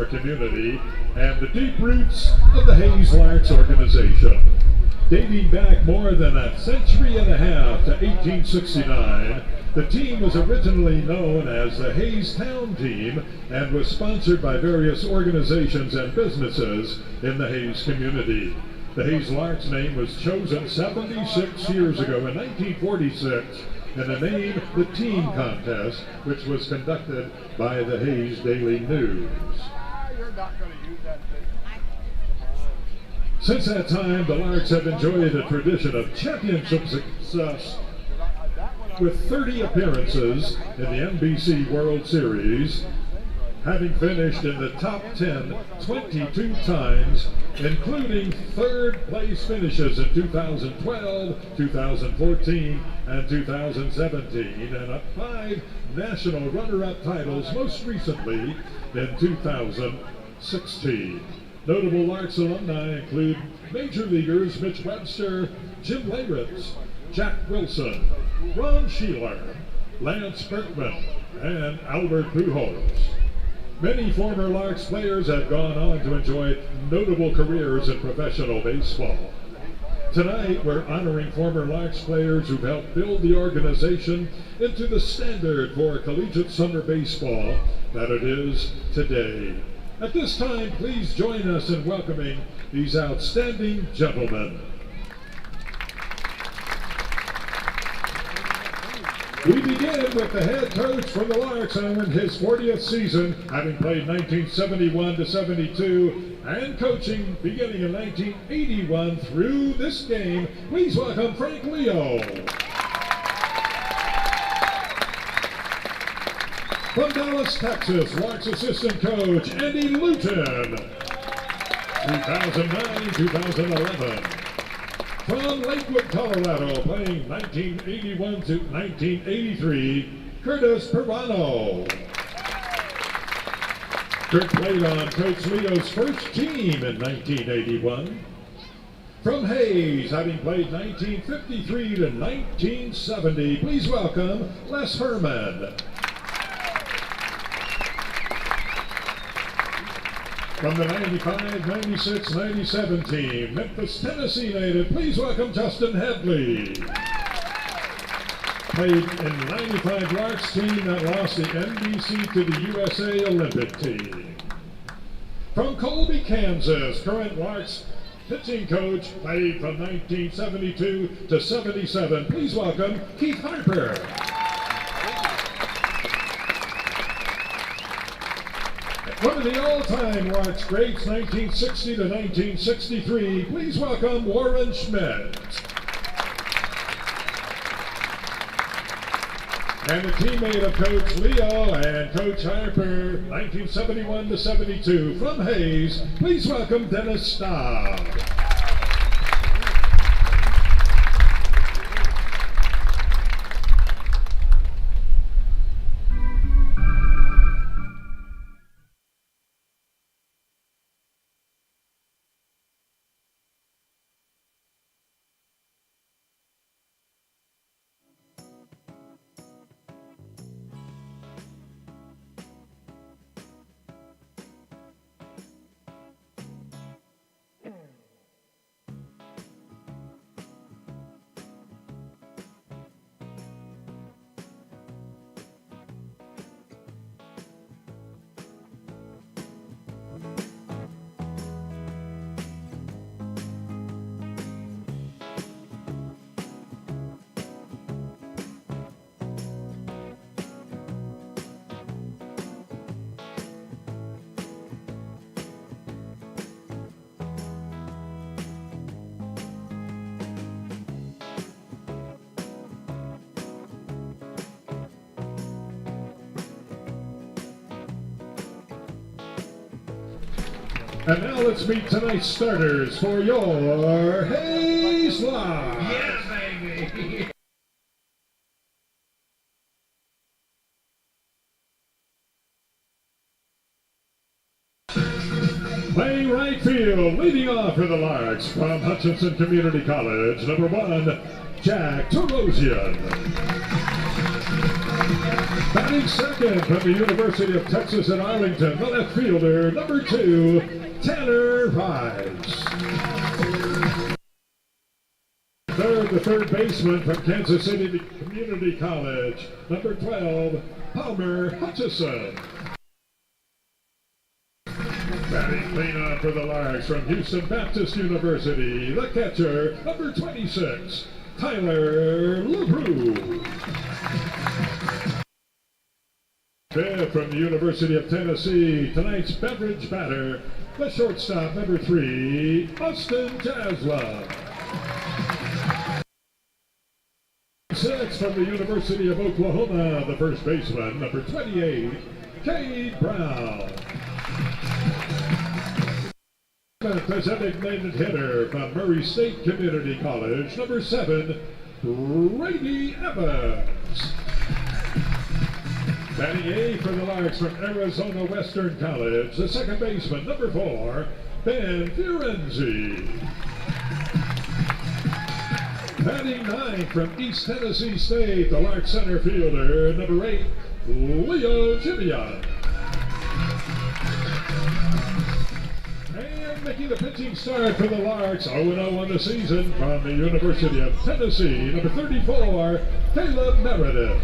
Community and the deep roots of the Hayes Larks organization. Dating back more than a century and a half to 1869, the team was originally known as the Hayes Town Team and was sponsored by various organizations and businesses in the Hayes community. The Hayes Larks name was chosen 76 years ago in 1946 in the Name the Team contest, which was conducted by the Hayes Daily News. Since that time, the Larks have enjoyed a tradition of championship success with 30 appearances in the NBC World Series, having finished in the top 10 22 times, including third place finishes in 2012, 2014, and 2017, and 5 national runner-up titles, most recently in 2016. Notable Larks alumni include major leaguers Mitch Webster, Jim Leyritz, Jack Wilson, Ron Sheeler, Lance Berkman, and Albert Pujols. Many former Larks players have gone on to enjoy notable careers in professional baseball. Tonight, we're honoring former Larks players who've helped build the organization into the standard for collegiate summer baseball that it is today. At this time, please join us in welcoming these outstanding gentlemen. We begin with the head coach from the Larks in his 40th season, having played 1971 to 72 and coaching beginning in 1981 through this game. Please welcome Frank Leo. From Dallas, Texas, Larks assistant coach Andy Luton, 2009-2011. From Lakewood, Colorado, playing 1981 to 1983, Curtis Pirano. Kurt played on Coach Leo's first team in 1981. From Hayes, having played 1953 to 1970, please welcome Les Herman. From the 95, 96, 97 team, Memphis, Tennessee native, please welcome Justin Headley. Played in 95 Larks team that lost the NBC to the USA Olympic team. From Colby, Kansas, current Larks pitching coach, played from 1972 to 77, please welcome Keith Harper. One of the all-time Larks greats, 1960 to 1963, please welcome Warren Schmidt. And a teammate of Coach Leo and Coach Harper, 1971 to 72, from Hayes, please welcome Dennis Staub. And now let's meet tonight's starters for your Hayes Larks. Yeah, baby. Playing right field, leading off for the Larks from Hutchinson Community College, number 1, Jack Terosian. Batting second from the University of Texas at Arlington, the left fielder, number 2, Tanner Rice. Third, the third baseman from Kansas City Community College, number 12, Palmer Hutchison. Batting cleanup for the Larks from Houston Baptist University, the catcher, number 26, Tyler LeBrew. Fifth from the University of Tennessee, tonight's beverage batter, the shortstop, number 3, Austin Jaslov. Sixth from the University of Oklahoma, the first baseman, number 28, Cade Brown. The designated hitter from Murray State Community College, number 7, Brady Evans. Batting eighth for the Larks from Arizona Western College, the second baseman, number 4, Ben Fiorenzi. Batting ninth from East Tennessee State, the Larks center fielder, number 8, Leo Jivian. And making the pitching start for the Larks, 0-0 on the season, from the University of Tennessee, number 34, Caleb Meredith.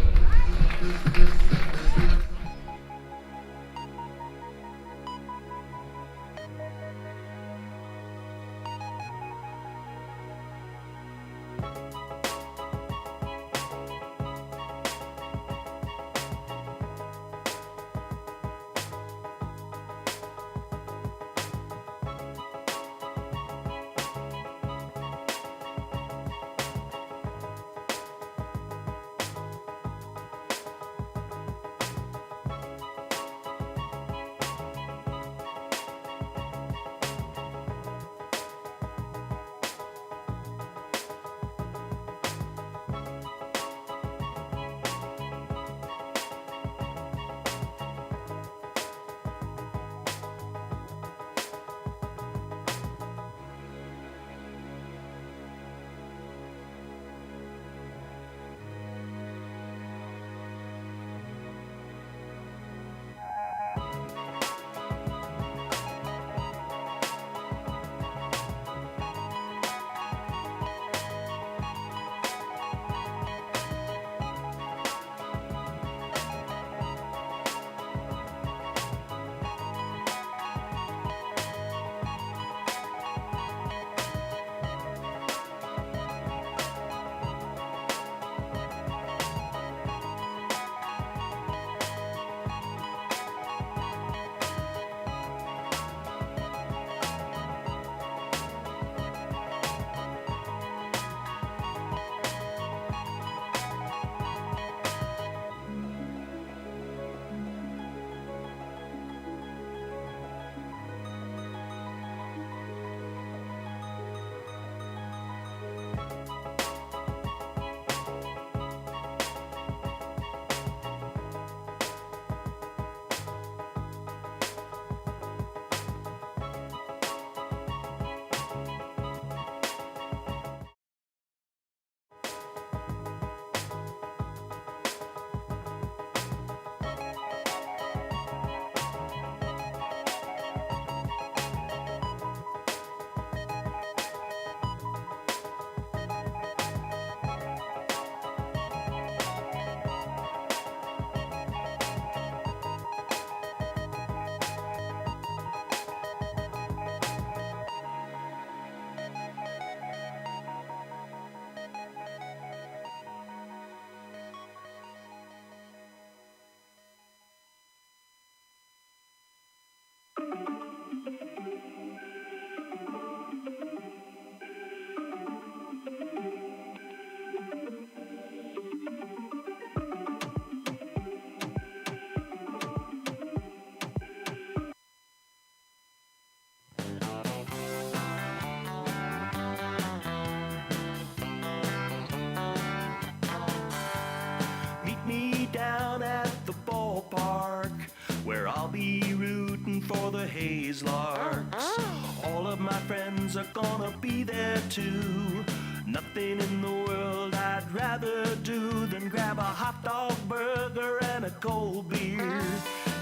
ballpark, where I'll be rooting for the Hayes Larks. All of my friends are gonna be there too. Nothing in the world I'd rather do than grab a hot dog burger and a cold beer.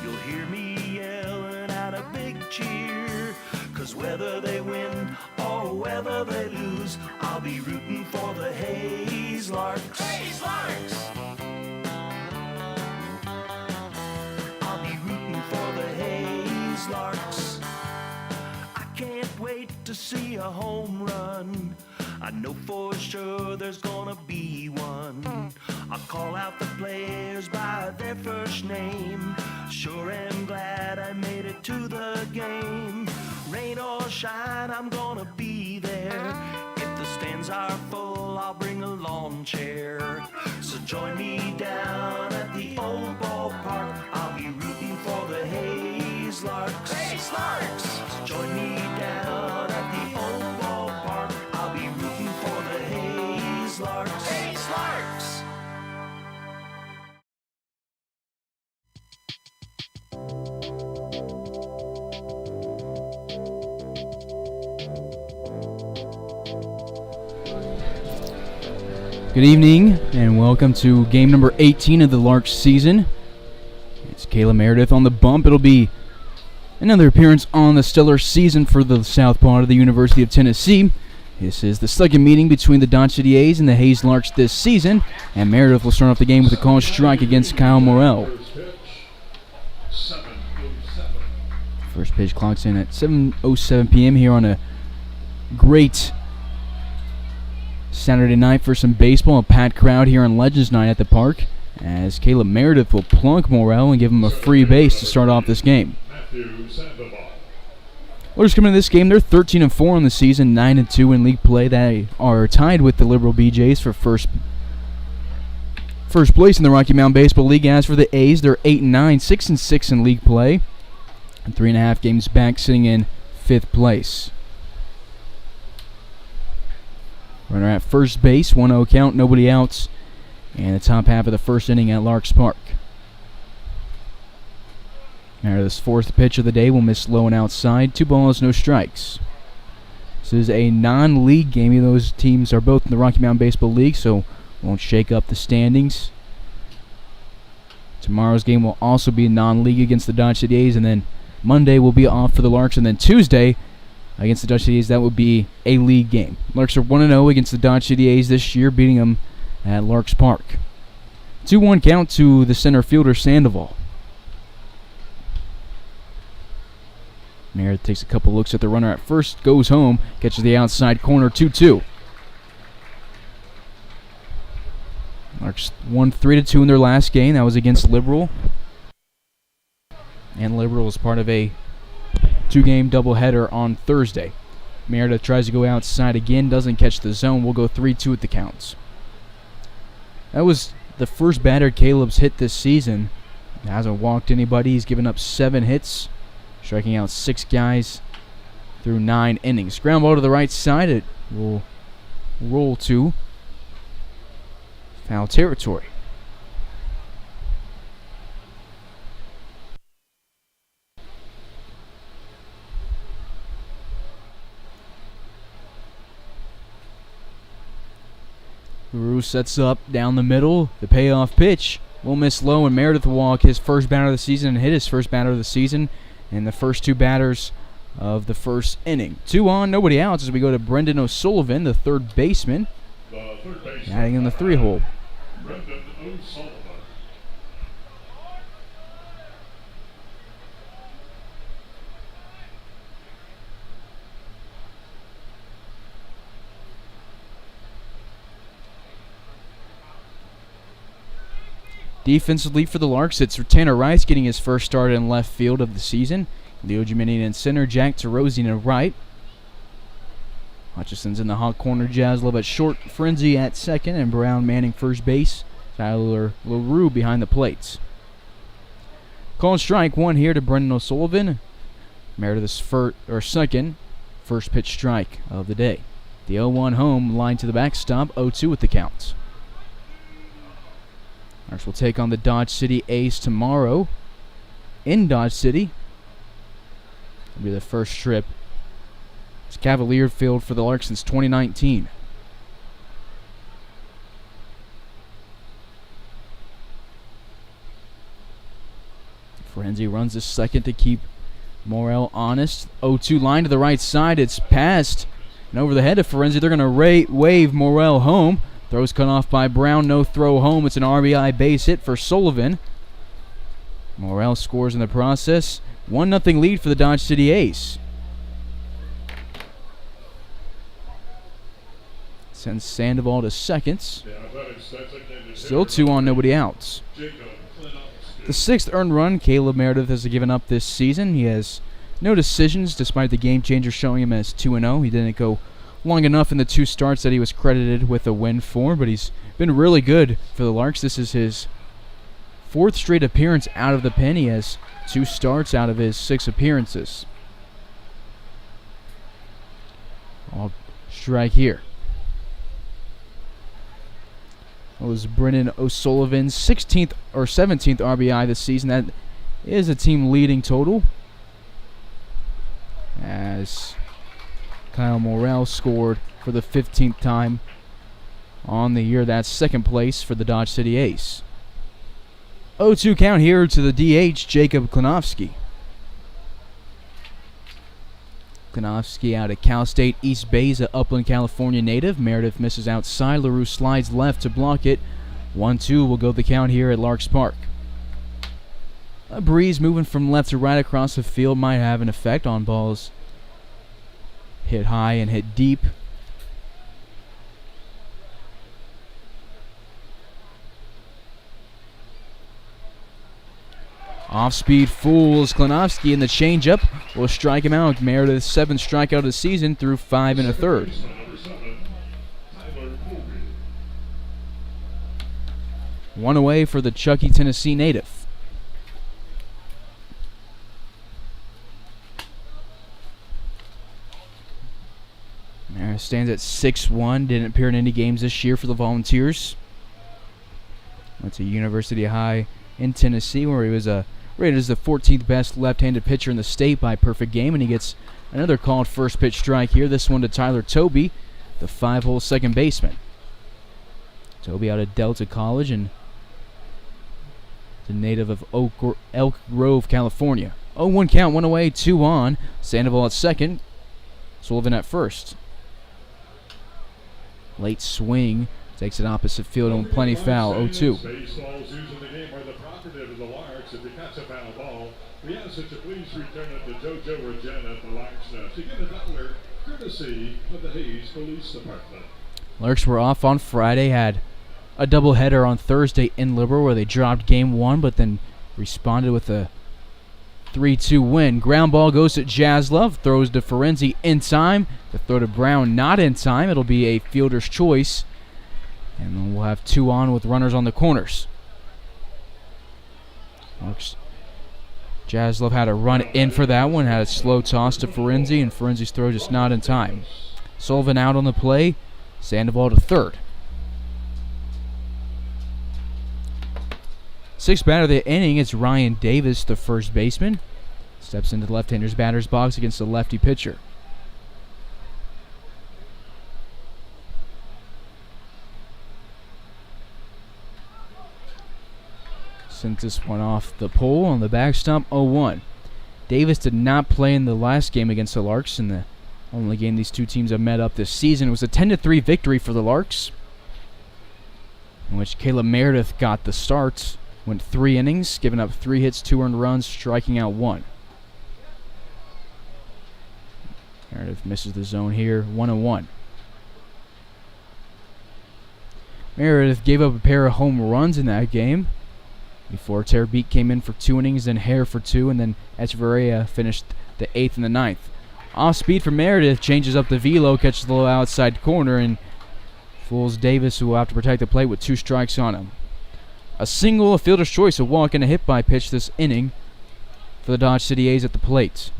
You'll hear me yelling out a big cheer, 'cause whether they win or whether they lose, I'll be rooting for the Hayes Larks. Hayes Larks! I'll be rooting for the Hayes Larks. I can't wait to see a home run. I know for sure there's gonna be one. I'll call out the players by their first name. Sure am glad I made it to the game. Rain or shine, I'm gonna be there. If the stands are full, I'll bring a lawn chair. So join me down at the old ballpark. I'll be rooting for the Hayes Larks. Hayes Larks! So join me down at the old ballpark. I'll be rooting for the Hayes Larks. Hayes Larks! Good evening, and welcome to game number 18 of the Larks season. It's Kayla Meredith on the bump. It'll be another appearance on the stellar season for the South part of the University of Tennessee. This is the second meeting between the Dodge City A's and the Hayes Larks this season, and Meredith will start off the game with a called strike against Kyle Morrell. First pitch clocks in at 7:07 p.m. here on a great Saturday night for some baseball. A packed crowd here on Legends Night at the park, as Kayla Meredith will plunk Morrell and give him a free base to start off this game. Oilers coming into this game, they're 13-4 on the season, 9-2 in league play. They are tied with the Liberal BJs for first place in the Rocky Mountain Baseball League. As for the A's, they're 8-9, 6-6 in league play, and 3.5 games back, sitting in 5th place. Runner at first base, 1-0 count, nobody outs, and the top half of the first inning at Larks Park. Meredith's fourth pitch of the day will miss low and outside. 2 balls, no strikes. This is a non-league game. Those teams are both in the Rocky Mountain Baseball League, so won't shake up the standings. Tomorrow's game will also be non-league against the Dodge City A's, and then Monday will be off for the Larks, and then Tuesday against the Dodge City A's, that would be a league game. Larks are 1-0 against the Dodge City A's this year, beating them at Larks Park. 2-1 count to the center fielder, Sandoval. Meredith takes a couple looks at the runner at first, goes home, catches the outside corner, 2-2. Larks won 3-2 in their last game. That was against Liberal. And Liberal is part of a 2-game doubleheader on Thursday. Meredith tries to go outside again, doesn't catch the zone. We'll go 3-2 at the counts. That was the first batter Caleb's hit this season. Hasn't walked anybody. He's given up 7 hits, striking out 6 guys through 9 innings. Ground ball to the right side. It will roll to foul territory. Guru sets up down the middle. The payoff pitch will miss low, and Meredith will walk his first batter of the season and hit his first batter of the season in the first 2 batters of the first inning. 2 on, nobody out as we go to Brendan O'Sullivan, the third baseman, adding in the 3-hole. Brendan O'Sullivan. Defensively for the Larks, it's Tanner Rice getting his first start in left field of the season. Leo Jiminian in center, Jack Terosian in right. Hutchison's in the hot corner, Jaslov at short, Frenzy at second, and Brown manning first base. Tyler LaRue behind the plates. Call strike 1 here to Brendan O'Sullivan. Meredith's second first pitch strike of the day. The 0-1 home line to the backstop, 0-2 with the count. Larks will take on the Dodge City A's tomorrow in Dodge City. It'll be the first trip. It's Cavalier Field for the Larks since 2019. Ferenzi runs the second to keep Morel honest. 0-2 line to the right side. It's passed. And over the head of Ferenzi, they're going to wave Morel home. Throw's cut off by Brown. No throw home. It's an RBI base hit for Sullivan. Morel scores in the process. 1-0 lead for the Dodge City Ace. Sends Sandoval to seconds. Still 2 on, nobody outs. The 6th earned run Caleb Meredith has given up this season. He has no decisions despite the game changer showing him as 2-0. He didn't go long enough in the 2 starts that he was credited with a win for, but he's been really good for the Larks. This is his 4th straight appearance out of the pen. He has 2 starts out of his 6 appearances. I'll strike here. That was Brennan O'Sullivan's 16th or 17th RBI this season. That is a team leading total, as Kyle Morrell scored for the 15th time on the year. That's 2nd place for the Dodge City Ace. 0-2 count here to the DH, Jacob Klinowski. Klinowski out of Cal State East Bay, is an Upland, California native. Meredith misses outside. LaRue slides left to block it. 1-2 will go the count here at Larks Park. A breeze moving from left to right across the field might have an effect on balls hit high and hit deep. Off-speed fools Klinowski, and the changeup will strike him out. Meredith's 7th strikeout of the season through 5 1/3. One away for the Chuckey, Tennessee native. Meredith stands at 6'1", didn't appear in any games this year for the Volunteers. Went to University High in Tennessee, where he was rated as the 14th best left-handed pitcher in the state by perfect game, and he gets another called first pitch strike here. This one to Tyler Toby, the 5-hole second baseman. Toby out of Delta College and the native of Elk Grove, California. 0-1 count, 1 away, 2 on. Sandoval at second, Sullivan at first. Late swing, takes it opposite field on plenty foul, 0-2. Baseballs used in the game are the property of the Larks. If you catch a foul ball, we ask that you please return it to JoJo or Jen at the Larks Nest. You get $1 courtesy of the Hayes Police Department. Larks were off on Friday, had a doubleheader on Thursday in Liberal where they dropped game 1, but then responded with a 3-2 win. Ground ball goes to Jaslov, throws to Ferenzi in time. The throw to Brown not in time. It'll be a fielder's choice. And then we'll have 2 on with runners on the corners. Jaslov had a run in for that one, had a slow toss to Ferenzi, and Ferenzi's throw just not in time. Sullivan out on the play, Sandoval to third. 6th batter of the inning, it's Ryan Davis, the first baseman. Steps into the left-hander's batter's box against the lefty pitcher. Sent this one off the pole on the backstop, 0-1. Davis did not play in the last game against the Larks, in the only game these two teams have met up this season. It was a 10-3 victory for the Larks, in which Caleb Meredith got the start. Went 3 innings, giving up 3 hits, 2 earned runs, striking out 1. Meredith misses the zone here, 1-1. Meredith gave up a pair of home runs in that game before Terbeek came in for 2 innings, then Hare for 2, and then Echeverria finished the 8th and the 9th. Off speed for Meredith, changes up the velo, catches the low outside corner, and fools Davis, who will have to protect the plate with 2 strikes on him. A single, a fielder's choice, a walk, and a hit by pitch this inning for the Dodge City A's at the plate.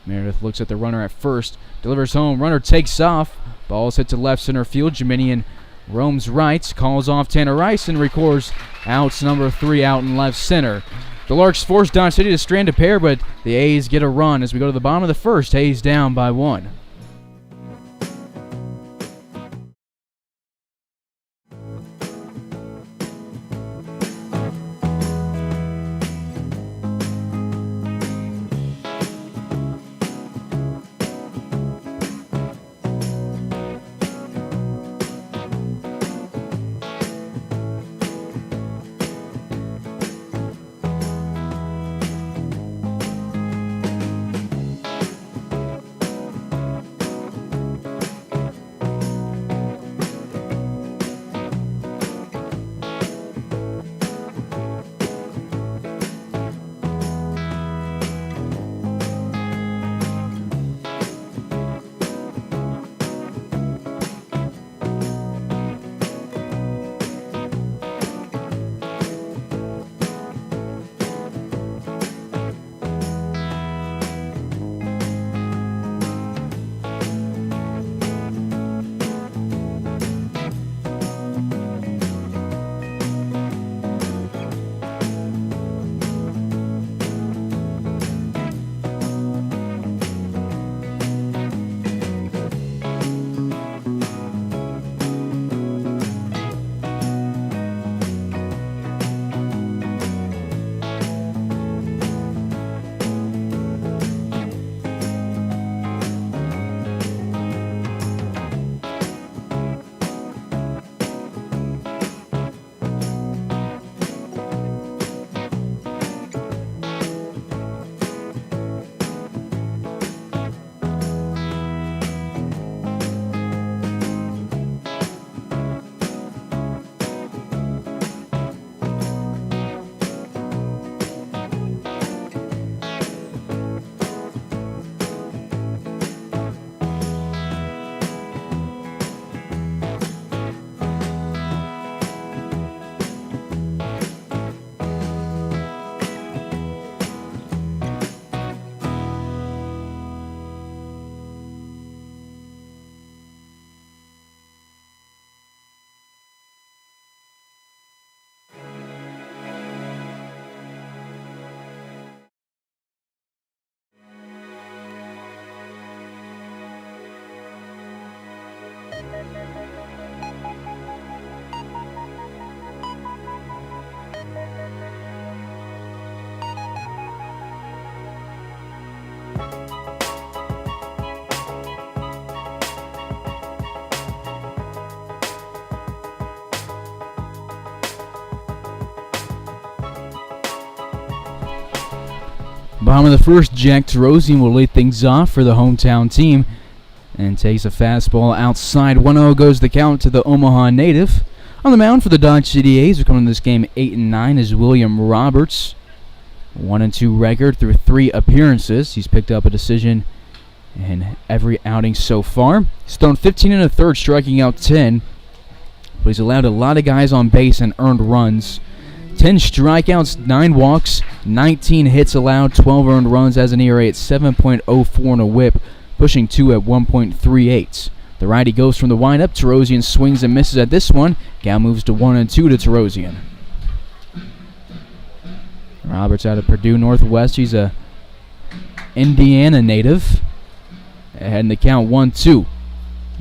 Meredith looks at the runner at first, delivers home, runner takes off, ball's hit to left center field. Jeminian roams right, calls off Tanner Rice, and records outs number 3 out in left center. The Larks force Dodge City to strand a pair, but the A's get a run as we go to the bottom of the first. A's down by 1. Bottom of the first, Jack Terosian will lead things off for the hometown team and takes a fastball outside. 1-0 goes the count to the Omaha native. On the mound for the Dodge City A's, who come in this game 8-9, is William Roberts. 1-2 record through 3 appearances. He's picked up a decision in every outing so far. He's thrown 15 1/3, striking out 10. But he's allowed a lot of guys on base and earned runs. 10 strikeouts, 9 walks, 19 hits allowed, 12 earned runs, as an ERA at 7.04 and a whip, pushing 2 at 1.38. The righty goes from the windup. Terosian swings and misses at this one. Count moves to 1-2 to Terosian. Roberts out of Purdue Northwest. He's a Indiana native. Ahead in the count 1-2.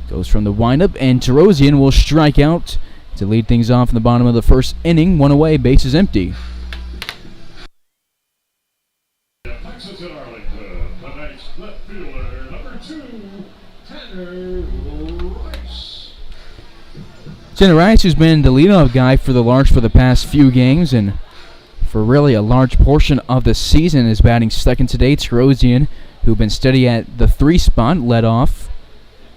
Goes from the windup, and Terosian will strike out to lead things off in the bottom of the first inning. 1 away, bases empty. Texas and Arlington, tonight's left fielder, number 2, Tanner Rice. Tanner Rice, who's been the leadoff guy for the Larks for the past few games, and for really a large portion of the season, is batting second today. Terosian, who've been steady at the 3 spot, led off.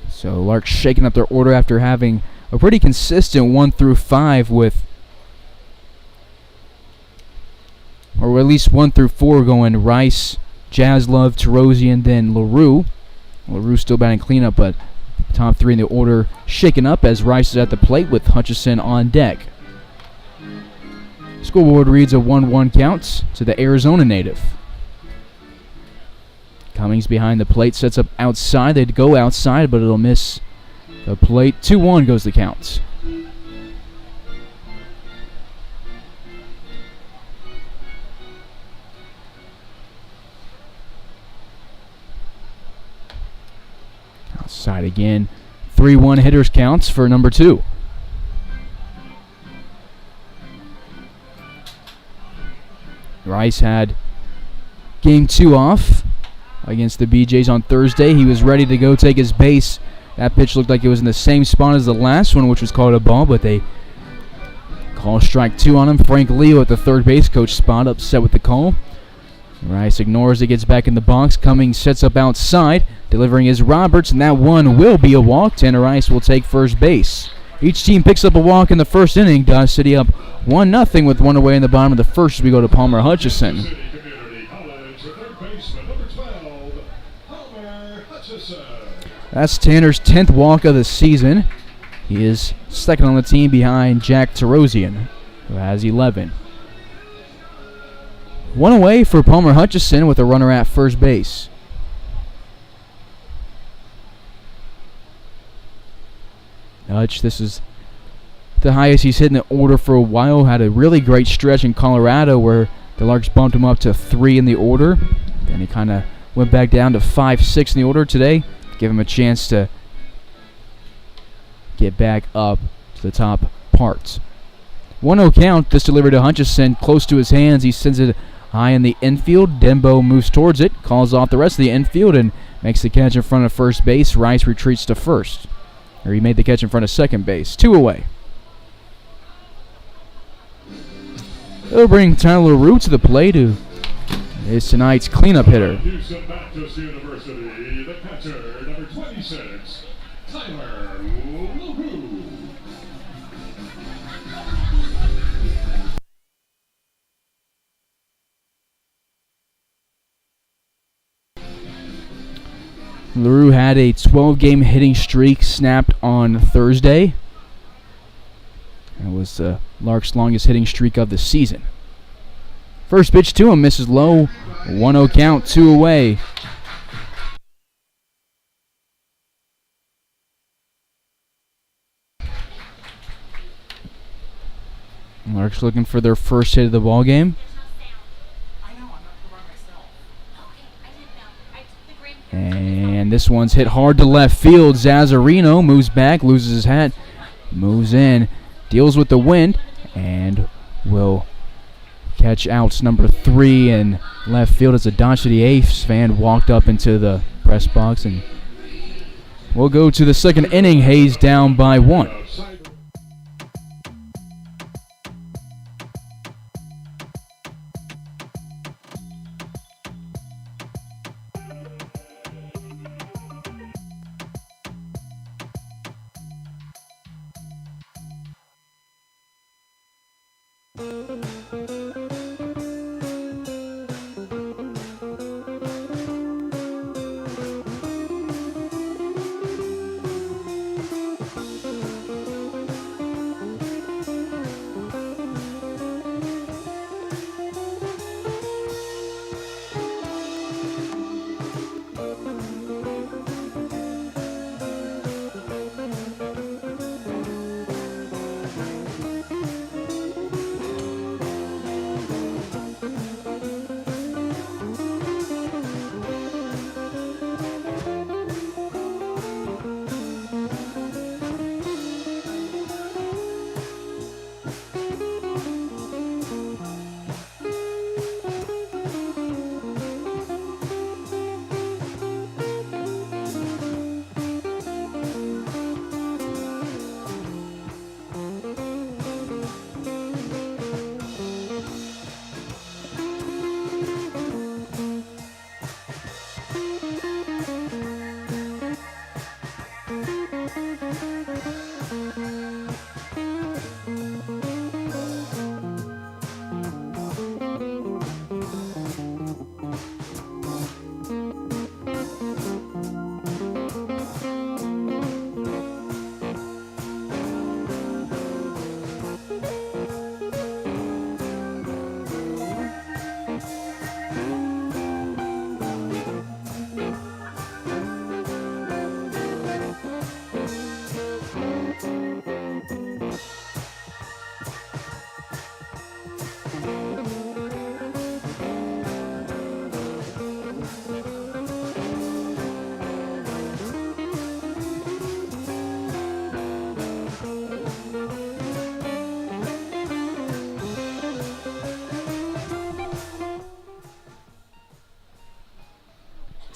So Larks shaking up their order after having a pretty consistent 1 through 5 with, or at least 1 through 4 going Rice, Jaslove, Terosian, then LaRue. LaRue still batting cleanup, but top 3 in the order shaken up as Rice is at the plate with Hutchison on deck. Scoreboard reads a 1-1 count to the Arizona native. Cummings behind the plate, sets up outside. They'd go outside, but it'll miss the plate. 2-1 goes the count. Side again. 3-1 hitters counts for number 2. Rice had game 2 off against the BJs on Thursday. He was ready to go take his base. That pitch looked like it was in the same spot as the last one, which was called a ball, but they call strike 2 on him. Frank Leo at the third base coach spot, upset with the call. Rice ignores it, gets back in the box. Cummings sets up outside, delivering his Roberts, and that one will be a walk. Tanner Rice will take first base. Each team picks up a walk in the first inning. Dodge City up 1-0 with 1 away in the bottom of the first as we go to Palmer Hutchison. That's Tanner's 10th walk of the season. He is second on the team behind Jack Tarosian, who has 11. 1 away for Palmer Hutchison with a runner at first base. Hutch, this is the highest he's hit in the order for a while. Had a really great stretch in Colorado where the Larks bumped him up to 3 in the order. Then he kind of went back down to 5-6 in the order today. Give him a chance to get back up to the top parts. 1-0 count. This delivered to Hutchison close to his hands. He sends it high in the infield. Dembo moves towards it, calls off the rest of the infield, and makes the catch in front of first base. Rice retreats to first. Or he made the catch in front of second base. 2 away. They'll bring Tyler LaRue to the plate, who is tonight's cleanup hitter. Houston Baptist University, the catcher, number 26, Tyler LaRue. LaRue had a 12-game hitting streak snapped on Thursday. That was the Larks' longest hitting streak of the season. First pitch to him, misses low. 1-0 count, 2 away. Larks looking for their first hit of the ball game. And this one's hit hard to left field. Zazzarino moves back, loses his hat, moves in, deals with the wind, and will catch outs number 3 in left field as a Dodge City Apes fan walked up into the press box. And we'll go to the second inning. Hayes down by 1.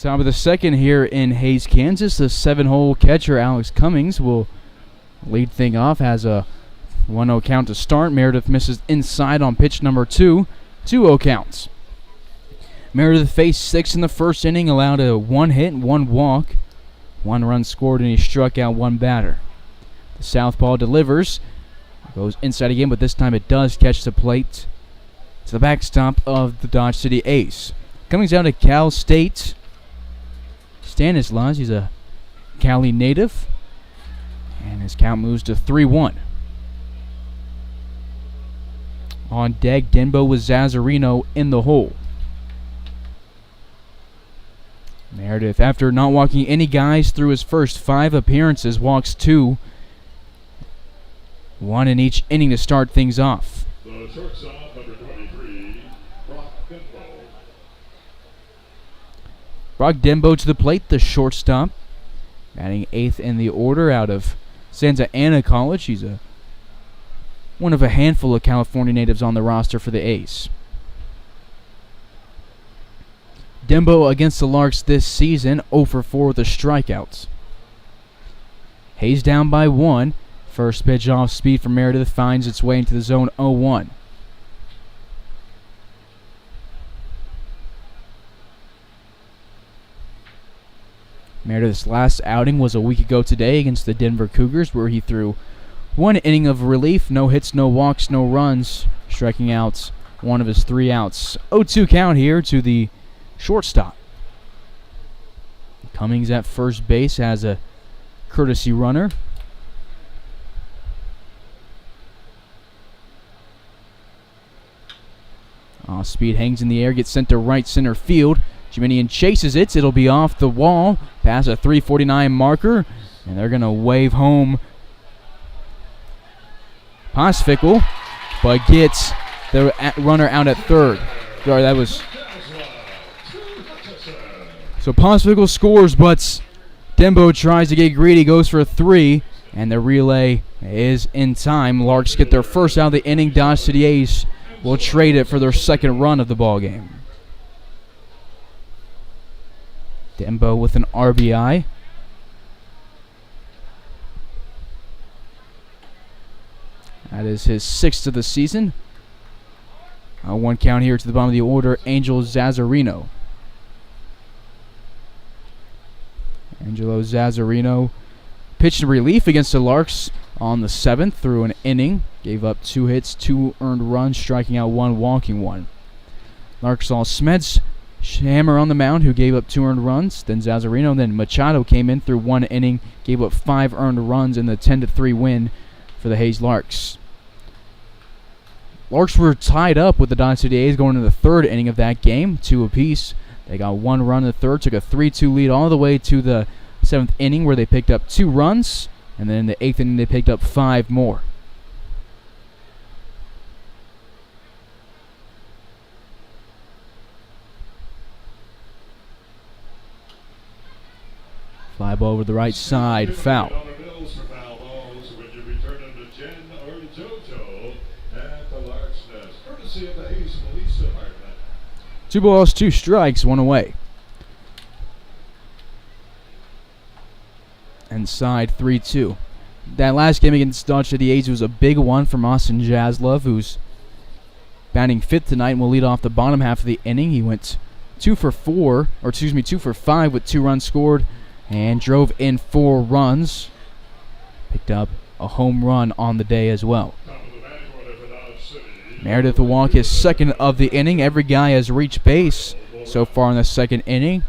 Top of the second here in Hayes, Kansas. The 7-hole catcher, Alex Cummings, will lead thing off. Has a 1-0 count to start. Meredith misses inside on pitch number 2. 2-0 counts. Meredith faced 6 in the first inning, allowed a 1 hit, 1 walk, 1 run scored, and he struck out 1 batter. The southpaw delivers, goes inside again, but this time it does catch the plate. It's the backstop of the Dodge City Ace. Coming down to Cal State, Stanislaus. He's a Cali native, and his count moves to 3-1. On deck, Denbo with Zazzarino in the hole. Meredith, after not walking any guys through his first 5 appearances, walks 2. 1 in each inning to start things off. The shortstop, number 23, Brock Denbo. Brock Denbo to the plate, the shortstop. Batting 8th in the order out of Santa Ana College. He's one of a handful of California natives on the roster for the A's. Denbo against the Larks this season, 0 for 4 with the strikeouts. Hayes down by 1. First pitch off speed from Meredith finds its way into the zone, 0-1. Meredith's last outing was a week ago today against the Denver Cougars, where he threw 1 inning of relief, no hits, no walks, no runs, striking out 1 of his 3 outs. 0-2 count here to the shortstop. Cummings at first base has a courtesy runner. Speed hangs in the air, gets sent to right center field. Jiminian chases it. It'll be off the wall, past a 349 marker, and they're going to wave home Postfickle, but gets the runner out at third. Sorry, that was... So Postfickle scores, but Denbo tries to get greedy, goes for a 3, and the relay is in time. Larks get their first out of the inning. Dodge City Ace will trade it for their second run of the ball game. Denbo with an RBI. That is his 6th of the season. 1 count here to the bottom of the order, Angel Zazzarino. Angelo Zazzarino pitched in relief against the Larks on the 7th through an inning. Gave up 2 hits, 2 earned runs, striking out 1, walking 1. Larks saw Smeds hammer on the mound, who gave up 2 earned runs. Then Zazzarino, then Machado came in through 1 inning, gave up 5 earned runs in the 10-3 win for the Hayes Larks. Larks were tied up with the Dodge City A's going into the 3rd inning of that game, 2 apiece. They got 1 run in the 3rd, took a 3-2 lead all the way to the 7th inning, where they picked up 2 runs, and then in the 8th inning they picked up 5 more. Fly ball over the right side, foul. Two balls, 2 strikes, 1 away. Inside 3-2. That last game against Dodge City A's was a big one from Austin Jaslove, who's batting 5th tonight and will lead off the bottom half of the inning. He went 2 for 5 with 2 runs scored and drove in 4 runs. Picked up a home run on the day as well. Meredith will walk his 2nd of the inning. Every guy has reached base so far in the 2nd inning.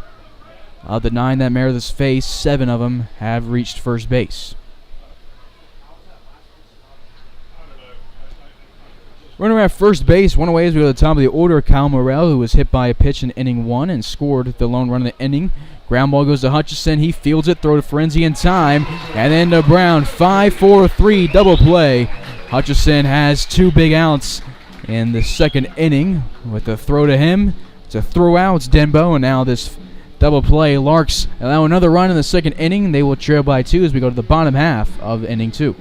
Of the 9 that Meredith's faced, 7 of them have reached first base. Runner at first base, 1 away as we go to the top of the order. Kyle Morrell, who was hit by a pitch in inning 1 and scored the lone run of the inning. Ground ball goes to Hutchison. He fields it, throw to Frenzy in time, and then to Brown. 5-4-3 double play. Hutchison has 2 big outs in the 2nd inning with the throw to him. It's a throw out. It's Denbo, and now this double play. Larks allow another run in the 2nd inning. They will trail by 2 as we go to the bottom half of inning 2.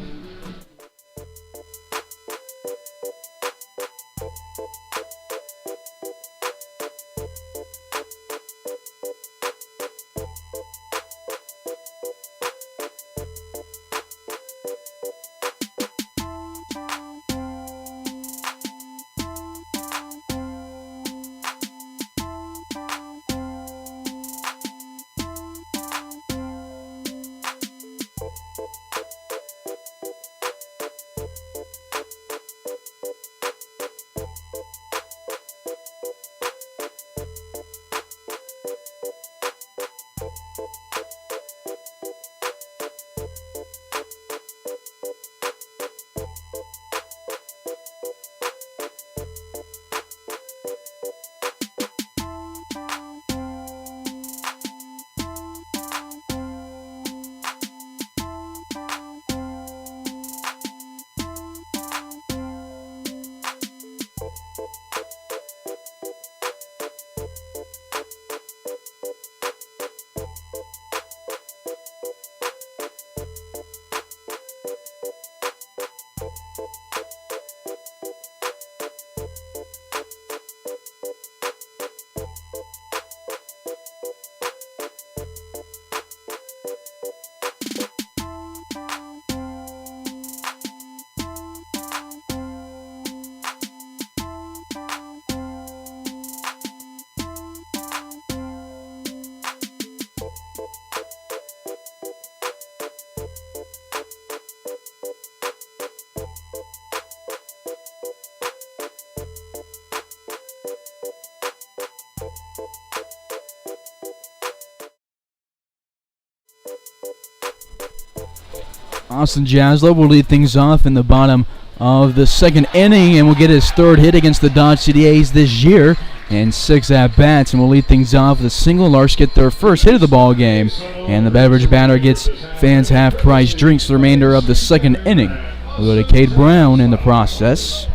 Austin Jaslow will lead things off in the bottom of the second inning and will get his third hit against the Dodge City A's this year and 6 at-bats, and will lead things off with a single. Larks get their first hit of the ball game, and the beverage batter gets fans half-price drinks for the remainder of the second inning. We'll go to Cade Brown in the process.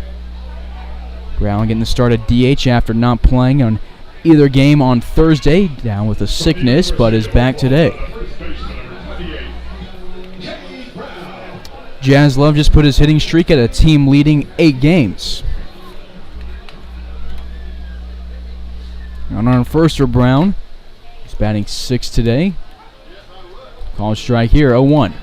Brown getting the start at DH after not playing on either game on Thursday, down with a sickness, but is back today. Jaslow just put his hitting streak at a team-leading 8 games. On first for Brown. He's batting 6 today. Call strike here, 0-1.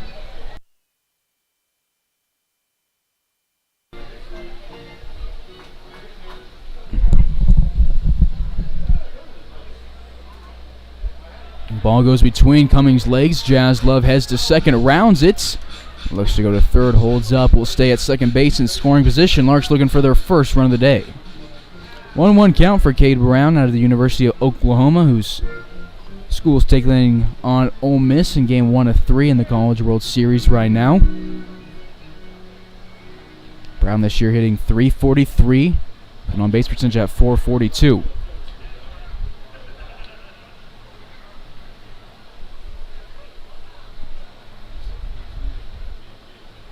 Ball goes between Cummings' legs. Jaslow heads to second, rounds it. Looks to go to third, holds up, will stay at second base in scoring position. Larks looking for their first run of the day. 1-1 count for Cade Brown out of the University of Oklahoma, whose school's taking on Ole Miss in game 1 of 3 in the College World Series right now. Brown this year hitting .343 and on base percentage at .442.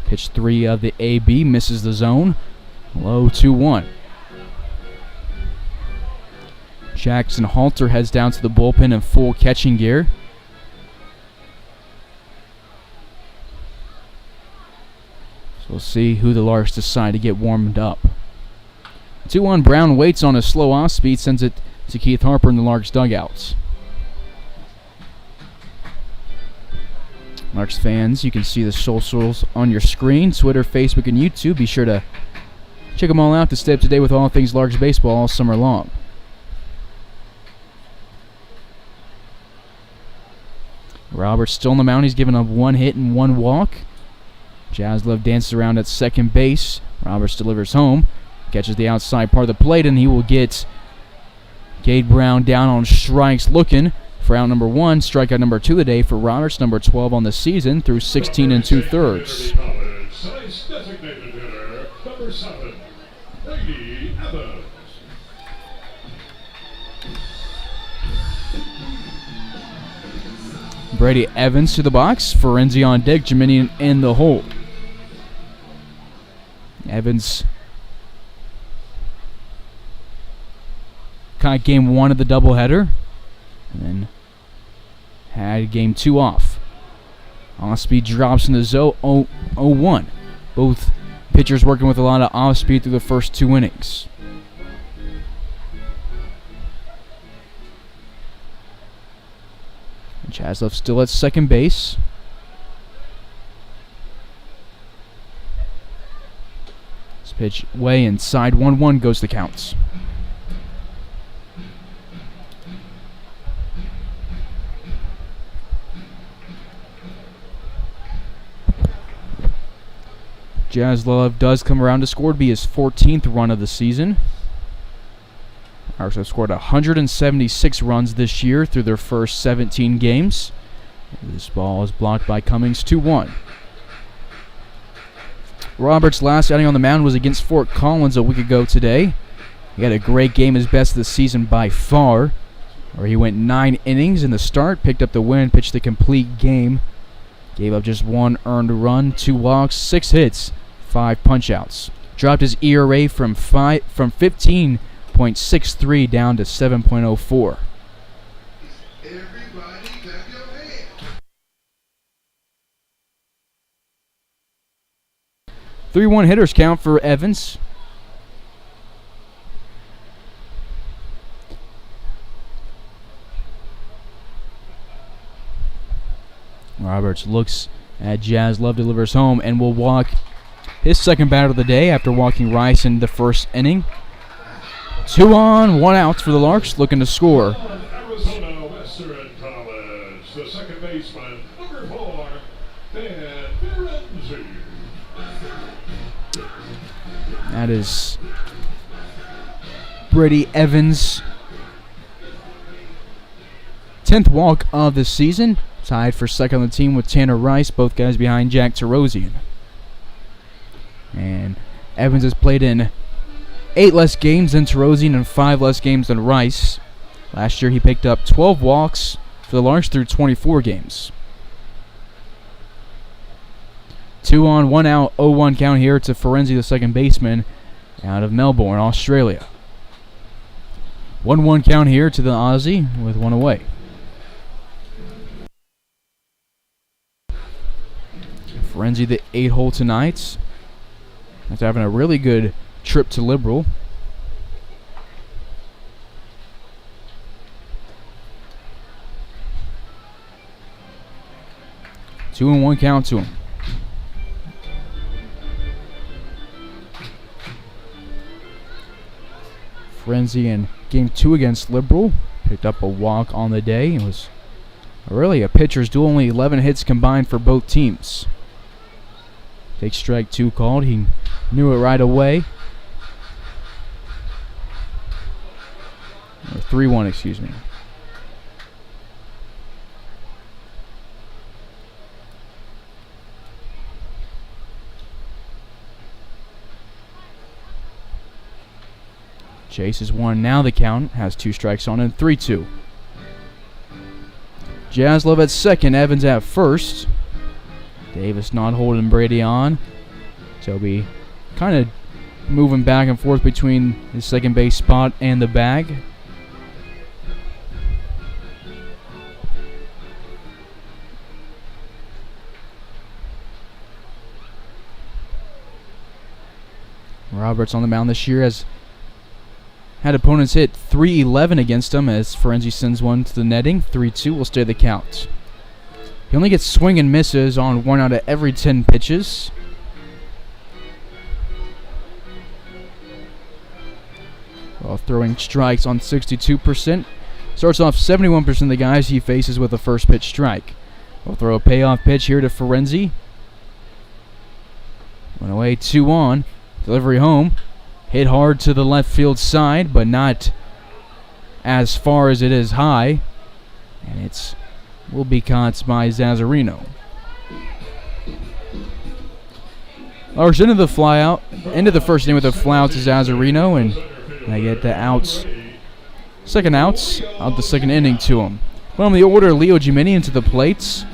Pitch 3 of the AB misses the zone. Low 2-1. Jackson Halter heads down to the bullpen in full catching gear. So we'll see who the Larks decide to get warmed up. 2-1, Brown waits on a slow off speed, sends it to Keith Harper in the Larks dugouts. Larks fans, you can see the socials on your screen, Twitter, Facebook, and YouTube. Be sure to check them all out to stay up to date with all things Larks baseball all summer long. Roberts still on the mound. He's given up 1 hit and 1 walk. Jaslow dances around at second base. Roberts delivers home. Catches the outside part of the plate, and he will get Cade Brown down on strikes looking for out number 1. Strikeout number 2 of the day for Roberts, number 12 on the season through 16 2/3. Designated hitter, number 7, Brady Evans. Brady Evans to the box. Ferenzi on deck. Jiminian in the hole. Evans caught game 1 of the doubleheader, and then had game 2 off. Off-speed drops in the zone, 0-1. Both pitchers working with a lot of off-speed through the first 2 innings. Jaslow still at second base. This pitch way inside, 1-1 goes the counts. Jaslow does come around to score. It'd be his 14th run of the season. Larks have scored 176 runs this year through their first 17 games. This ball is blocked by Cummings, 2-1. Roberts' last outing on the mound was against Fort Collins a week ago today. He had a great game, his best of the season by far, where he went 9 innings in the start, picked up the win, pitched the complete game, gave up just 1 earned run, 2 walks, 6 hits, 5 punchouts. Dropped his ERA from 15.63 down to 7.04. Everybody clap your hands. 3-1 hitters count for Evans. Roberts looks at Jaslow, delivers home, and will walk his second batter of the day after walking Rice in the first inning. 2 on, 1 out for the Larks, looking to score. Arizona Western College, the second baseman, number 4, Dan Ferenzi. That is Brady Evans' 10th walk of the season. tied for second on the team with Tanner Rice, both guys behind Jack Tarosian. And Evans has played in 8 less games than Tarosian and 5 less games than Rice. Last year he picked up 12 walks for the Larks through 24 games. 2 on, 1 out, 0-1 count here to Ferenzi, the second baseman, out of Melbourne, Australia. 1-1 count here to the Aussie with 1 away. Ferenzi, the 8-hole tonight, after having a really good trip to Liberal. Two and 1 count to him. Ferenzi in game 2 against Liberal picked up a walk on the day. It was really a pitcher's duel, only 11 hits combined for both teams. Take strike 2 called. He knew it right away. Or 3-1, excuse me. Chase is 1 now. The count has 2 strikes on him. 3-2. Jaslov at second. Evans at first. Davis not holding Brady on. So he'll be kind of moving back and forth between his second base spot and the bag. Roberts on the mound this year has had opponents hit .311 against him as Ferenzi sends one to the netting. 3-2 will stay the count. He only gets swing and misses on 1 out of every 10 pitches. While throwing strikes on 62%. Starts off 71% of the guys he faces with a first pitch strike. We'll throw a payoff pitch here to Ferenzi. 1 away, 2 on. Delivery home. Hit hard to the left field side, but not as far as it is high. And it's will be caught by Zazzarino. Larks into the flyout, into the first inning with a flyout to Zazzarino, and I get the outs, second outs of the second inning to him. Well, in the order, Leo Gimini into the plates.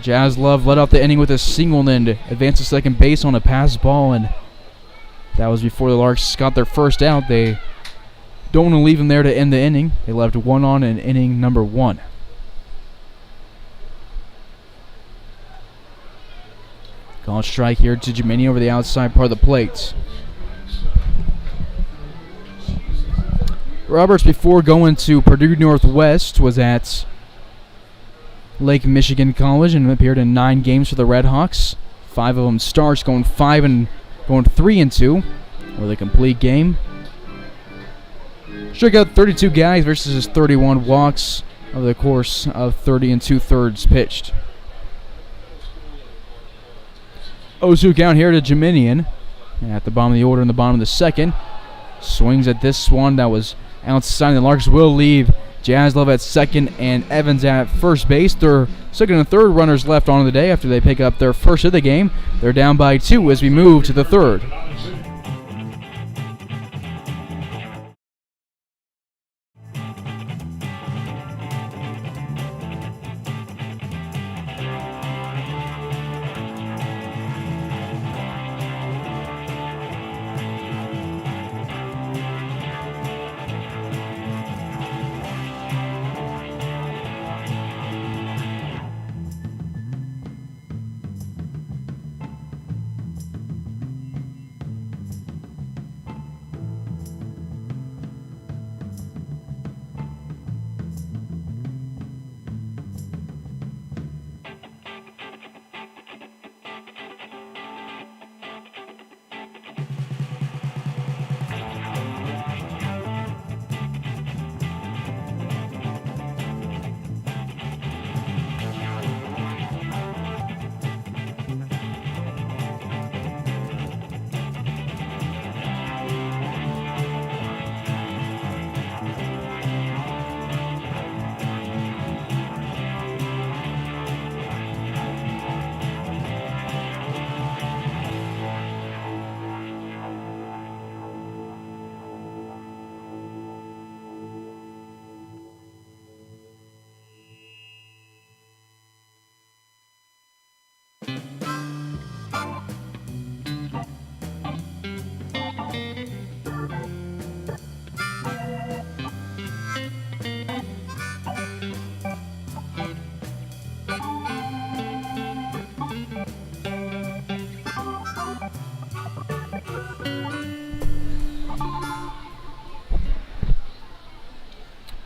Jaslov led off the inning with a single and advanced to second base on a pass ball, and that was before the Larks got their first out. They don't want to leave him there to end the inning. They left 1 on in inning number 1. Call strike here to Gimini over the outside part of the plate. Roberts, before going to Purdue Northwest, was at Lake Michigan College and appeared in 9 games for the Redhawks. 5 of them starts, going 3-2 with a complete game. Struck out 32 guys versus his 31 walks over the course of 30 2/3 pitched. 0-2 count here to Giminian at the bottom of the order in the bottom of the second. Swings at this one that was outside. The Larks will leave Jaslov at second and Evans at first base. Their second and third runners left on the day after they pick up their first of the game. They're down by 2 as we move to the third.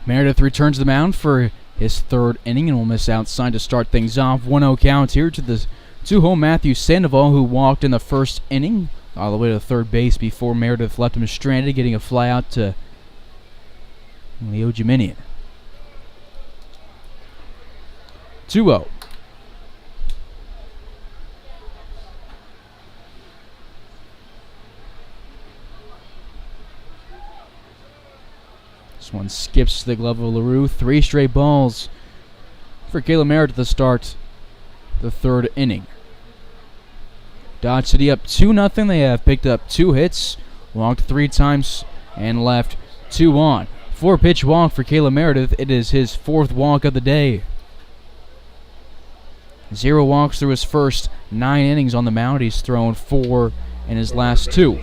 Meredith returns to the mound for his third inning and will miss outside to start things off. 1-0 count here to the two-hole Matthew Sandoval, who walked in the first inning all the way to third base before Meredith left him stranded, getting a fly out to Leo Jiminian. 2-0. This one skips the glove of LaRue. 3 straight balls for Caleb Merritt to start the third inning. Dodge City up 2-0. They have picked up 2 hits, walked 3 times, and left 2 on. 4-pitch walk for Caleb Meredith. It is his 4th walk of the day. 0 walks through his first 9 innings on the mound. He's thrown 4 in his last 2.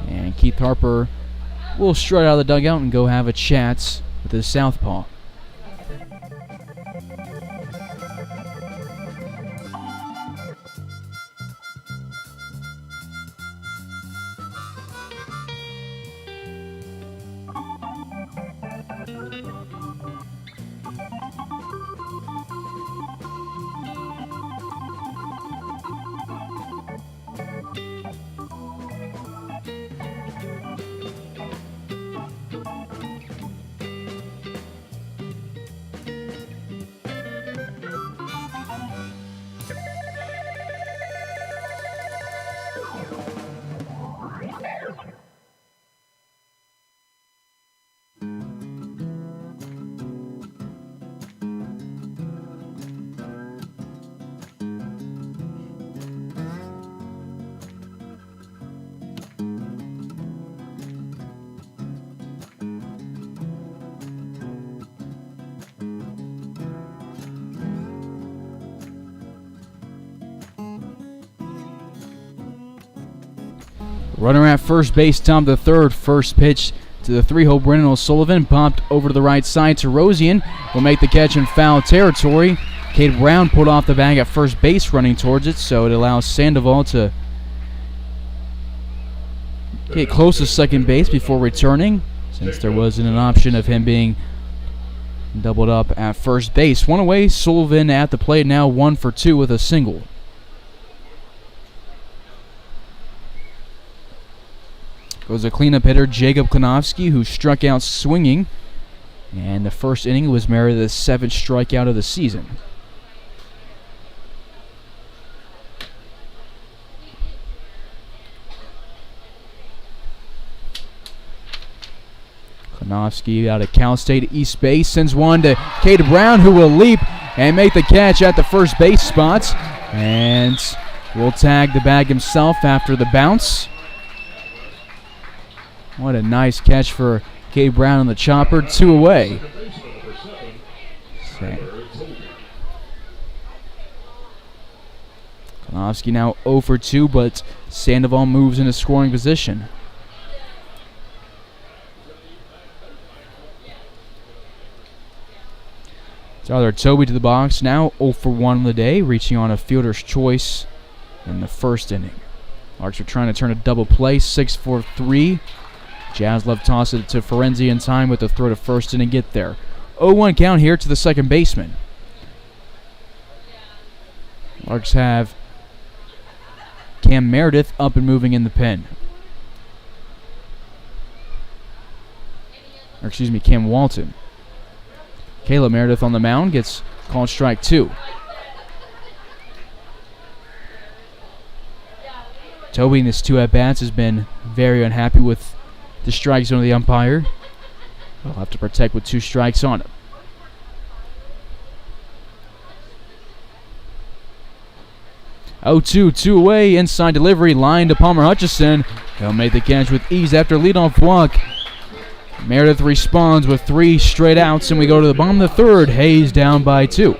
And Keith Harper will strut out of the dugout and go have a chat with his southpaw. Runner at first base, Tom the third. First pitch to the 3-hole Brennan O'Sullivan. Popped over to the right side to Rosian. Will make the catch in foul territory. Cade Brown pulled off the bag at first base running towards it, so it allows Sandoval to get close to second base before returning, since there wasn't an option of him being doubled up at first base. 1 away, Sullivan at the plate now, 1 for 2 with a single. Goes a cleanup hitter, Jacob Klanowski, who struck out swinging. And the first inning was Meredith's 7th strikeout of the season. Klanowski out of Cal State East base sends one to Cade Brown, who will leap and make the catch at the first base spot. And will tag the bag himself after the bounce. What a nice catch for Cade Brown on the chopper. 2 away. Klanowski now 0 for 2, but Sandoval moves into scoring position. Tyler Toby to the box now, 0 for 1 on the day, reaching on a fielder's choice in the first inning. Larks are trying to turn a double play, 6-4-3. Jaslov toss it to Ferenzi in time with the throw to first and get there. 0-1 count here to the second baseman. Larks have Cam Meredith up and moving in the pen. Or excuse me, Cam Walton. Caleb Meredith on the mound gets called strike 2. Toby in his 2 at-bats has been very unhappy with the strike zone of the umpire. He'll have to protect with 2 strikes on him. Oh, 2 away, inside delivery, line to Palmer Hutchison. He'll make the catch with ease after leadoff walk. Meredith responds with 3 straight outs, and we go to the bottom of the third. Hayes down by 2.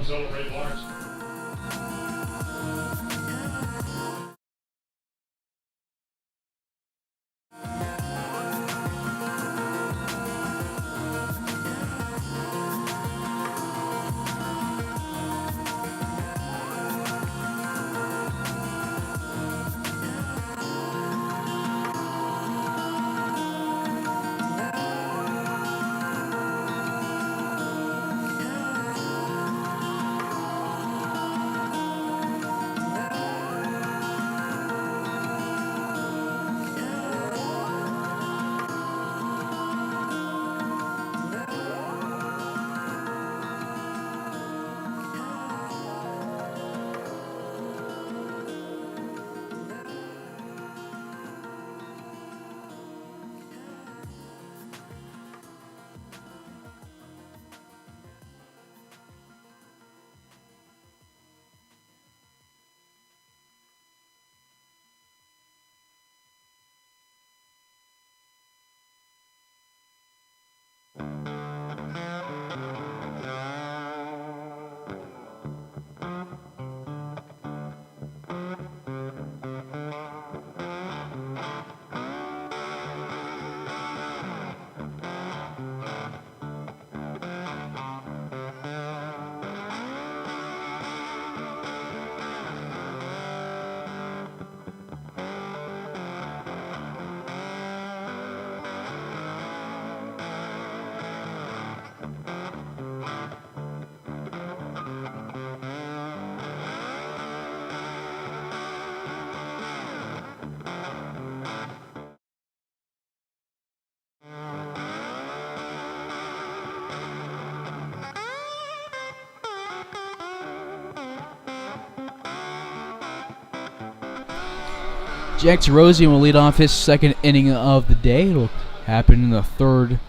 Jack Tarosian will lead off his second inning of the day. It'll happen in the third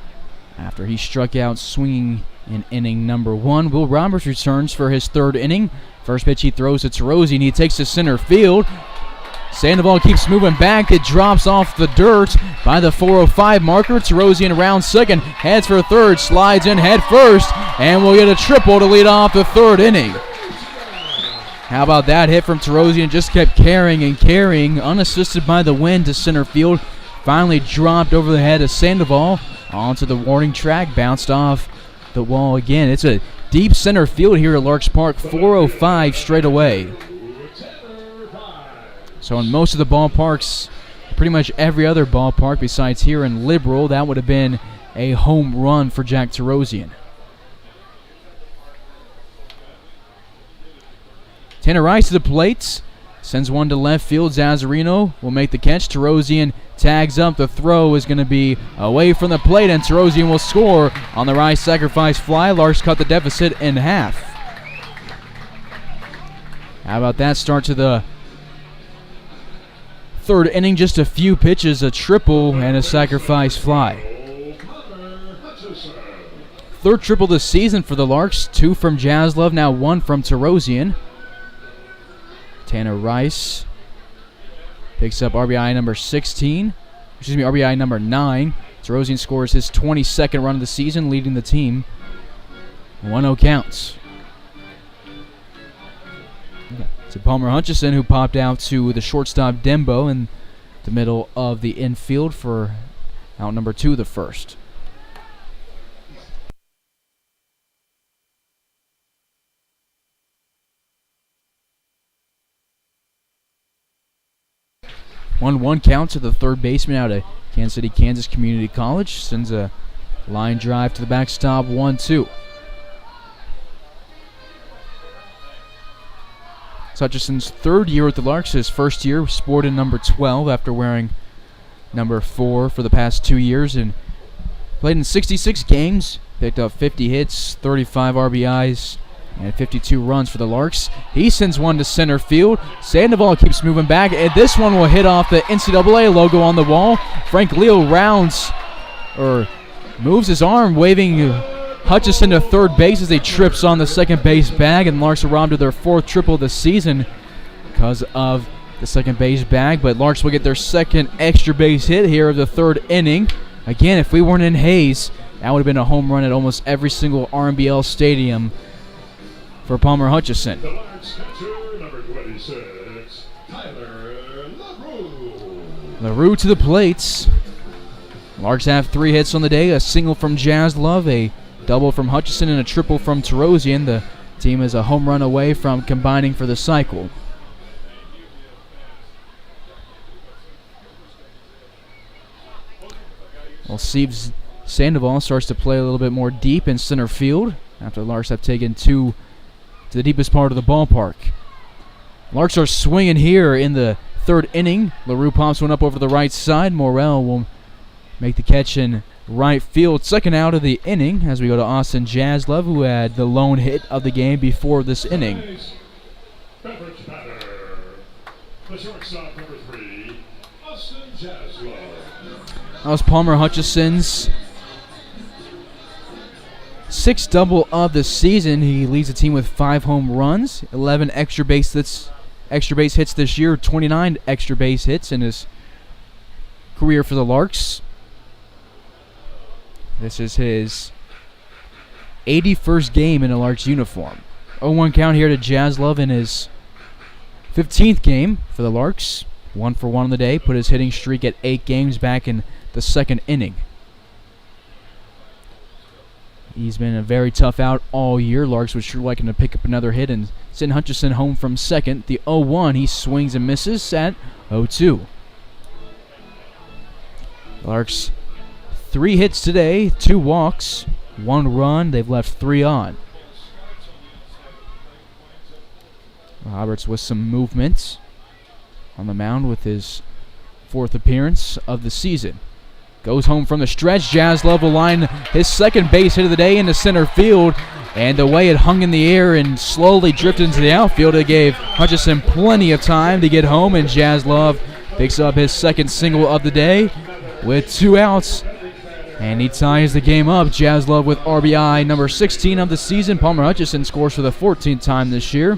after he struck out swinging in inning number 1. Will Roberts returns for his third inning. First pitch he throws to Tarosian. He takes to center field. Sandoval keeps moving back. It drops off the dirt by the 4:05 marker. Tarosian rounds second, heads for third, slides in head first, and we'll get a triple to lead off the third inning. How about that hit from Tarosian? Just kept carrying and carrying, unassisted by the wind to center field. Finally dropped over the head of Sandoval onto the warning track, bounced off the wall again. It's a deep center field here at Larks Park, 4:05 straight away. So in most of the ballparks, pretty much every other ballpark besides here in Liberal, that would have been a home run for Jack Tarosian. Tanner Rice to the plate, sends one to left field. Zazzarino will make the catch. Tarosian tags up. The throw is going to be away from the plate, and Tarosian will score on the Rice sacrifice fly. Larks cut the deficit in half. How about that start to the third inning? Just a few pitches, a triple and a sacrifice fly. Third triple this season for the Larks. 2 from Jaslov, now 1 from Tarosian. Tanner Rice picks up RBI number 16. RBI number 9. Tarosian scores his 22nd run of the season, leading the team. 1-0 counts. To Palmer Hutchison, who popped out to the shortstop Dembo in the middle of the infield for out number 2 the first. One count to the third baseman out of Kansas City, Kansas Community College. Sends a line drive to the backstop, 1-2. It's Hutchison's third year with the Larks. His first year sported number 12 after wearing number 4 for the past 2 years, and played in 66 games, picked up 50 hits, 35 RBIs, and 52 runs for the Larks. He sends one to center field. Sandoval keeps moving back, and this one will hit off the NCAA logo on the wall. Frank Leo moves his arm, waving Hutchison to third base as he trips on the second base bag, and Larks are robbed of their 4th triple of the season because of the second base bag. But Larks will get their second extra base hit here of the third inning. Again, if we weren't in Hayes, that would have been a home run at almost every single RMBL stadium for Palmer Hutchison. The Larks catcher, number 26, Tyler LaRue. LaRue to the plates. Larks have 3 hits on the day, a single from Jaslov, a double from Hutchison, and a triple from Tarosian. The team is a home run away from combining for the cycle. Well, Steve Sandoval starts to play a little bit more deep in center field after the Larks have taken 2 to the deepest part of the ballpark. Larks are swinging here in the third inning. LaRue pops one up over the right side. Morrell will make the catch in right field. Second out of the inning as we go to Austin Jaslov, who had the lone hit of the game before this inning. Beverage batter. The shortstop, number 3, Austin Jaslov. That was Palmer Hutchison's 6th double of the season. He leads the team with 5 home runs, 11 extra base hits this year, 29 extra base hits in his career for the Larks. This is his 81st game in a Larks uniform. 0-1 count here to Jaslov in his 15th game for the Larks. 1 for 1 on the day, put his hitting streak at 8 games back in the second inning. He's been a very tough out all year. Larks would sure like him to pick up another hit and send Hutchison home from second. The 0-1, he swings and misses at 0-2. Larks 3 hits today, 2 walks, 1 run. They've left 3 on. Roberts with some movement on the mound with his 4th appearance of the season. Goes home from the stretch. Jaslov will line his second base hit of the day into center field. And the way it hung in the air and slowly drifted into the outfield, it gave Hutchison plenty of time to get home. And Jaslov picks up his second single of the day with 2 outs. And he ties the game up. Jazz Love with RBI number 16 of the season. Palmer Hutchison scores for the 14th time this year.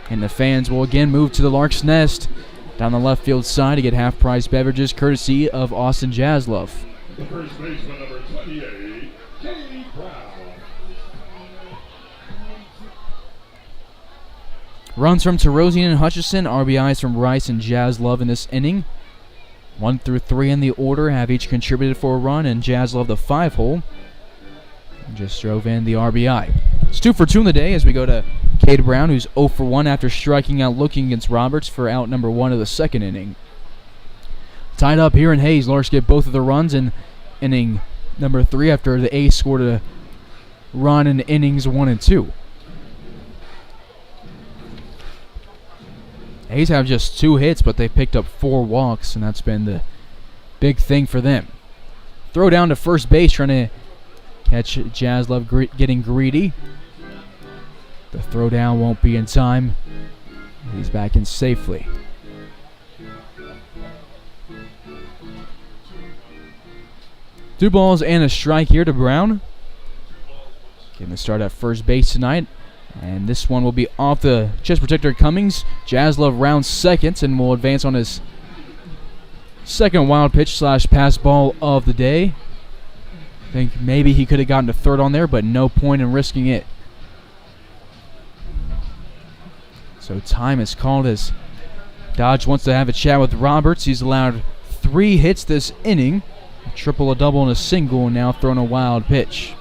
And the fans will again move to the Larks Nest down the left field side to get half-price beverages courtesy of Austin Jazz Love. The first baseman, number 28, Katie Brown. Runs from Terosian and Hutchison, RBIs from Rice and Jazz Love in this inning. 1 through 3 in the order have each contributed for a run, and Jazz Love the 5-hole. Just drove in the RBI. It's 2 for 2 in the day as we go to Cade Brown, who's 0 for 1 after striking out looking against Roberts for out number 1 of the second inning. Tied up here in Hayes, Larks get both of the runs in inning number 3 after the A's scored a run in innings 1 and 2. A's have just 2 hits, but they picked up 4 walks, and that's been the big thing for them. Throw down to first base, trying to catch Jazz Love getting greedy. The throw down won't be in time. He's back in safely. Two balls and a strike here to Brown. Getting the start at first base tonight. And this one will be off the chest protector Cummings. Jazz Love rounds second and will advance on his second wild pitch / pass ball of the day. I think maybe he could have gotten to third on there, but no point in risking it. So time is called as Dodge wants to have a chat with Roberts. He's allowed 3 hits this inning. A triple, a double, and a single, and now throwing a wild pitch.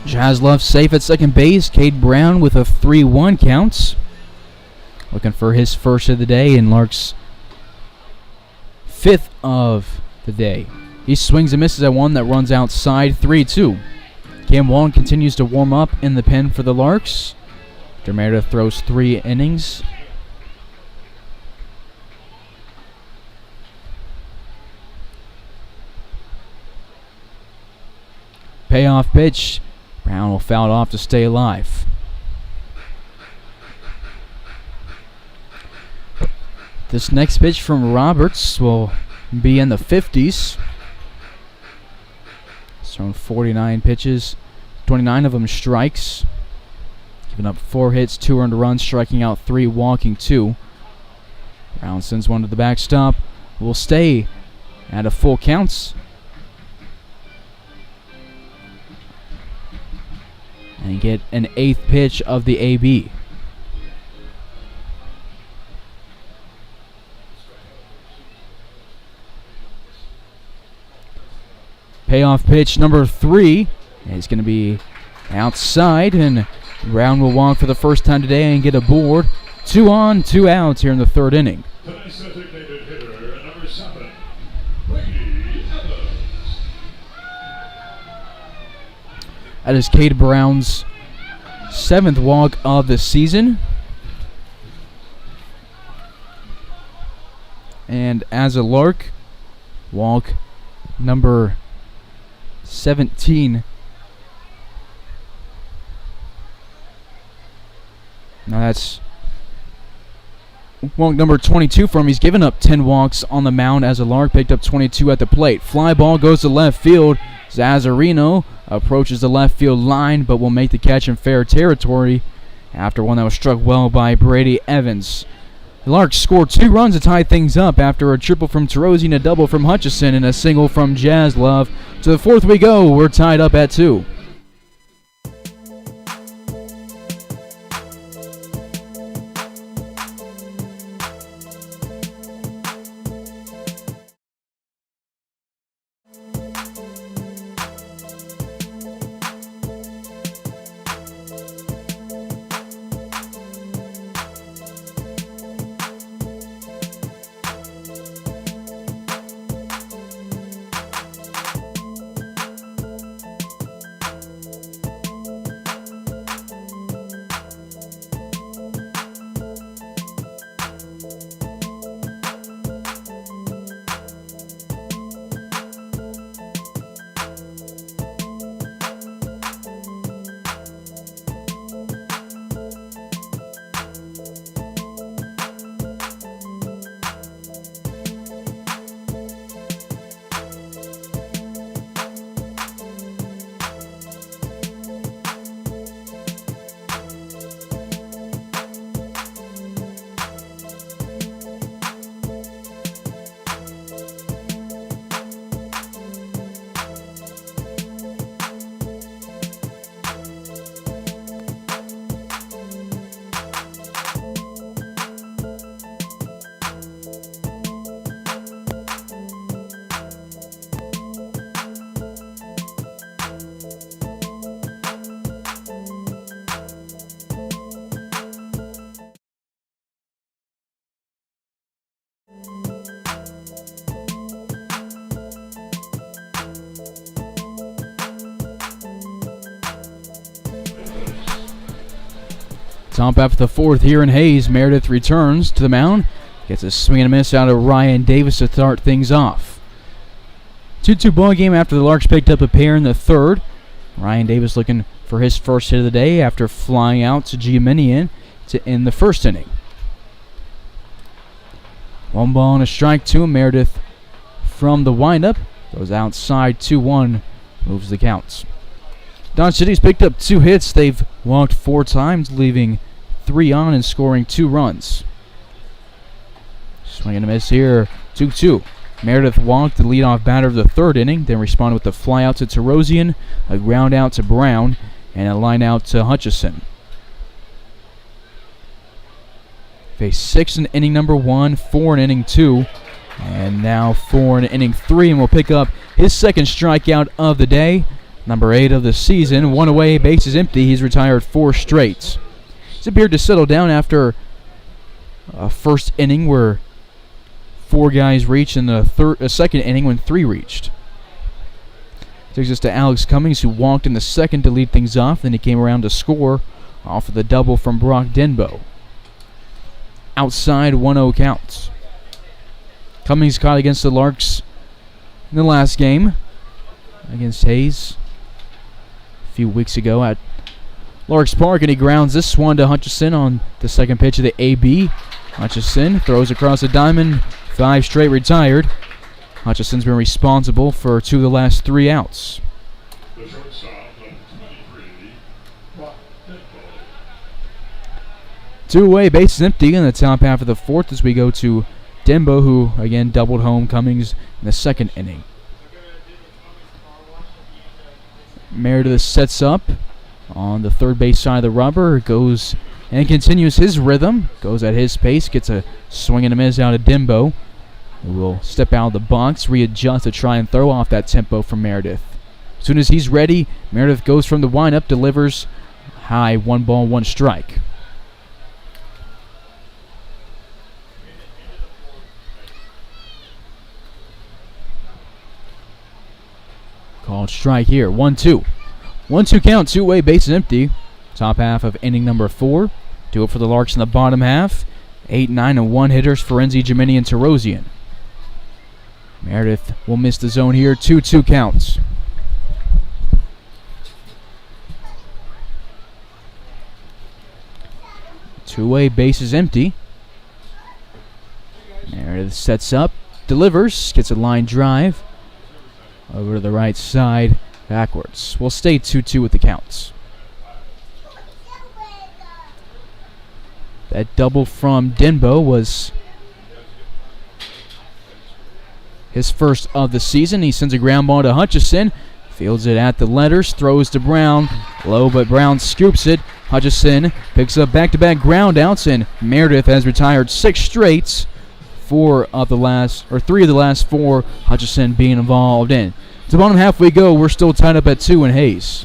Jazz Love safe at second base. Cade Brown with a 3-1 count. Looking for his first of the day and Larks' 5th of the day. He swings and misses at one that runs outside. 3-2. Cam Wong continues to warm up in the pen for the Larks. Meredith throws 3 innings. Payoff pitch. Brown will foul it off to stay alive. This next pitch from Roberts will be in the 50s. He's thrown 49 pitches, 29 of them strikes. Giving up 4 hits, 2 earned runs, striking out 3, walking 2. Brown sends one to the backstop. Will stay at a full count. And get an 8th pitch of the AB. Payoff pitch number 3 is going to be outside, and Brown will walk for the first time today and get a board. 2 on, 2 outs here in the 3rd inning. Tonight's designated hitter, number 7, Brady Evans. That is Cade Brown's 7th walk of the season. And as a Lark, walk number 17. Now that's walk number 22 for him. He's given up 10 walks on the mound as a Lark, picked up 22 at the plate. Fly ball goes to left field. Zazzarino approaches the left field line, but will make the catch in fair territory after one that was struck well by Brady Evans. The Larks scored 2 runs to tie things up after a triple from Tarosian, a double from Hutchison, and a single from Jazz Love. To the 4th we go. We're tied up at 2. Top after the 4th here in Hayes. Meredith returns to the mound. Gets a swing and a miss out of Ryan Davis to start things off. 2-2 ball game after the Larks picked up a pair in the 3rd. Ryan Davis looking for his first hit of the day after flying out to Giaminian to end the 1st inning. 1 ball and a strike to him. Meredith from the windup goes outside 2-1, moves the counts. Dodge City's picked up 2 hits. They've walked 4 times, leaving 3 on and scoring 2 runs. Swing and a miss here, 2-2. Meredith walked the leadoff batter of the 3rd inning, then responded with a fly out to Tarosian, a ground out to Brown, and a line out to Hutchison. Face 6 in inning number 1, 4 in inning 2, and now 4 in inning 3, and will pick up his 2nd strikeout of the day. Number 8 of the season. 1 away, bases empty. He's retired 4 straight. He's appeared to settle down after a 1st inning where 4 guys reached, and a 2nd inning when 3 reached. Takes us to Alex Cummings, who walked in the 2nd to lead things off. Then he came around to score off of the double from Brock Denbo. Outside 1-0 counts. Cummings caught against the Larks in the last game against Hayes few weeks ago at Larks Park, and he grounds this one to Hutchison on the 2nd pitch of the AB. Hutchison throws across the diamond, 5 straight retired. Hutchison's been responsible for 2 of the last 3 outs. The shortstop, number 23, Brock Denbo. 2 away, bases empty in the top half of the 4th as we go to Denbo, who again doubled home Cummings in the 2nd inning. Meredith sets up on the 3rd base side of the rubber, goes and continues his rhythm, goes at his pace, gets a swing and a miss out of Denbo, who will step out of the box, readjust to try and throw off that tempo from Meredith. As soon as he's ready, Meredith goes from the windup, delivers high, 1 ball, 1 strike. Called strike here. 1-2. 1-2 count, 2-away, bases empty. Top half of inning number 4. Do it for the Larks in the bottom half. 8, 9, and 1 hitters, Ferenzi, Gemini, and Tarosian. Meredith will miss the zone here. 2-2 counts. Two-way, bases empty. Meredith sets up, delivers, gets a line drive over to the right side, backwards. We'll stay 2-2 with the counts. That double from Denbo was his first of the season. He sends a ground ball to Hutchison. Fields it at the letters, throws to Brown. Low, but Brown scoops it. Hutchison picks up back-to-back ground outs, and Meredith has retired 6 straights. 3 of the last 4 Hutchison being involved in. To the bottom half we go. We're still tied up at 2 in Hayes.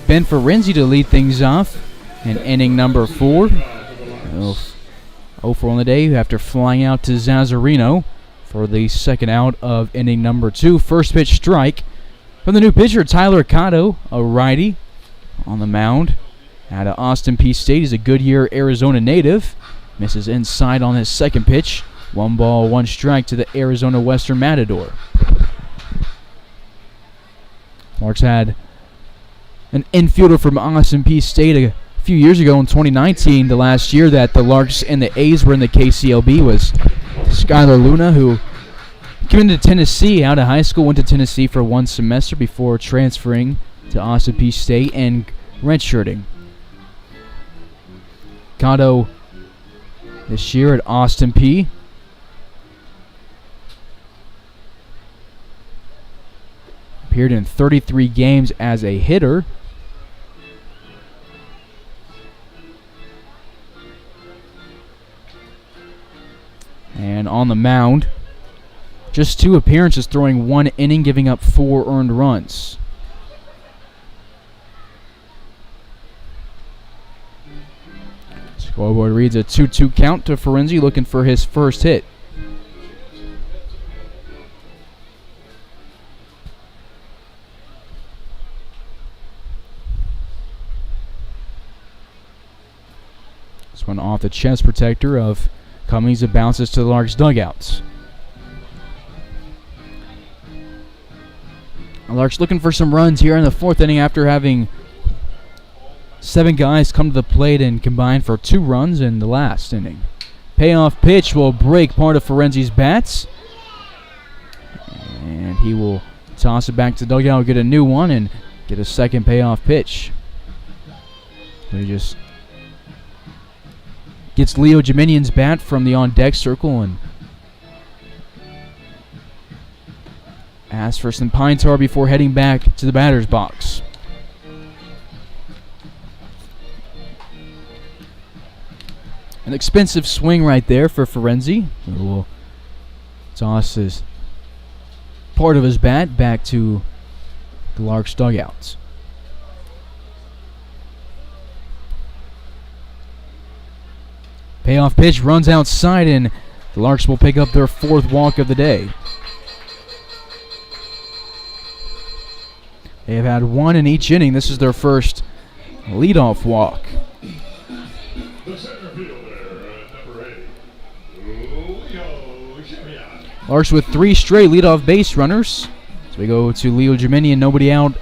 Ben Ferenzi to lead things off in inning number 4. 0 for on the day after flying out to Zazarino for the second out of inning number 2. First pitch strike from the new pitcher, Tyler Cotto, a righty on the mound. Out of Austin P. State, he's a Goodyear, Arizona native. Misses inside on his second pitch. 1 ball, 1 strike to the Arizona Western Matador. Larks had an infielder from Austin P. State a few years ago in 2019, the last year that the Larks and the A's were in the KCLB, was Skylar Luna, who came into Tennessee out of high school, went to Tennessee for 1 semester before transferring to Austin P. State and redshirting. Cotto this year at Austin P. Appeared in 33 games as a hitter. And on the mound, just 2 appearances, throwing 1 inning, giving up 4 earned runs. Scoreboard reads a 2-2 count to Ferenzi, looking for his first hit. This one off the chest protector of Cummings. It bounces to the Larks dugouts. The Larks looking for some runs here in the 4th inning after having 7 guys come to the plate and combine for 2 runs in the last inning. Payoff pitch will break part of Ferenzi's bats. And he will toss it back to the dugout, get a new one, and get a second payoff pitch. He just gets Leo Jiminion's bat from the on-deck circle and asks for some pine tar before heading back to the batter's box. An expensive swing right there for Ferenzi, who will tosses part of his bat back to the Larks dugouts. Payoff pitch runs outside, and the Larks will pick up their 4th walk of the day. They have had 1 in each inning. This is their first leadoff walk. The center fielder, number 8, Leo Jimmy. Larks with 3 straight leadoff base runners. So we go to Leo Jiminy and nobody out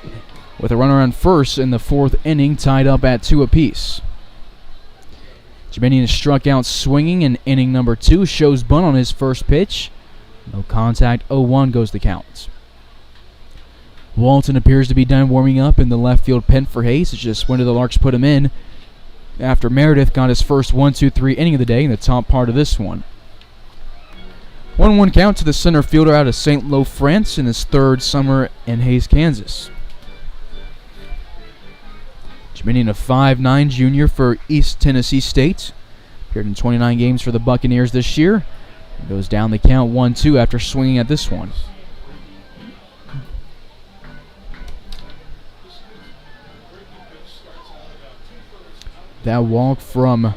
with a runner on first in the 4th inning, tied up at 2 apiece. Jiminy is struck out swinging in inning number 2, shows bunt on his first pitch. No contact, 0-1 goes the count. Walton appears to be done warming up in the left field pen for Hayes. It's just when did the Larks put him in after Meredith got his first 1-2-3 inning of the day in the top part of this one. 1-1 count to the center fielder out of St. Lo, France in his 3rd summer in Hayes, Kansas. Jiminy, a 5'9" junior for East Tennessee State. Appeared in 29 games for the Buccaneers this year. Goes down the count 1-2 after swinging at this one. That walk from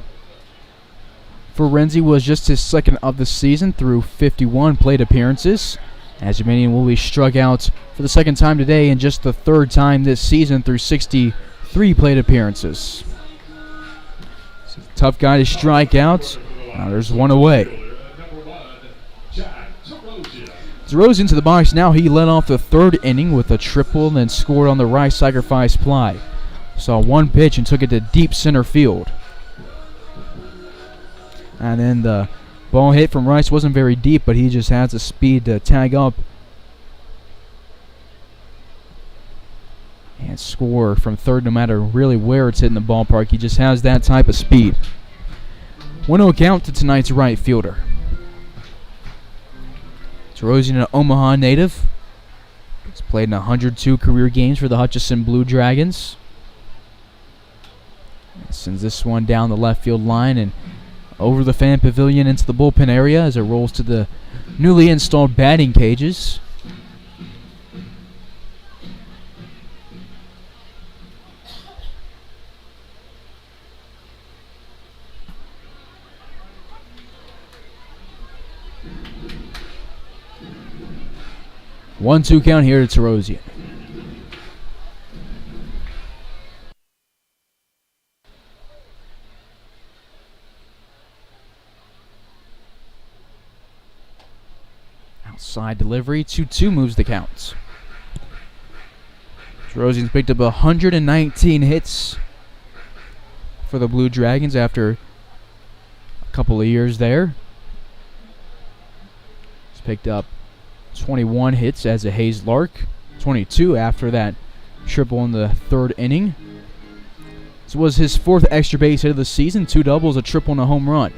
Ferenzi was just his 2nd of the season through 51 plate appearances. As Jiminy will be struck out for the 2nd time today and just the 3rd time this season through 63 plate appearances. Tough guy to strike out. Now there's one away. Zero's into the box now. He led off the 3rd inning with a triple and then scored on the right sacrifice fly. Saw one pitch and took it to deep center field. And then the ball hit from Rice wasn't very deep, but he just has the speed to tag up and score from third no matter really where it's hitting the ballpark. He just has that type of speed. 1-0 count to tonight's right fielder. Terosian, an Omaha native. He's played in 102 career games for the Hutchinson Blue Dragons. Sends this one down the left field line and over the fan pavilion into the bullpen area as it rolls to the newly installed batting cages. One-two count here to Terosian. Outside delivery, 2-2 moves the count. Terosian's picked up 119 hits for the Blue Dragons after a couple of years there. He's picked up 21 hits as a Hayes Lark, 22 after that triple in the 3rd inning. This was his 4th extra base hit of the season, 2 doubles, a triple, and a home run.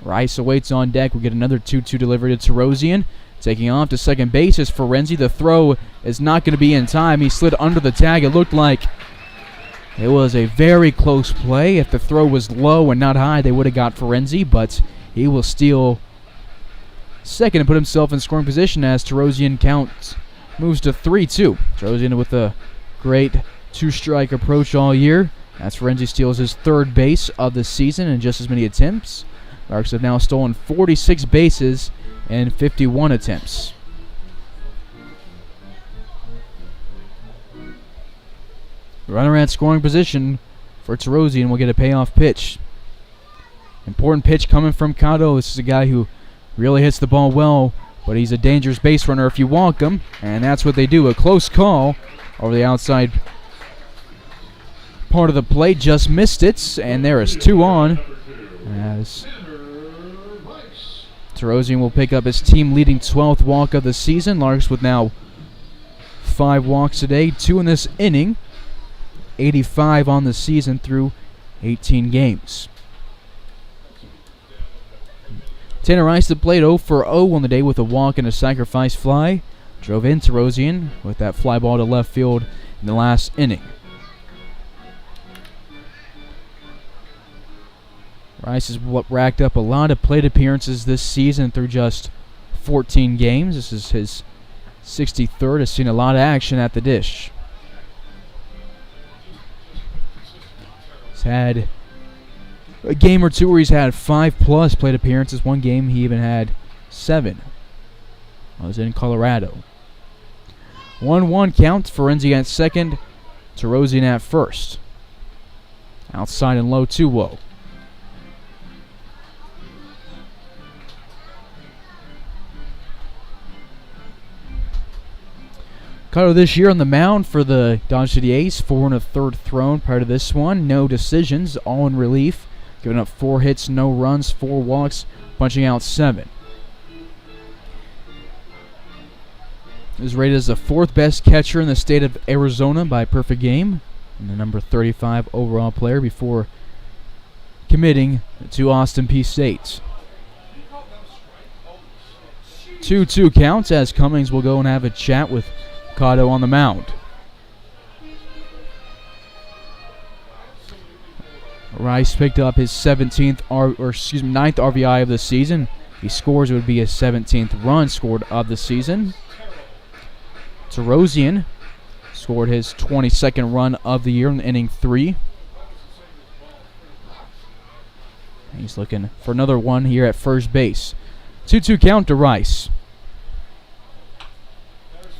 Rice awaits on deck. We get another 2-2 delivery to Terosian. Taking off to second base is Ferenzi. The throw is not going to be in time. He slid under the tag. It looked like it was a very close play. If the throw was low and not high, they would have got Ferenzi, but he will steal second and put himself in scoring position as Terosian count moves to 3-2. Terosian with a great 2-strike approach all year as Ferenzi steals his 3rd base of the season in just as many attempts. Larks have now stolen 46 bases in 51 attempts. Runner at scoring position for Terosian will get a payoff pitch. Important pitch coming from Cotto. This is a guy who really hits the ball well, but he's a dangerous base runner if you walk him, and that's what they do. A close call over the outside part of the plate, just missed it, and there is 2 on. As Terosian will pick up his team-leading 12th walk of the season. Larks with now 5 walks today, 2 in this inning. 85 on the season through 18 games. Tanner Rice that played 0 for 0 on the day with a walk and a sacrifice fly. Drove in Terosian with that fly ball to left field in the last inning. Rice has racked up a lot of plate appearances this season through just 14 games. This is his 63rd. Has seen a lot of action at the dish. He's had a game or two where he's had 5+ plate appearances. One game he even had 7. I was in Colorado. 1-1 count. Ferenzi at second. Tarosian at first. Outside and low 2-0. Cotto this year on the mound for the Dodge City Ace, 4 1/3 thrown prior to this one. No decisions, all in relief. Giving up 4 hits, no runs, 4 walks, punching out 7. He was rated as the 4th best catcher in the state of Arizona by perfect game, and the number 35 overall player before committing to Austin Peay State. 2-2 counts as Cummings will go and have a chat with Cotto on the mound. Rice picked up his 9th RBI of the season. If he scores, it would be his 17th run scored of the season. Tarosian scored his 22nd run of the year in inning 3. He's looking for another one here at first base. 2-2 count to Rice.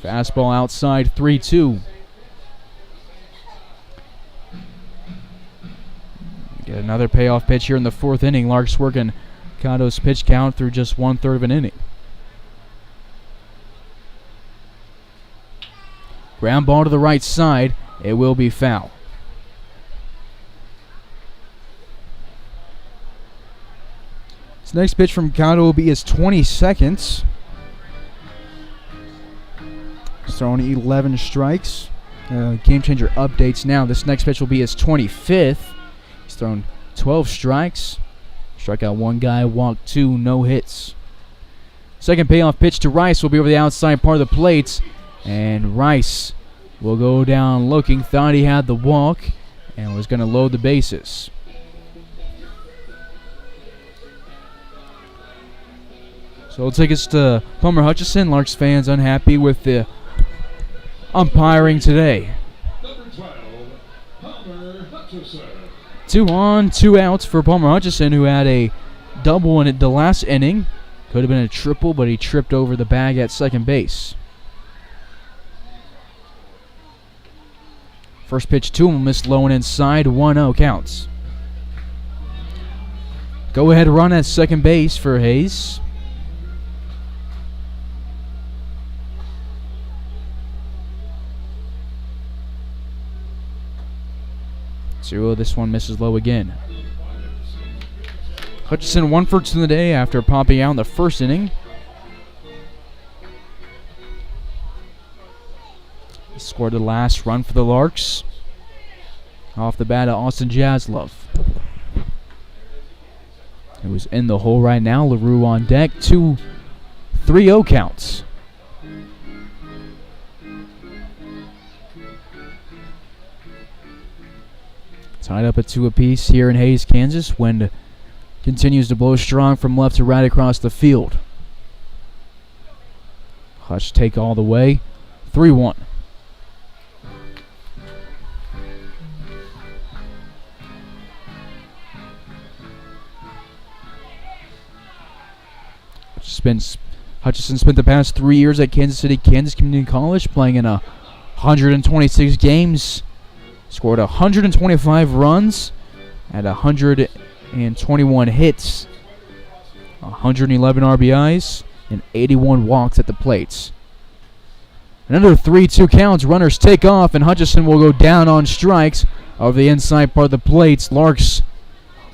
Fastball outside, 3-2. Get another payoff pitch here in the 4th inning. Larks working Cotto's pitch count through just 1/3 of an inning. Ground ball to the right side. It will be foul. This next pitch from Cotto will be his 22nd. He's thrown 11 strikes. Game changer updates now. This next pitch will be his 25th. He's thrown 12 strikes. Struck out 1 guy, walked 2, no hits. Second payoff pitch to Rice will be over the outside part of the plate. And Rice will go down looking. Thought he had the walk and was going to load the bases. So it'll take us to Palmer Hutchison. Larks fans unhappy with the umpiring today. Number 12, Palmer Hutchison. 2 on, 2 outs for Palmer Hutchison, who had a double in the last inning. Could have been a triple, but he tripped over the bag at second base. First pitch to him, missed low and inside, 1-0 counts. Go ahead run at second base for Hayes. 2-0, this one misses low again. Hutchison 1 for 2 in the day after popping out in the first inning. He scored the last run for the Larks. Off the bat of Austin Jaslov. It was in the hole right now. LaRue on deck. 3-0 counts. Tied up at 2 apiece here in Hayes, Kansas. Wind continues to blow strong from left to right across the field. Hutch take all the way. 3-1. Hutchison spent the past 3 years at Kansas City, Kansas Community College, playing in 126 games. Scored 125 runs, had 121 hits, 111 RBIs, and 81 walks at the plates. Another 3-2 counts. Runners take off, and Hutchison will go down on strikes over the inside part of the plates. Larks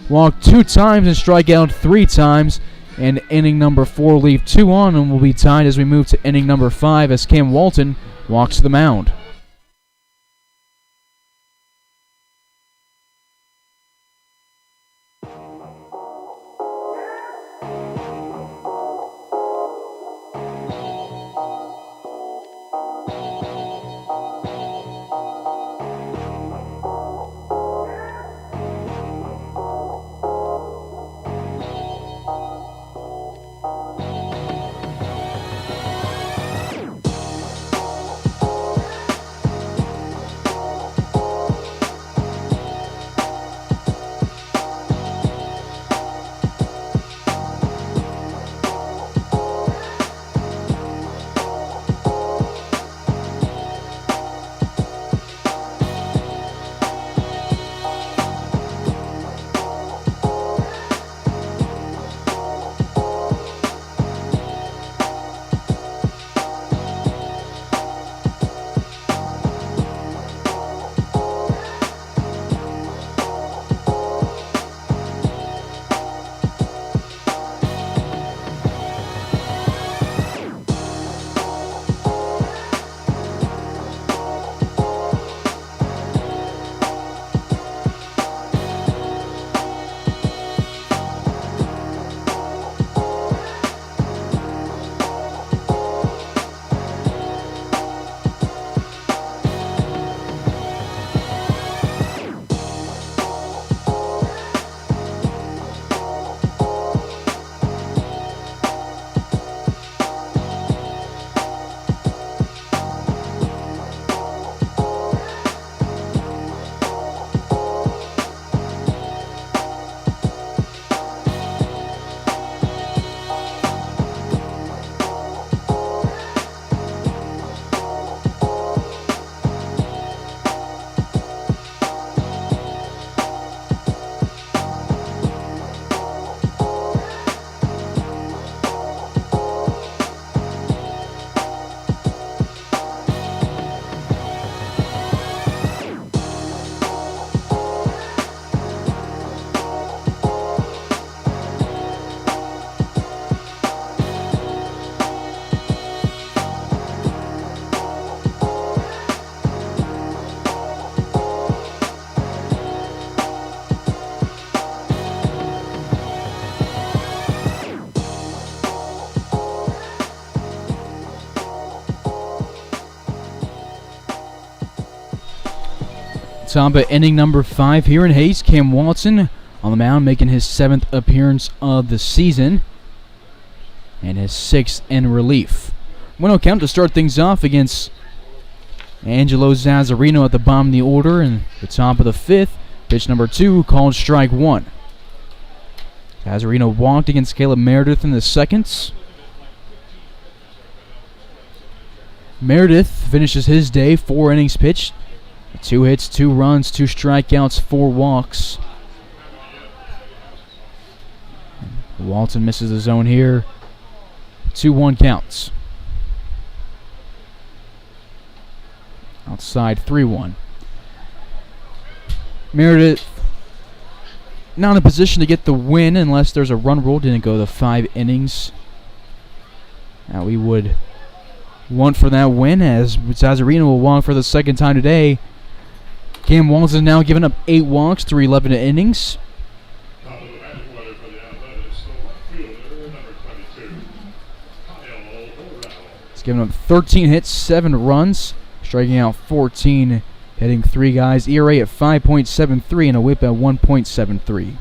walk 2 times and strike out 3 times. And inning number 4 leave 2 on and will be tied as we move to inning number 5 as Cam Walton walks to the mound. Top of inning number 5 here in Hayes. Cam Watson on the mound, making his 7th appearance of the season and his 6th in relief. 1-0 count to start things off against Angelo Zazzarino at the bottom of the order in the top of the 5th. Pitch number 2 called strike 1. Zazzarino walked against Caleb Meredith in the seconds. Meredith finishes his day, 4 innings pitched, 2 hits, 2 runs, 2 strikeouts, 4 walks. Walton misses the zone here. 2-1 counts. Outside 3-1. Meredith not in a position to get the win unless there's a run rule. Didn't go the 5 innings. Now we would want for that win, as Zazzarino will walk for the second time today. Cam Walton has now given up 8 walks through 11 innings. He's given up 13 hits, 7 runs, striking out 14, hitting 3 guys. ERA at 5.73 and a whip at 1.73.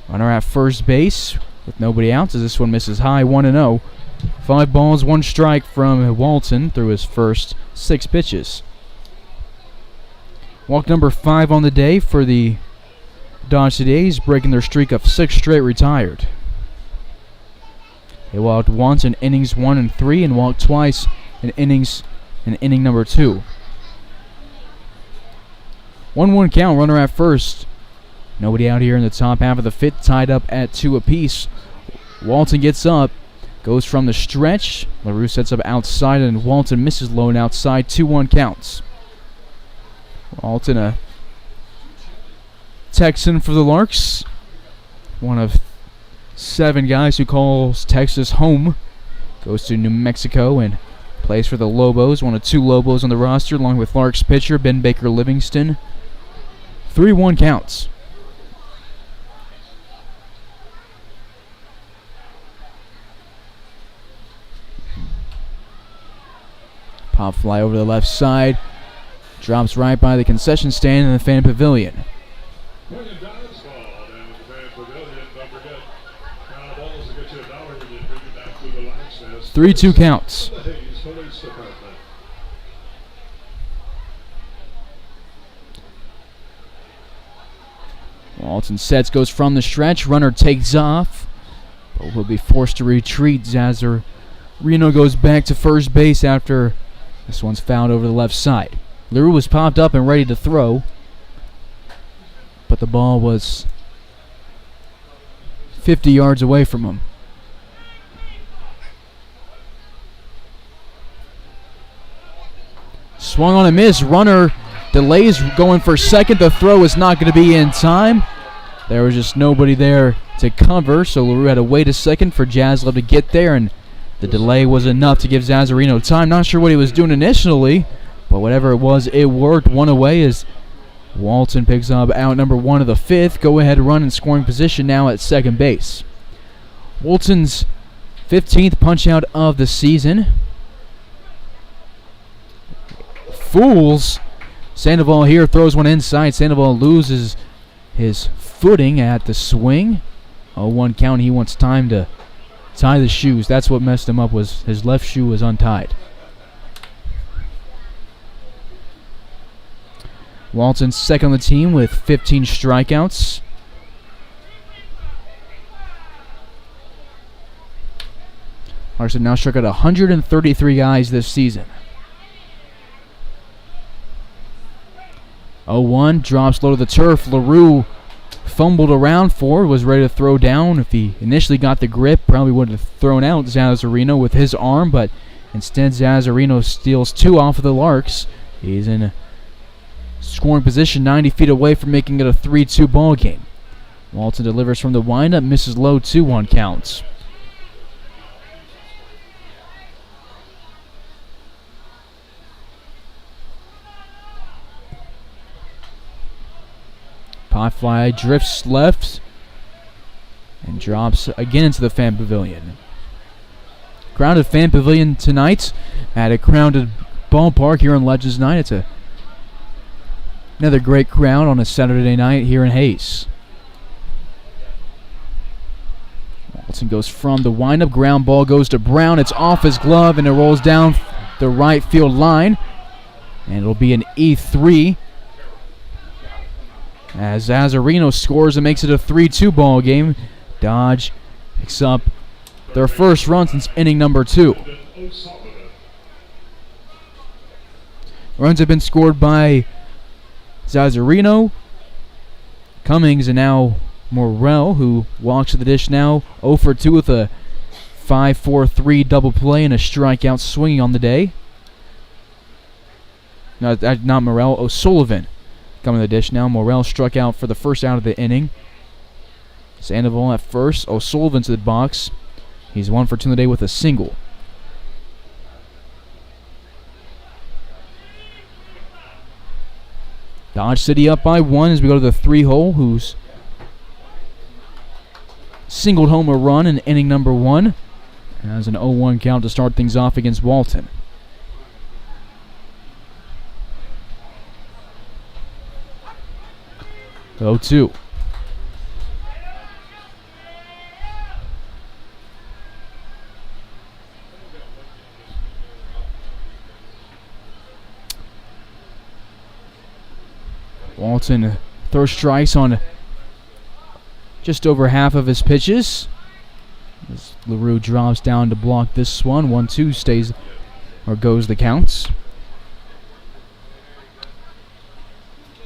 Runner at first base with nobody out as this one misses high, 1-0. 5 balls, 1 strike from Walton through his first 6 pitches. Walk number 5 on the day for the Dodge City A's, breaking their streak of 6 straight retired. They walked once in innings 1 and 3 and walked twice in inning number 2. 1-1 count, runner at first. Nobody out here in the top half of the 5th, tied up at 2 apiece. Walton gets up, goes from the stretch. LaRue sets up outside and Walton misses low and outside. 2-1 counts. Walton, a Texan for the Larks. One of 7 guys who calls Texas home. Goes to New Mexico and plays for the Lobos. One of 2 Lobos on the roster, along with Larks pitcher Ben Baker Livingston. 3-1 counts. Pop fly over the left side. Drops right by the concession stand in the fan pavilion. 3-2 counts. Walton sets, goes from the stretch. Runner takes off, but will be forced to retreat. Zazzarino goes back to first base after this one's fouled over the left side. LaRue was popped up and ready to throw, but the ball was 50 yards away from him. Swung on a miss. Runner delays going for second. The throw is not going to be in time. There was just nobody there to cover, so LaRue had to wait a second for Jaslov to get there, and the delay was enough to give Zazzarino time. Not sure what he was doing initially, but whatever it was, it worked. 1 away as Walton picks up out number 1 of the 5th. Go-ahead run in scoring position now at second base. Walton's 15th punch-out of the season. Fools. Sandoval here throws one inside. Sandoval loses his footing at the swing. 0-1 count. He wants time to tie the shoes. That's what messed him up, was his left shoe was untied. Walton's second on the team with 15 strikeouts. Larks have now struck out 133 guys this season. 0-1, drops low to the turf. LaRue fumbled around for, was ready to throw down. If he initially got the grip, probably would have thrown out Zazzarino with his arm, but instead Zazzarino steals 2 off of the Larks. He's in a scoring position 90 feet away from making it a 3-2 ball game. Walton delivers from the windup, misses low, 2-1 counts. Pop fly drifts left and drops again into the fan pavilion. Crowded fan pavilion tonight. Had a crowded Ballpark here on Legends Night. It's another great crowd on a Saturday night here in Hayes. Walton goes from the windup. Ground ball goes to Brown. It's off his glove and it rolls down the right field line. And it'll be an E3 as Azzarino scores and makes it a 3-2 ball game. Dodge picks up their first run since inning number 2. Runs have been scored by Zazzarino, Cummings, and now Morrell, who walks to the dish now 0 for 2 with a 5-4-3 double play and a strikeout swinging on the day. No, not Morrell, O'Sullivan coming to the dish now. Morrell struck out for the first out of the inning. Sandoval at first, O'Sullivan to the box. He's 1 for 2 today with a single. Dodge City up by 1 as we go to the 3-hole, who's singled home a run in inning number 1. Has an 0-1 count to start things off against Walton. Oh, 2. Walton throws strikes on just over half of his pitches. As LaRue drops down to block this one. 1-2 stays or goes the counts.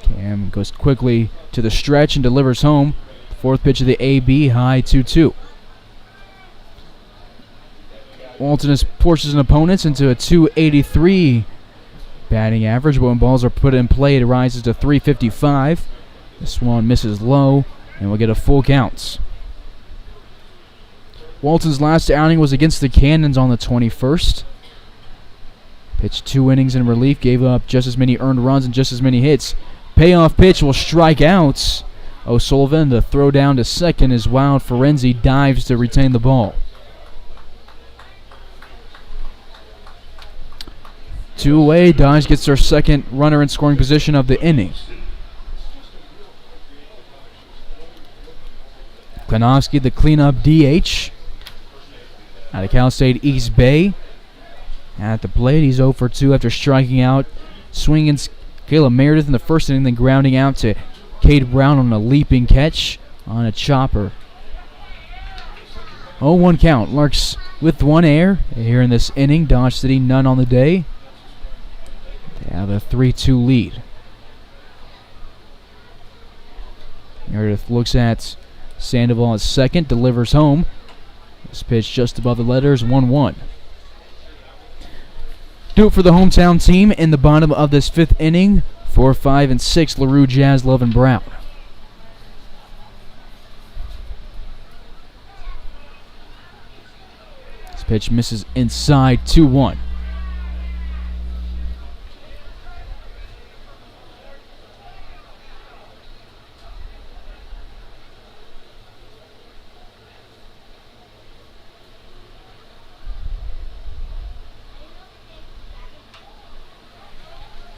Cam goes quickly to the stretch and delivers home. Fourth pitch of the AB, high 2-2. Walton has forces an opponents into a 283 batting average, but when balls are put in play, it rises to 355. This one misses low, and we'll get a full count. Walton's last outing was against the Cannons on the 21st. Pitched 2 innings in relief, gave up just as many earned runs and just as many hits. Payoff pitch will strike out. O'Sullivan, the throw down to second is Wild. Ferenzi dives to retain the ball. 2 away. Dodge gets their second runner in scoring position of the inning. Klinowski, the cleanup DH. Out of Cal State East Bay. At the plate, he's 0 for 2 after striking out. Swinging Caleb Meredith in the first inning, then grounding out to Cade Brown on a leaping catch on a chopper. 0-1 count. Larks with 1 error here in this inning. Dodge City none on the day. They have a 3-2 lead. Meredith looks at Sandoval at second, delivers home. This pitch just above the letters, 1-1. Do it for the hometown team in the bottom of this 5th inning. 4, 5, and 6, LaRue, Jazz, Love, and Brown. This pitch misses inside, 2-1.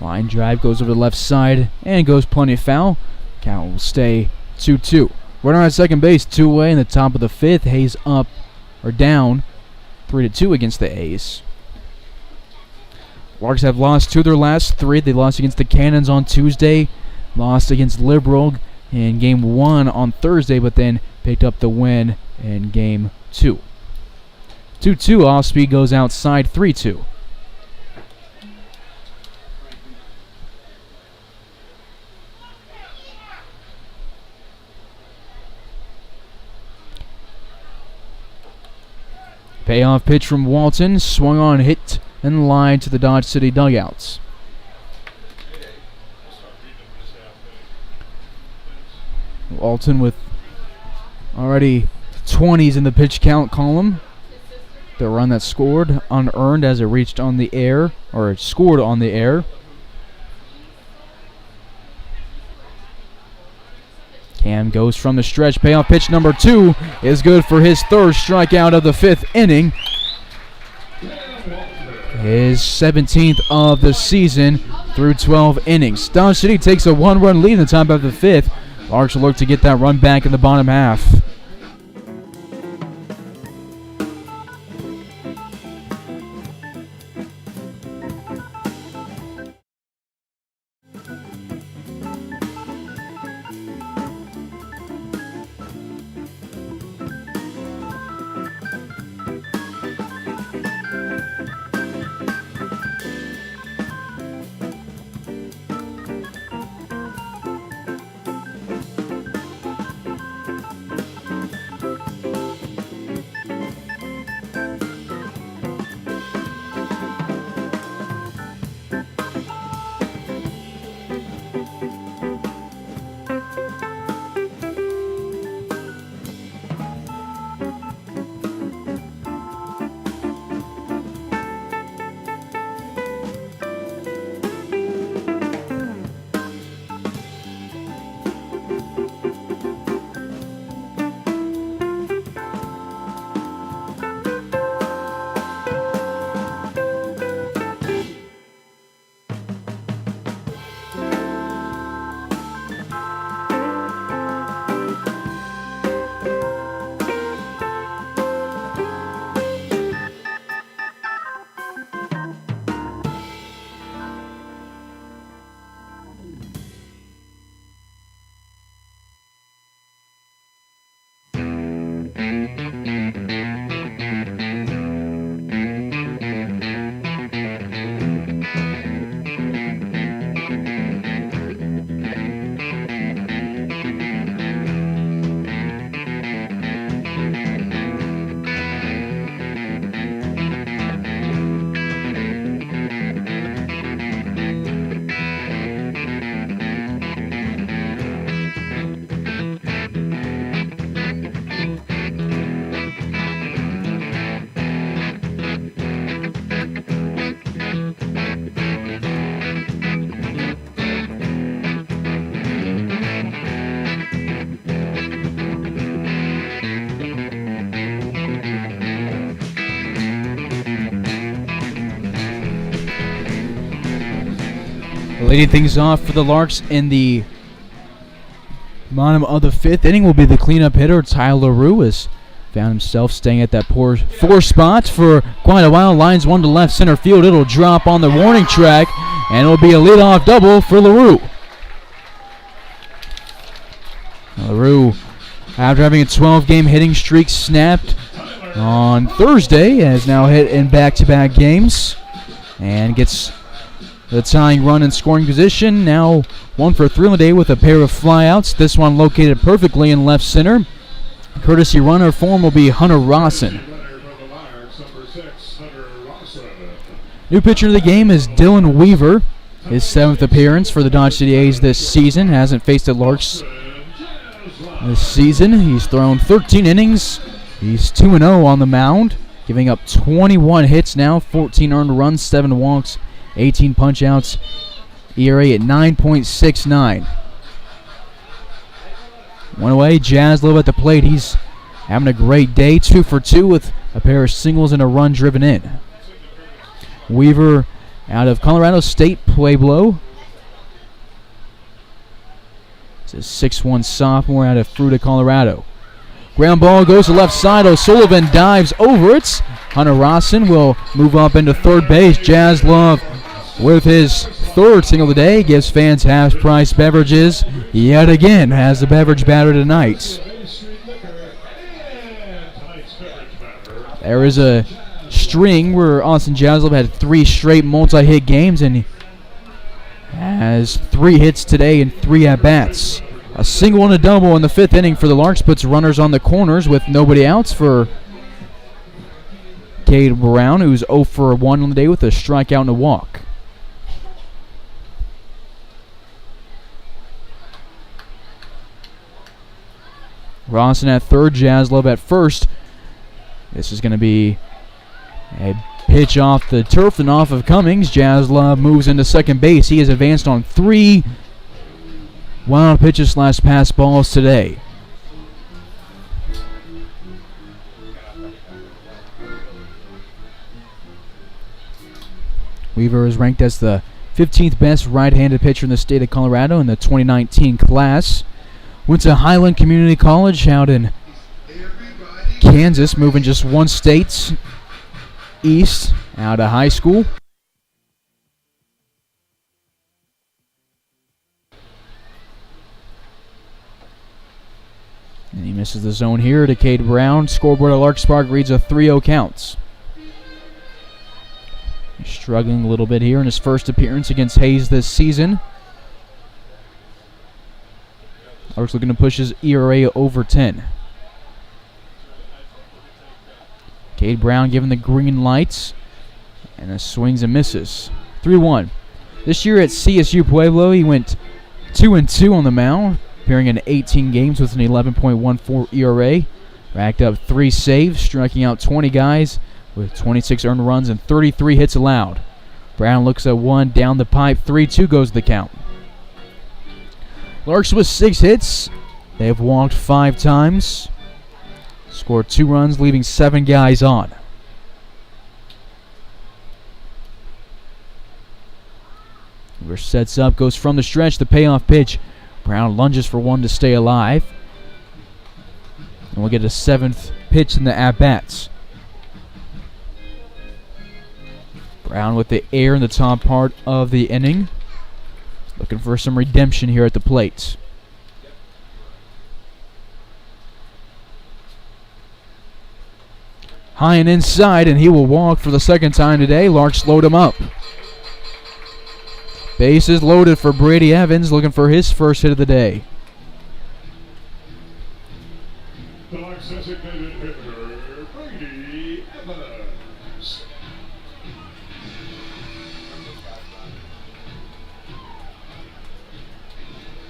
Line drive goes over the left side and goes plenty foul. Count will stay 2-2. Runner on second base, 2 away in the top of the 5th. Hayes up or down 3-2 against the A's. Larks have lost 2 of their last 3. They lost against the Cannons on Tuesday, lost against Liberal in game 1 on Thursday, but then picked up the win in game 2. 2-2, off speed goes outside, 3-2. Payoff pitch from Walton, swung on, hit, and line to the Dodge City dugouts. Walton with already 20s in the pitch count column. The run that scored unearned as it reached on the air, or it scored on the air. Cam goes from the stretch. Payoff pitch number 2 is good for his 3rd strikeout of the 5th inning. his 17th of the season through 12 innings. Dodge City takes a 1-run lead in the top of the 5th. Larks will look to get that run back in the bottom half. Leading things off for the Larks in the bottom of the 5th inning will be the cleanup hitter, Tyler Rue, has found himself staying at that poor 4 spot for quite a while. Lines one to left center field. It'll drop on the warning track, and it'll be a leadoff double for LaRue. LaRue, after having a 12-game hitting streak snapped on Thursday, has now hit in back-to-back games and gets the tying run in scoring position. Now 1 for 3 on the day with a pair of flyouts. This one located perfectly in left center. Courtesy runner form will be Hunter Rawson. New pitcher of the game is Dylan Weaver. His 7th appearance for the Dodge City A's this season. Hasn't faced the Larks this season. He's thrown 13 innings. He's 2-0 on the mound, giving up 21 hits now, 14 earned runs, 7 walks, 18 punch-outs, ERA at 9.69. One away, Jaslov at the plate. He's having a great day, 2 for 2 with a pair of singles and a run driven in. Weaver out of Colorado State Pueblo. It's a 6'1 sophomore out of Fruita, Colorado. Ground ball goes to left side. O'Sullivan dives over it. Hunter Rawson will move up into third base. Jaslov with his 3rd single of the day gives fans half-price beverages. Yet again has the beverage batter tonight. There is a string where Austin Jaslov had 3 straight multi-hit games, and he has 3 hits today and 3 at-bats. A single and a double in the 5th inning for the Larks puts runners on the corners with nobody outs for Cade Brown, who's 0 for 1 on the day with a strikeout and a walk. Rawson at third, Jaslov at first. This is going to be a pitch off the turf and off of Cummings. Jaslov moves into second base. He has advanced on 3 wild pitches / pass balls today. Weaver is ranked as the 15th best right-handed pitcher in the state of Colorado in the 2019 class. Went to Highland Community College out in Kansas, moving just one state east out of high school. And he misses the zone here to Cade Brown. Scoreboard at Larks Park reads a 3-0 count. He's struggling a little bit here in his first appearance against Hayes this season. Larks looking to push his ERA over 10. Cade Brown given the green lights, and it swings and misses. 3-1. This year at CSU Pueblo, he went 2-2 on the mound, appearing in 18 games with an 11.14 ERA. Racked up 3 saves, striking out 20 guys with 26 earned runs and 33 hits allowed. Brown looks at one, down the pipe, 3-2 goes the count. Larks with 6 hits. They have walked 5 times. Scored 2 runs, leaving 7 guys on. Weaver sets up, goes from the stretch, the payoff pitch. Brown lunges for one to stay alive. And we'll get a 7th pitch in the at-bats. Brown with the air in the top part of the inning. Looking for some redemption here at the plate. High and inside, and he will walk for the second time today. Larks load him up. Bases loaded for Brady Evans, looking for his first hit of the day. The Larks designated hitter, Brady Evans.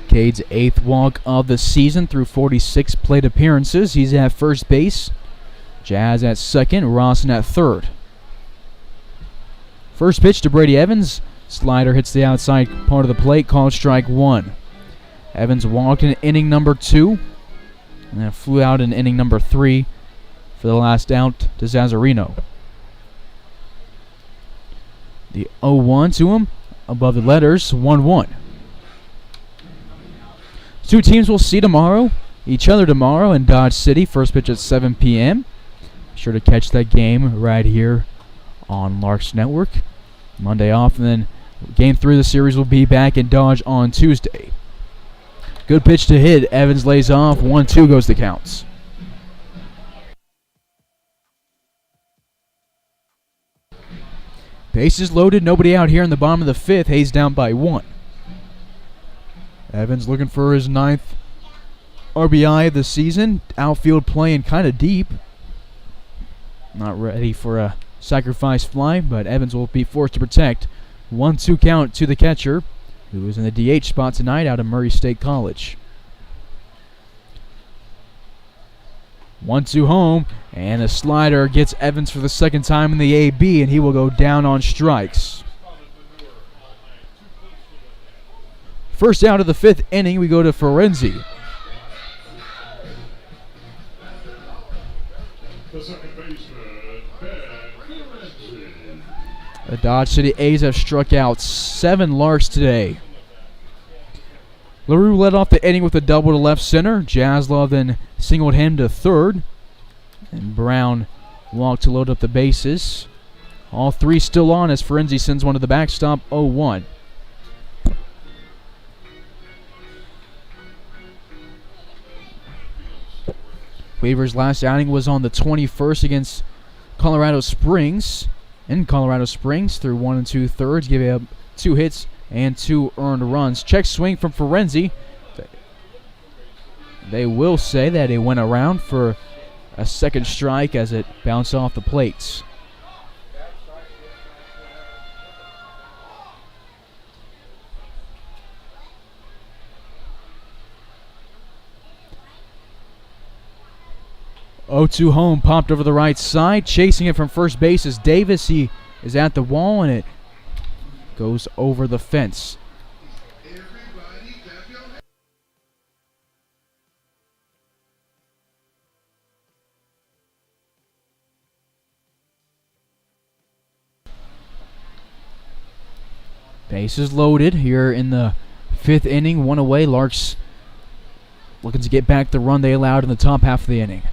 Cade's 8th walk of the season through 46 plate appearances. He's at first base. Jazz at second, Rawson at third. First pitch to Brady Evans. Slider hits the outside part of the plate, called strike 1. Evans walked in inning number 2, and then flew out in inning number 3 for the last out to Zazzarino. The 0-1 to him, above the letters, 1-1. Two teams will see each other tomorrow in Dodge City. First pitch at 7 p.m. Be sure to catch that game right here on Larks Network. Monday off, and then Game 3 of the series will be back in Dodge on Tuesday. Good pitch to hit. Evans lays off. 1-2 goes the counts. Bases loaded. Nobody out here in the bottom of the 5th. Hayes down by 1. Evans looking for his 9th RBI of the season. Outfield playing kind of deep. Not ready for a sacrifice fly, but Evans will be forced to protect. 1-2 count to the catcher, who is in the DH spot tonight out of Murray State College. 1-2 home, and a slider gets Evans for the second time in the AB, and he will go down on strikes. First out of the 5th inning, we go to Ferenzi. The second baseman, Ferenzi. The Dodge City A's have struck out 7 Larks today. LaRue led off the inning with a double to left center. Jaslov then singled him to third. And Brown walked to load up the bases. All 3 still on as Ferenzi sends one to the backstop, 0-1. Weaver's last outing was on the 21st against Colorado Springs. In Colorado Springs, through 1 2/3, giving up 2 hits and 2 earned runs. Check swing from Ferenzi. They will say that it went around for a second strike as it bounced off the plates. O2 home, popped over the right side. Chasing it from first base is Davis. He is at the wall, and it goes over the fence. Bases loaded here in the 5th inning. 1 away. Larks looking to get back the run they allowed in the top half of the inning.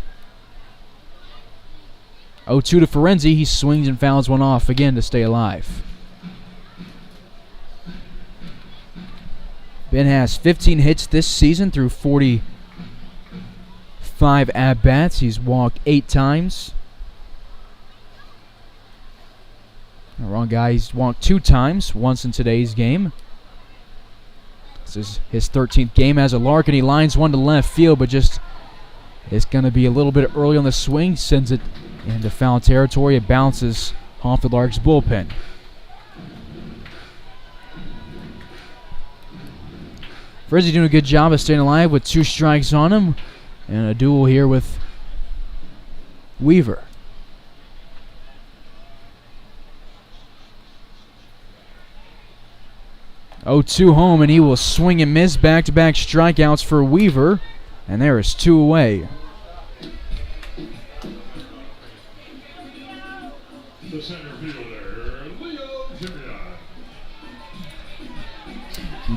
0-2 to Ferenzi. He swings and fouls one off again to stay alive. Ben has 15 hits this season through 45 at-bats. He's walked 8 times. The wrong guy. He's walked 2 times, once in today's game. This is his 13th game as a Lark, and he lines one to left field, but just it's going to be a little bit early on the swing. Sends it into foul territory. It bounces off the Larks bullpen. Frizzy doing a good job of staying alive with 2 strikes on him, and a duel here with Weaver. 0-2 home, and he will swing and miss. Back-to-back strikeouts for Weaver, and there is 2 away. The center fielder, Leo Jimmy.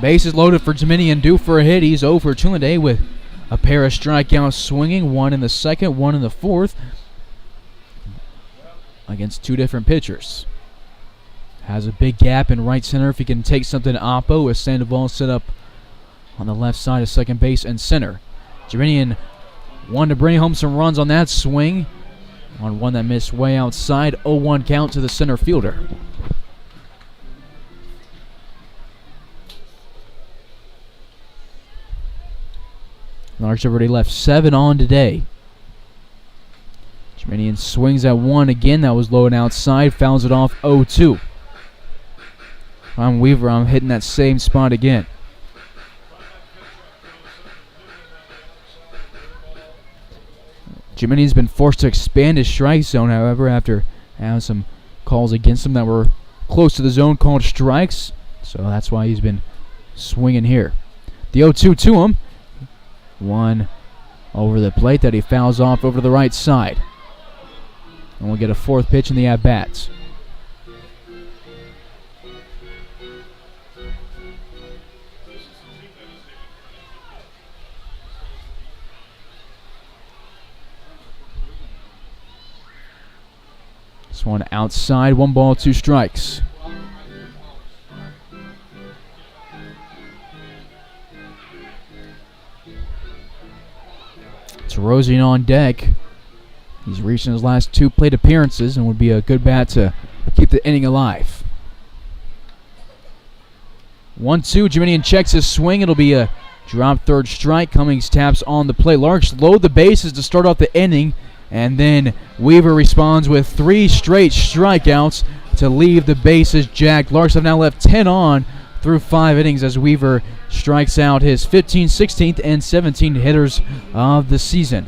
Bases loaded for Dominion, due for a hit. He's 0 for 2 today with a pair of strikeouts swinging, 1 in the 2nd, 1 in the 4th, against 2 different pitchers. Has a big gap in right center if he can take something to Oppo, with Sandoval set up on the left side of second base and center. Dominion wanted to bring home some runs on that swing, on one that missed way outside. 0-1 count to the center fielder. Larks have already left 7 on today. Dominion swings at 1 again. That was low and outside. Fouls it off. 0-2. I'm Weaver. I'm hitting that same spot again. Jimenez's been forced to expand his strike zone, however, after having some calls against him that were close to the zone called strikes. So that's why he's been swinging here. The 0-2 to him. 1 over the plate that he fouls off over to the right side. And we'll get a 4th pitch in the at-bats. This one outside, 1 ball, 2 strikes. Terosian on deck. He's reaching his last 2 plate appearances and would be a good bat to keep the inning alive. 1-2, Dominion checks his swing. It'll be a drop 3rd strike. Cummings taps on the plate. Larks load the bases to start off the inning, and then Weaver responds with 3 straight strikeouts to leave the bases jacked. Larks have now left 10 on through 5 innings as Weaver strikes out his 15th, 16th, and 17th hitters of the season.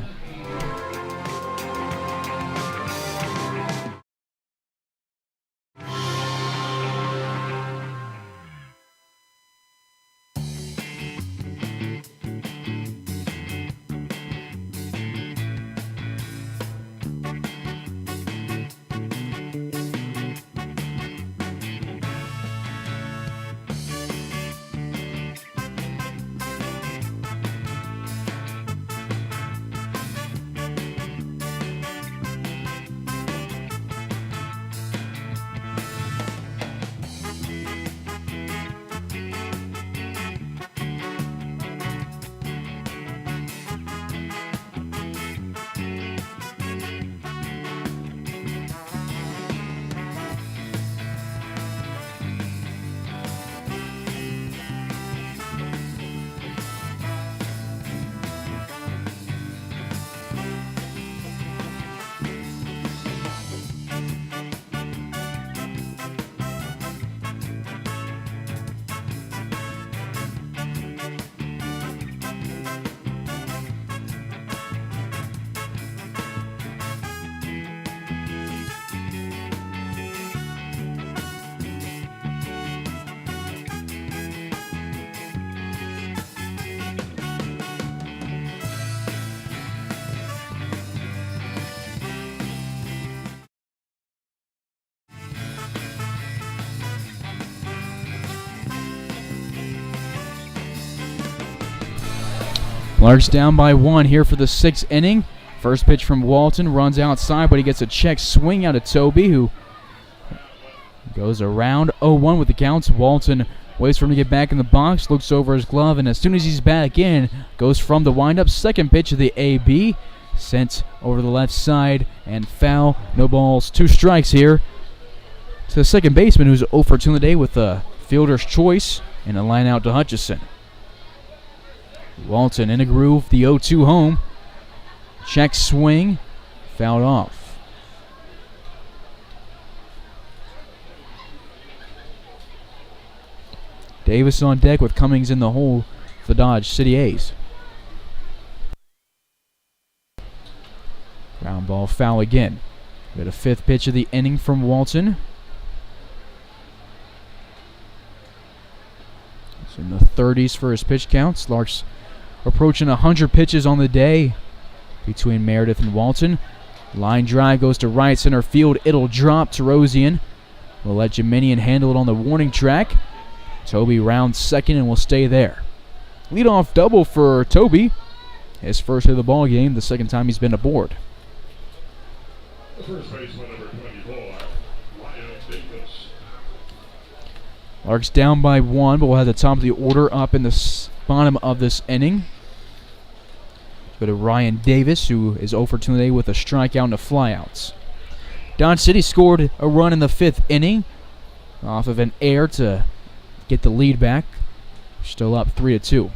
Larks down by 1 here for the 6th inning. First pitch from Walton, runs outside, but he gets a check swing out of Toby, who goes around 0-1 with the counts. Walton waits for him to get back in the box, looks over his glove, and as soon as he's back in, goes from the windup. Second pitch of the AB, sent over the left side, and foul. No balls, 2 strikes here to the second baseman, who's 0 for 2 in the day with a fielder's choice and a line out to Hutchison. Walton in a groove, the 0-2 home. Check swing, fouled off. Davis on deck with Cummings in the hole for the Dodge City A's. Ground ball foul again. We got a 5th pitch of the inning from Walton. It's in the 30s for his pitch counts. Larks approaching 100 pitches on the day between Meredith and Walton. Line drive goes to right center field. It'll drop. Terosian will let Jiminian handle it on the warning track. Toby rounds second and will stay there. Leadoff double for Toby. His first hit of the ball game, the second time he's been aboard. The first baseman, number 24, Ryan Davis. Larks down by 1, but we'll have the top of the order up in the bottom of this inning. Go to Ryan Davis, who is 0 for 2 today with a strikeout and a flyouts. Dodge City scored a run in the 5th inning off of an error to get the lead back. Still up 3-2.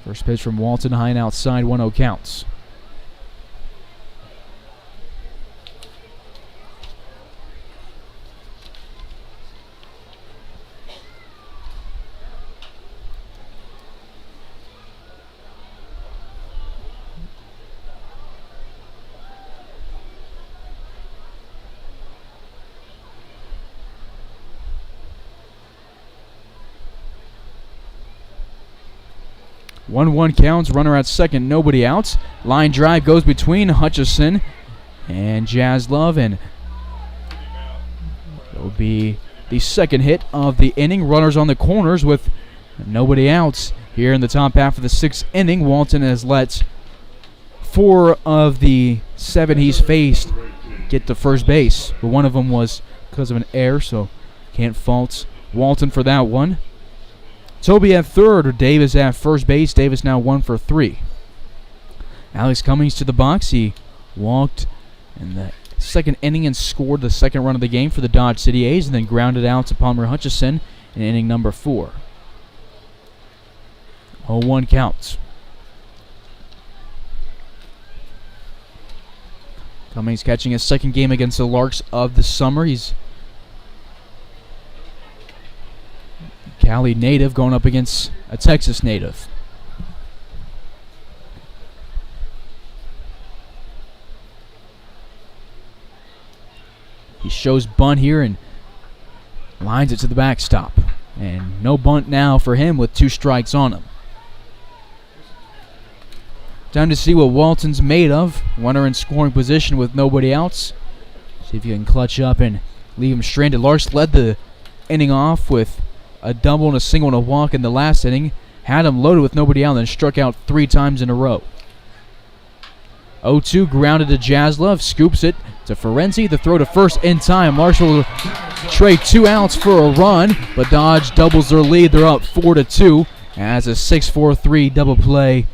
First pitch from Walton, high and outside, 1-0 counts. One counts, runner at second, nobody out. Line drive goes between Hutchison and Jaslove, and it'll be the second hit of the inning. Runners on the corners with nobody out. Here in the top half of the 6th inning, Walton has let 4 of the 7 he's faced get to first base, but one of them was because of an error, so can't fault Walton for that one. Toby at third, Davis at first base. Davis now 1 for 3. Alex Cummings to the box. He walked in the 2nd inning and scored the 2nd run of the game for the Dodge City A's, and then grounded out to Palmer Hutchison in inning number 4. 0-1 counts. Cummings catching his 2nd game against the Larks of the summer. He's Cali native going up against a Texas native. He shows bunt here and lines it to the backstop. And no bunt now for him with 2 strikes on him. Time to see what Walton's made of. Runner in scoring position with nobody else. See if you can clutch up and leave him stranded. Larks led the inning off with a double and a single and a walk in the last inning. Had him loaded with nobody out, then struck out 3 times in a row. 0-2 grounded to Jaslove, scoops it to Ferenzi. The throw to first in time. Larks will trade 2 outs for a run, but Dodge doubles their lead. They're up 4-2 as a 6-4-3 double play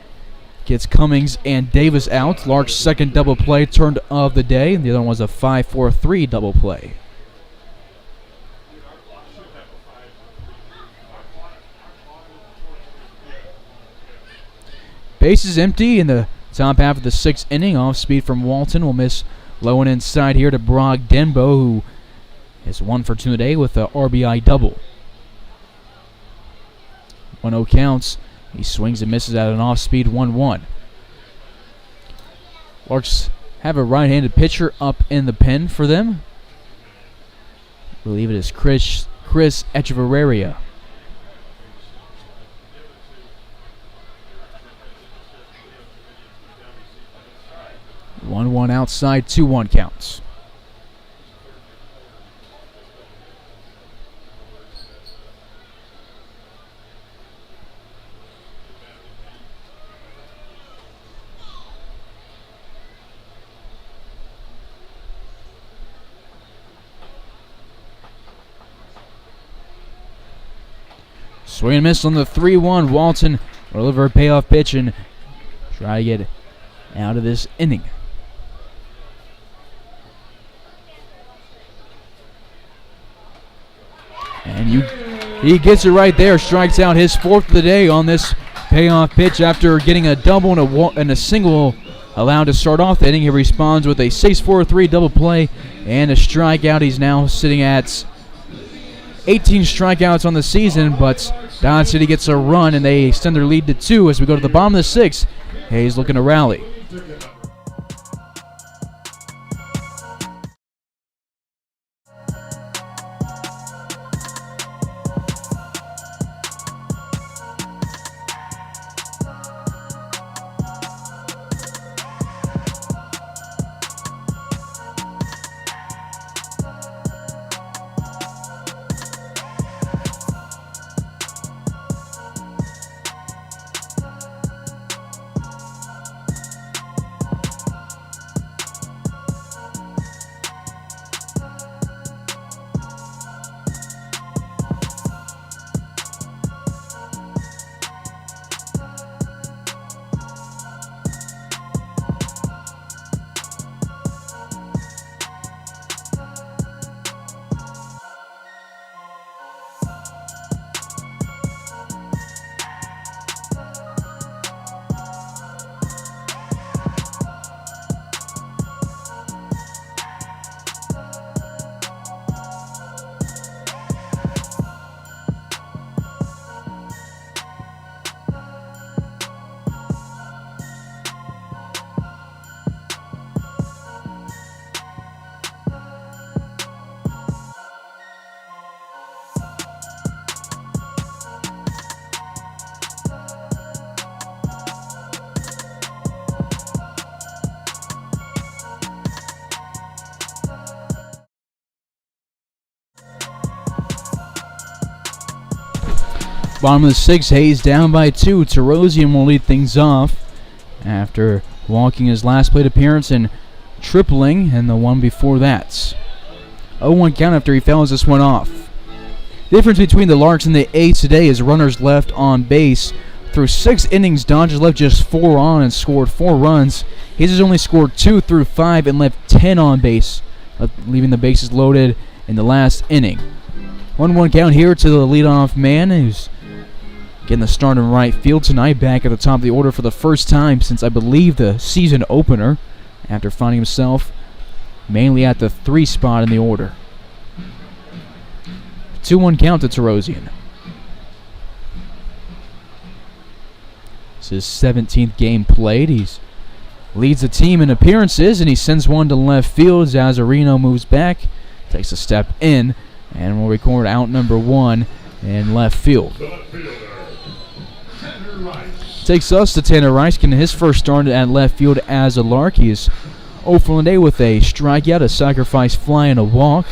gets Cummings and Davis out. Larks' 2nd double play turned of the day, and the other one was a 5-4-3 double play. Bases empty in the top half of the 6th inning. Off speed from Walton will miss low and inside here to Brogdenbo, who is 1 for 2 today with a RBI double. 1-0 counts. He swings and misses at an off speed 1-1. Larks have a right-handed pitcher up in the pen for them. I believe it is Chris Echeverria. 1-1 outside, 2-1 counts. Swing and miss on the 3-1. Walton will deliver a payoff pitch and try to get out of this inning. And he gets it right there. Strikes out his 4th of the day on this payoff pitch after getting a double and a single allowed to start off the inning. He responds with a 6-4-3 double play and a strikeout. He's now sitting at 18 strikeouts on the season, but Dodge City gets a run and they extend their lead to 2 as we go to the bottom of the 6th. Hayes looking to rally. Bottom of the 6th, Hayes down by 2. Terosian will lead things off after walking his last plate appearance and tripling and the one before that. 0-1 count after he fouls this one off. The difference between the Larks and the A's today is runners left on base. Through 6 innings, Dodgers left just 4 on and scored 4 runs. Hayes has only scored 2 through 5 and left 10 on base, leaving the bases loaded in the last inning. 1-1 count here to the leadoff man who's getting the start in right field tonight, back at the top of the order for the first time since I believe the season opener, after finding himself mainly at the 3 spot in the order. 2-1 count to Terosian. It's his 17th game played. He leads the team in appearances, and he sends one to left field. Zazarino moves back, takes a step in, and will record out number 1 in left field. Takes us to Tanner Rice, getting his first start at left field as a Lark. He is 0 for the day with a strikeout, a sacrifice fly, and a walk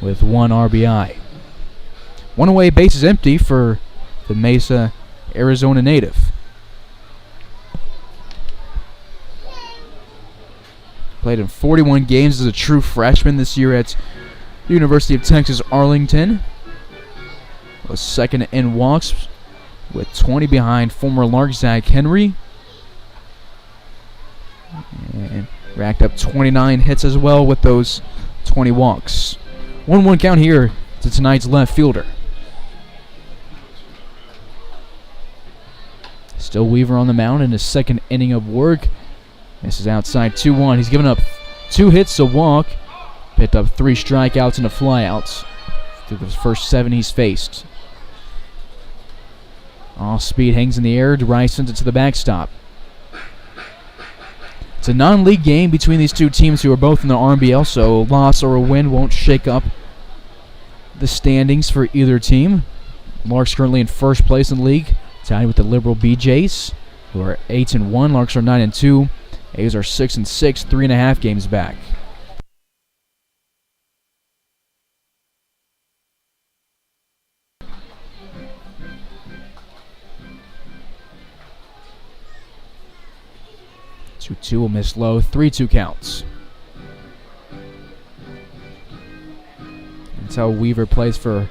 with 1 RBI. 1 away, base is empty for the Mesa, Arizona native. Played in 41 games as a true freshman this year at the University of Texas Arlington. Was second in walks with 20 behind former Lark Zach Henry. And racked up 29 hits as well with those 20 walks. 1-1 count here to tonight's left fielder. Still Weaver on the mound in his second inning of work. This is outside 2-1. He's given up 2 hits, a walk. Picked up 3 strikeouts and a flyout through the first 7 he's faced. Off speed hangs in the air. Rice sends it to the backstop. It's a non-league game between these two teams who are both in the RBL, so a loss or a win won't shake up the standings for either team. Larks currently in first place in the league, tied with the Liberal BJs, who are 8-1. Larks are 9-2. A's are 6-6, 3.5 games back. Two will miss low. 3-2 counts. That's how Weaver plays for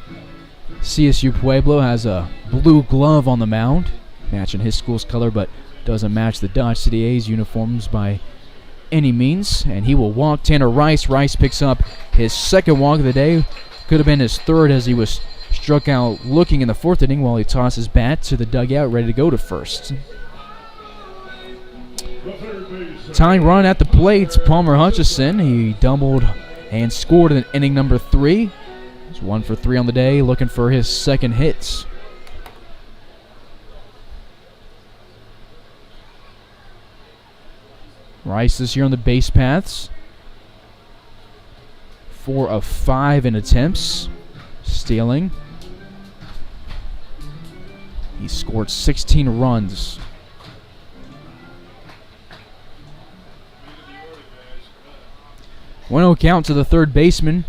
CSU Pueblo. Has a blue glove on the mound, matching his school's color, but doesn't match the Dodge City A's uniforms by any means. And he will walk Tanner Rice. Rice picks up his second walk of the day. Could have been his third, as he was struck out looking in the fourth inning while he tossed his bat to the dugout, ready to go to first. Tying run at the plate, Palmer Hutchison. He doubled and scored in inning number 3. He's 1 for 3 on the day, looking for his second hit. Rice this year on the base paths. 4 of 5 in attempts. Stealing. He scored 16 runs. One 0 count to the third baseman.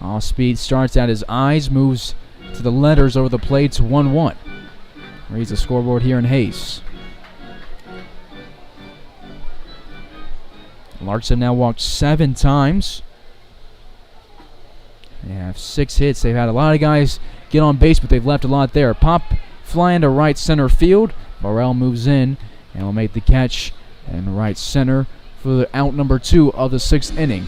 Off speed starts at his eyes, moves to the letters over the plate to 1-1. Reads the scoreboard here in Hayes. Larks have now walked 7 times. They have 6 hits. They've had a lot of guys get on base, but they've left a lot there. Pop flying to right center field. Burrell moves in and will make the catch in right center for the out number 2 of the 6th inning.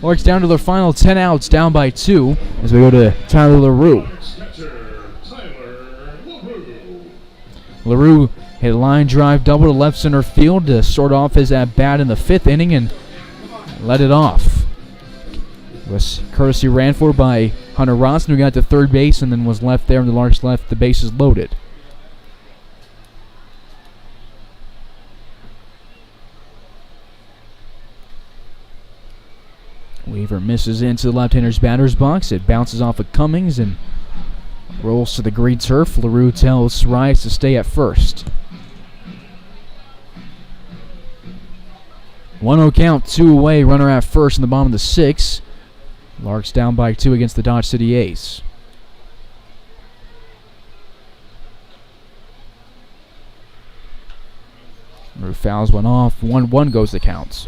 Larks down to their final 10 outs, down by 2 as we go to Tyler LaRue. LaRue hit a line drive double to left center field to start off his at-bat in the 5th inning and let it off. It was courtesy ran for by Hunter Ronson, who got to third base and then was left there, and the Larks left the bases loaded. Weaver misses into the left-hander's batter's box. It bounces off of Cummings and rolls to the green turf. LaRue tells Rice to stay at first. 1-0 count, 2 away, runner at first in the bottom of the 6th. Larks down by 2 against the Dodge City A's. LaRue fouls one off. 1-1 goes the count.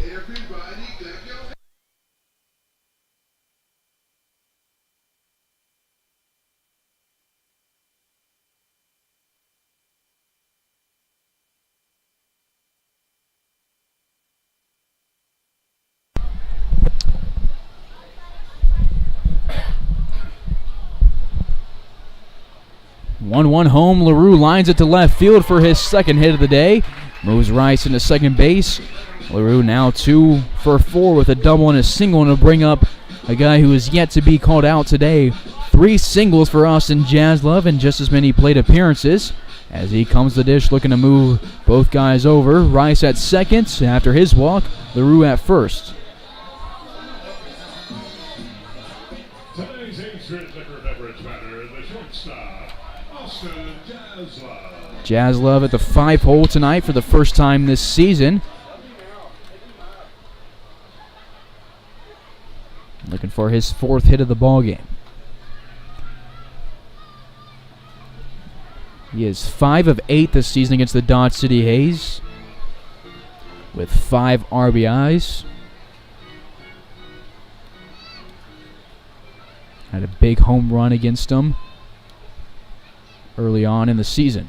1-1 home. LaRue lines it to left field for his second hit of the day. Moves Rice into second base. LaRue now 2 for 4 with a double and a single, and will bring up a guy who is yet to be called out today. 3 singles for Austin Jaslove and just as many plate appearances. As he comes to the dish looking to move both guys over. Rice at second after his walk. LaRue at first. Today's Aces liquor beverage batter, the shortstop, Austin Jaslove. Jaslove at the 5-hole tonight for the first time this season. Looking for his 4th hit of the ball game. He is 5 of 8 this season against the Dodge City A's with 5 RBIs. Had a big home run against them early on in the season.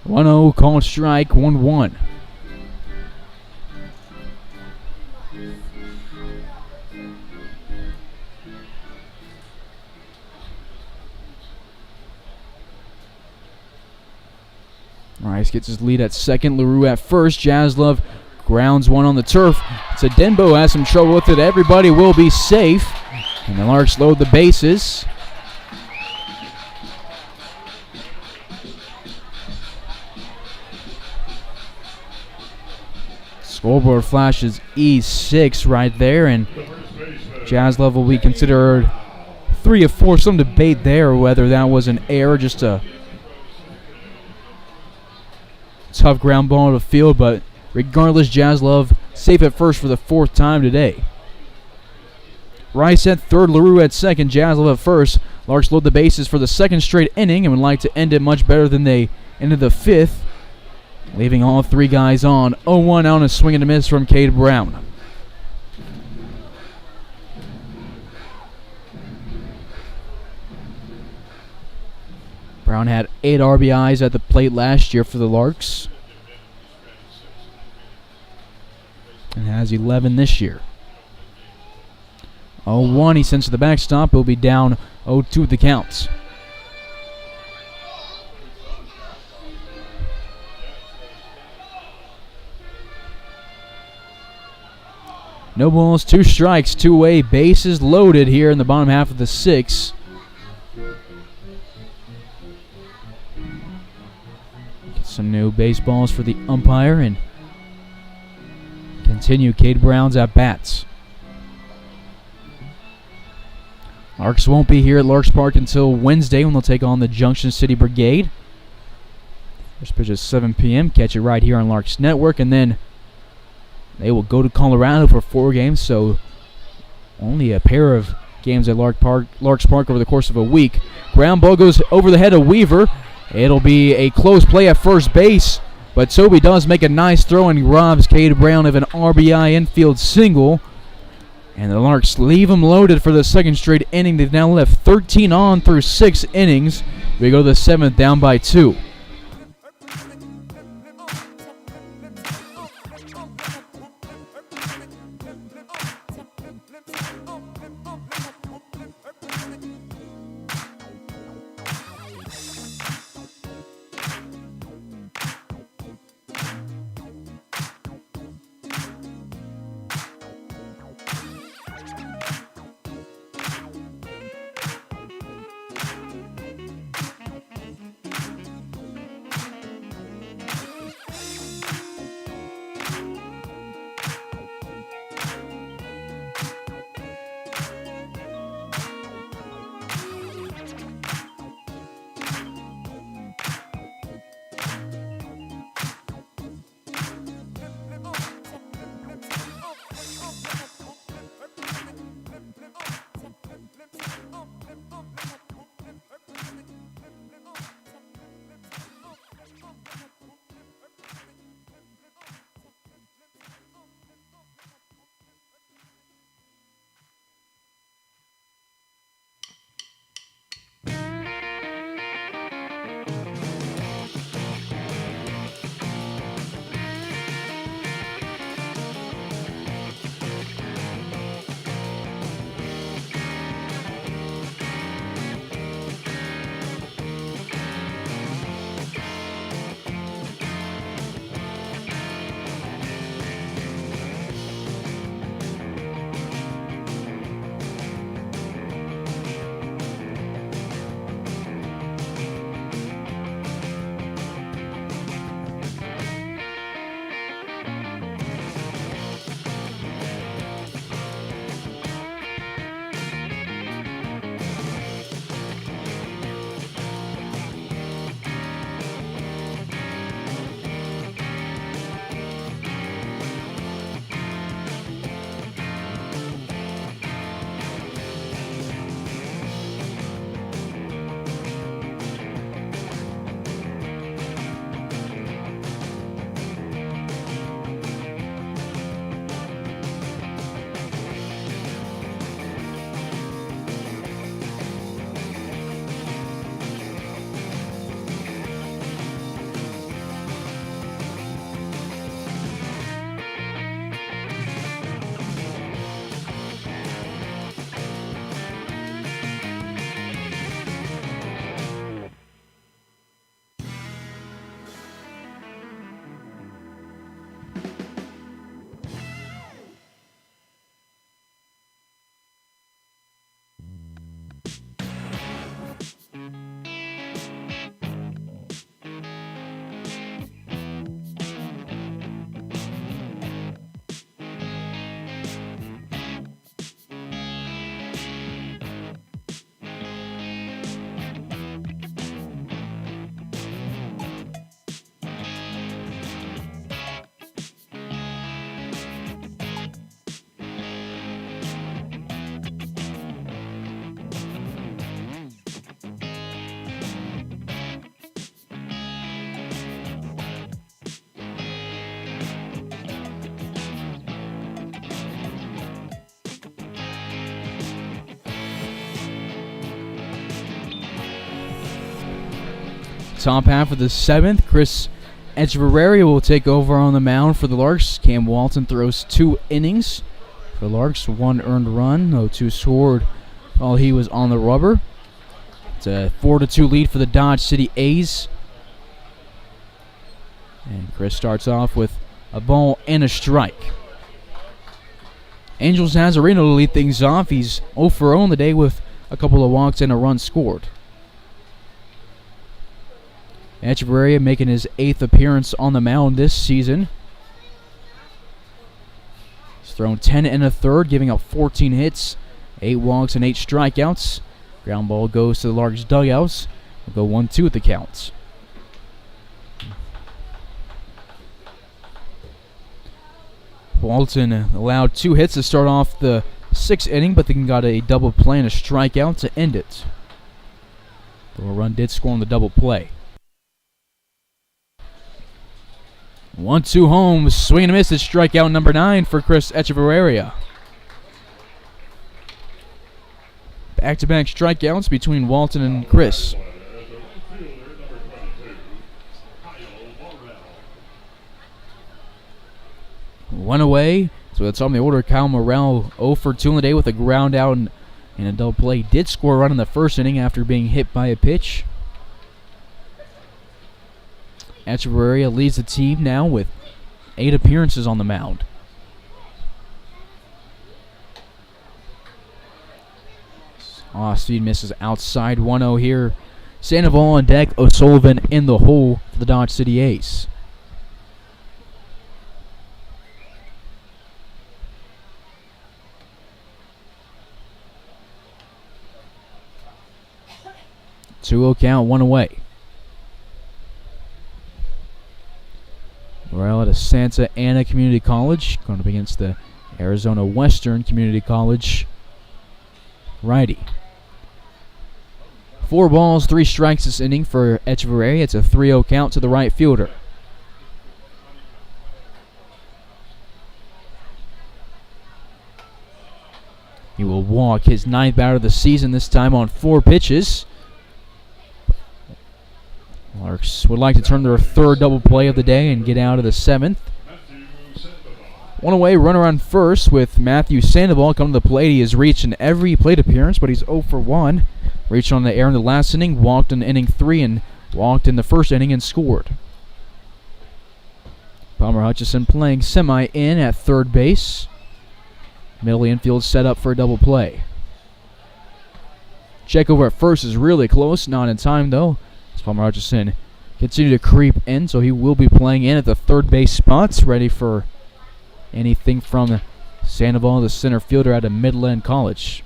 (1-0) called strike. 1-1. Rice gets his lead at second. LaRue at first. Jaslove grounds one on the turf. Denbo has some trouble with it. Everybody will be safe. And the Larks load the bases. Scoreboard flashes E6 right there, and Jaslove will be considered 3 of 4. Some debate there whether that was an error, just a tough ground ball to the field, but regardless, Jaslove safe at first for the 4th time today. Rice at third, LaRue at second, Jaslove at first. Larks load the bases for the 2nd straight inning and would like to end it much better than they ended the 5th, leaving all 3 guys on. 0-1 on a swing and a miss from Cade Brown. Brown had 8 RBIs at the plate last year for the Larks and has 11 this year. 0-1, he sends to the backstop. He'll be down 0-2 at the counts. No balls, 2 strikes, 2 away, bases loaded here in the bottom half of the 6th. Get some new baseballs for the umpire and continue Cade Brown's at bats. Larks won't be here at Larks Park until Wednesday when they'll take on the Junction City Brigade. First pitch is 7 p.m. Catch it right here on Larks Network, and then they will go to Colorado for 4 games, so only a pair of games at Larks Park over the course of a week. Ground ball goes over the head of Weaver. It'll be a close play at first base, but Toby does make a nice throw and robs Cade Brown of an RBI infield single. And the Larks leave him loaded for the second straight inning. They've now left 13 on through 6 innings. We go to the 7th, down by 2. top half of the 7th. Chris Echeverria will take over on the mound for the Larks. Cam Walton throws 2 innings for the Larks, 1 earned run, no 2 scored while he was on the rubber. It's a 4-2 lead for the Dodge City A's. And Chris starts off with a ball and a strike. Angels Nazareno to lead things off. He's 0 for 0 on the day with a couple of walks and a run scored. Echeverria making his 8th appearance on the mound this season. He's thrown 10 1/3, giving up 14 hits, 8 walks and 8 strikeouts. Ground ball goes to the Larks dugouts. We'll go 1-2 at the counts. Walton allowed 2 hits to start off the 6th inning, but then got a double play and a strikeout to end it. The run did score on the double play. 1-2 home, swing and a miss at strikeout number 9 for Chris Echeverria. Back-to-back strikeouts between Walton and Chris. One away, so that's on the order. Kyle Morrell 0 for 2 on the day with a ground out and a double play. Did score a run in the 1st inning after being hit by a pitch. Echeverria leads the team now with 8 appearances on the mound. Speed misses outside. 1-0 here. Sandoval on deck. O'Sullivan in the hole for the Dodge City Ace. Two-0 count, 1 away. We're out at Santa Ana Community College, going up against the Arizona Western Community College righty. 4 balls, 3 strikes this inning for Echeverria. It's a 3-0 count to the right fielder. He will walk his 9th batter of the season, this time on 4 pitches. Larks would like to turn their 3rd double play of the day and get out of the 7th. 1 away, runner on first with Matthew Sandoval coming to the plate. He has reached in every plate appearance, but he's 0 for 1. Reached on the air in the last inning, walked in inning 3, and walked in the 1st inning and scored. Palmer Hutchison playing semi-in at 3rd base. Middle infield set up for a double play. Check over at first is really close, not in time though. Palmer Hutchison continue to creep in, so he will be playing in at the 3rd base spots, ready for anything from Sandoval, the center fielder out of Midland College.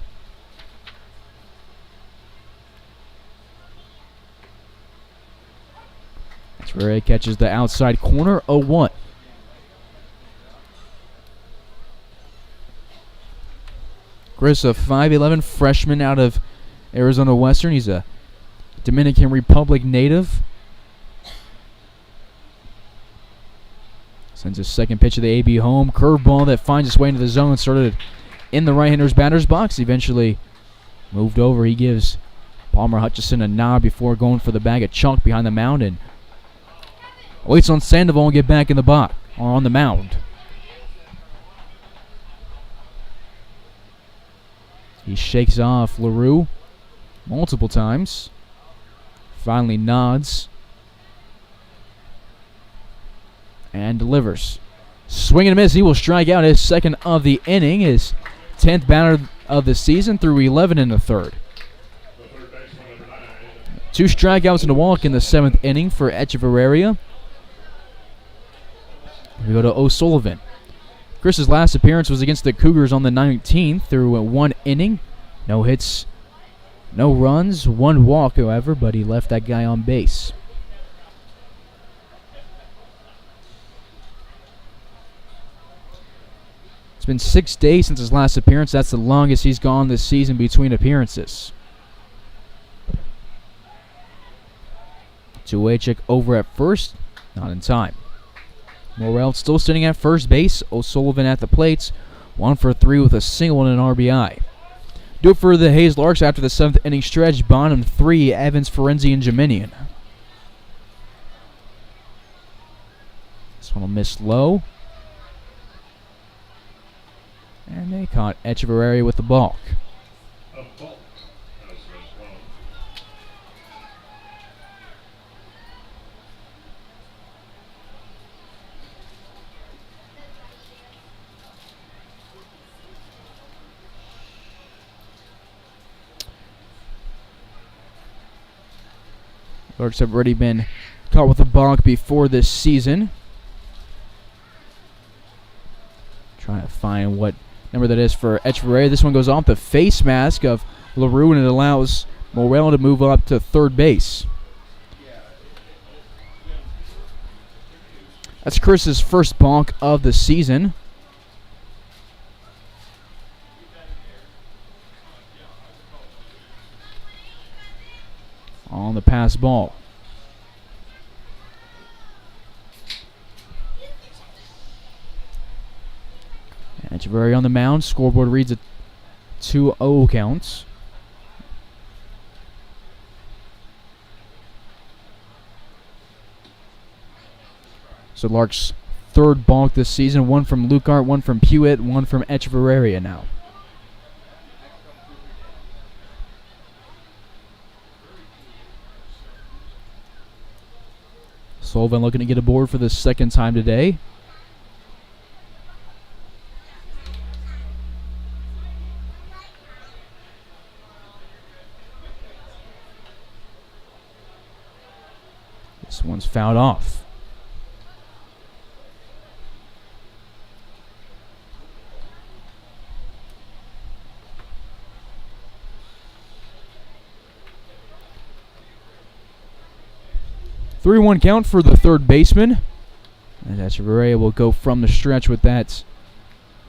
That's where he catches the outside corner, 0-1. Chris, a 5'11 freshman out of Arizona Western. He's a Dominican Republic native. Sends his 2nd pitch of the AB home. Curveball that finds its way into the zone. Started in the right-hander's batter's box. Eventually moved over. He gives Palmer Hutchison a nod before going for the bag of chunk behind the mound and waits on Sandoval and get back in the box or on the mound. He shakes off LaRue multiple times. Finally nods and delivers. Swing and a miss. He will strike out his 2nd of the inning, his 10th batter of the season through 11 1/3. 2 strikeouts and a walk in the 7th inning for Echeverria. We go to O'Sullivan. Chris's last appearance was against the Cougars on the 19th through 1 inning. No hits, no runs, 1 walk, however, but he left that guy on base. It's been 6 days since his last appearance. That's the longest he's gone this season between appearances. 2-way check over at first, not in time. Morrell still sitting at first base. O'Sullivan at the plates, 1 for 3 with a single and an RBI. Do it for the Hayes Larks after the 7th inning stretch. Bonham 3, Evans, Ferenzi, and Jeminian. This one will miss low. And they caught Echeverria with the balk. A balk has been thrown. Larks have already been caught with a balk before this season. Trying to find what number that is for Echeverria. This one goes off the face mask of LaRue, and it allows Morel to move up to third base. That's Chris's first balk of the season. On the pass ball. Echeverria on the mound. Scoreboard reads a 2-0 count. So Larks' third balk this season. One from Lucart, one from Pewitt, one from Echeverria now. Sullivan looking to get aboard for the second time today. This one's fouled off. Three-one count for the third baseman. And Echeverria will go from the stretch with that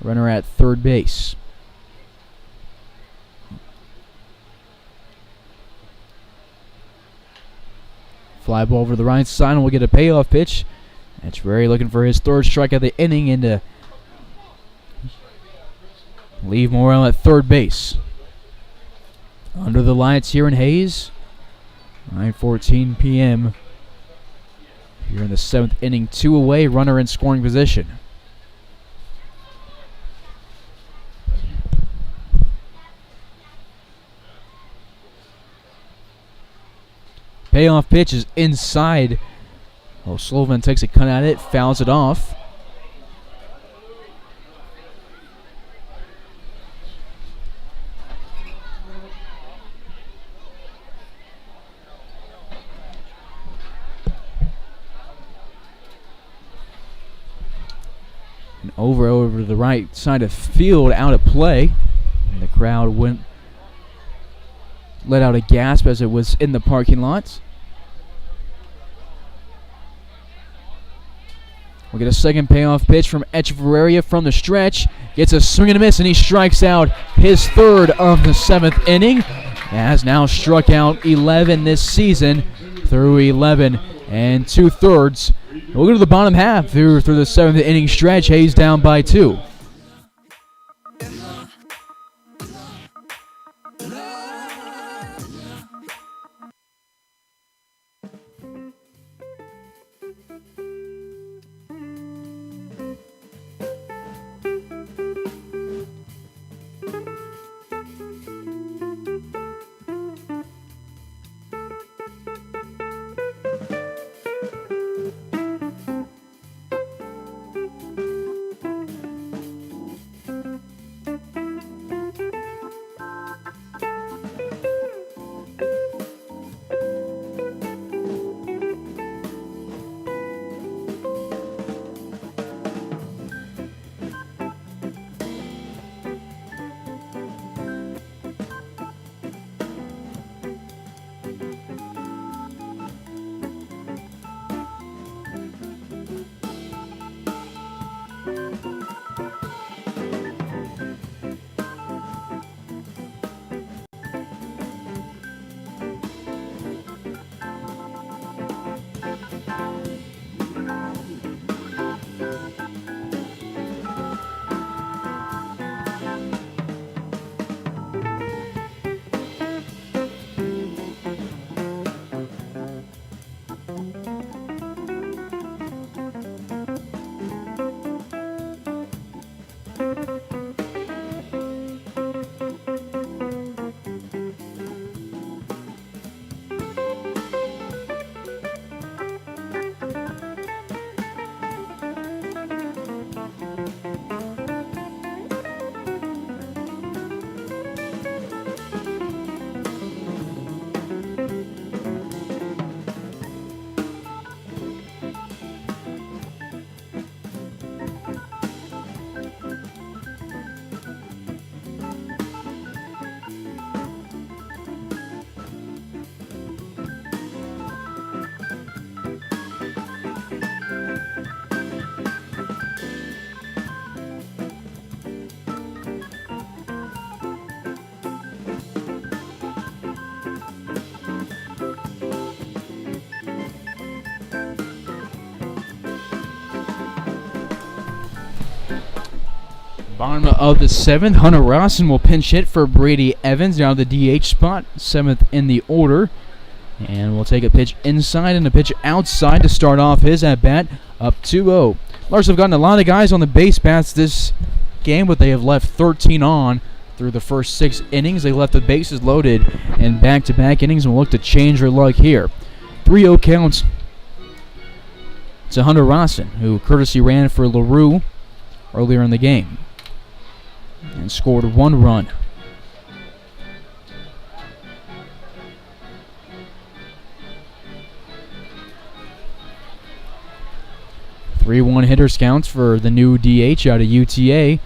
runner at third base. Fly ball over the right side, and we'll get a payoff pitch. Echeverria looking for his third strike of the inning and to leave Morel at third base. Under the lights here in Hayes. 9:14 p.m. Here in the seventh inning, 2 away, runner in scoring position. Payoff pitch is inside. Oh, Sullivan takes a cut at it, fouls it off. And over to the right side of field, out of play. And the crowd let out a gasp as it was in the parking lot. We'll get a second payoff pitch from Echeverria from the stretch. Gets a swing and a miss, and he strikes out his third of the seventh inning. Has now struck out 11 this season through 11 and 2/3. We'll go to the bottom half through the seventh inning stretch. Hayes down by 2. Bottom of the 7th, Hunter Rawson will pinch hit for Brady Evans down the DH spot, 7th in the order. And we'll take a pitch inside and a pitch outside to start off his at-bat, up 2-0. Larks have gotten a lot of guys on the base paths this game, but they have left 13 on through the first 6 innings. They left the bases loaded in back-to-back innings and will look to change their luck here. 3-0 counts to Hunter Rawson, who courtesy ran for LaRue earlier in the game and scored 1 run. Three-1 hitters counts for the new DH out of UTA.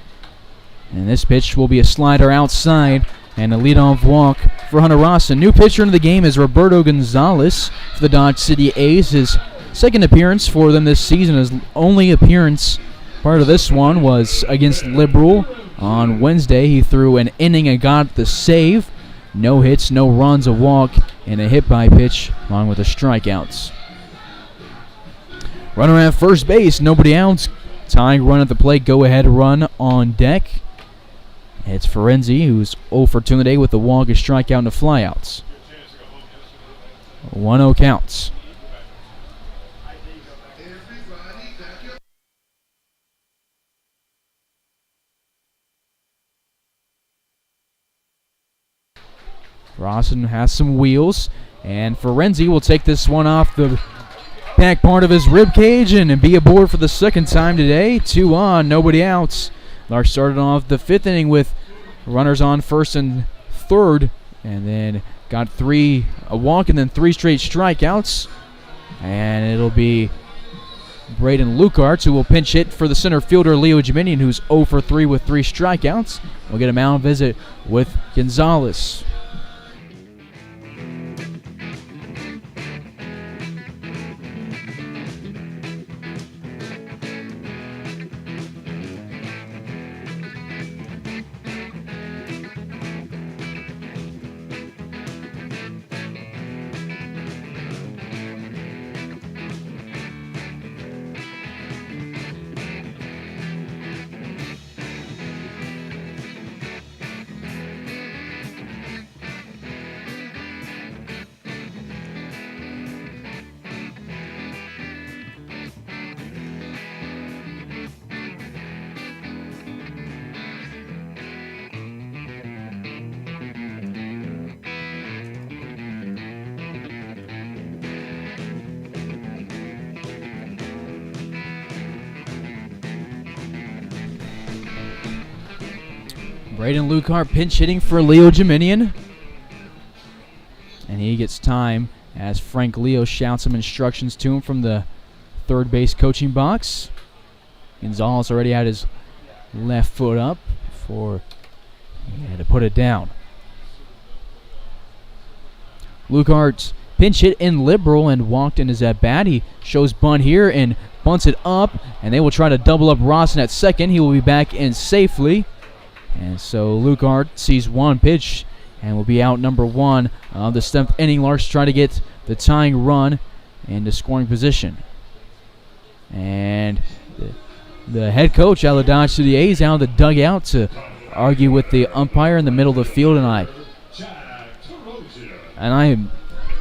And this pitch will be a slider outside and a leadoff walk for Hunter Rawson. New pitcher into the game is Roberto Gonzalez for the Dodge City A's. His second appearance for them this season. His only appearance prior to this one was against Liberal on Wednesday. He threw an inning and got the save. No hits, no runs, a walk, and a hit by pitch along with the strikeouts. Runner at first base, nobody out. Tying run at the plate, go-ahead run on deck. It's Ferenzi, who's 0 for 2 today with a walk, a strikeout, and a flyouts. 1-0 counts. Rawson has some wheels, and Ferenzi will take this one off the back part of his rib cage and be aboard for the second time today. 2 on, nobody outs. Larks started off the 5th inning with runners on first and third, and then got a walk and then 3 straight strikeouts. And it'll be Braden Lucarts who will pinch hit for the center fielder Leo Jiminian, who's 0 for 3 with 3 strikeouts. We'll get a mound visit with Gonzalez. Braden Lucart pinch hitting for Leo Jiminian. And he gets time as Frank Leo shouts some instructions to him from the third base coaching box. Gonzalez already had his left foot up before he had to put it down. Lucart pinch hit in Liberal and walked in his at-bat. He shows bunt here and bunts it up, and they will try to double up Rawson at second. He will be back in safely. And so Lucart sees one pitch and will be out number 1 of the 7th inning. Larks try to get the tying run into scoring position. And the head coach out of the Dodge City A's out of the dugout to argue with the umpire in the middle of the field. And I am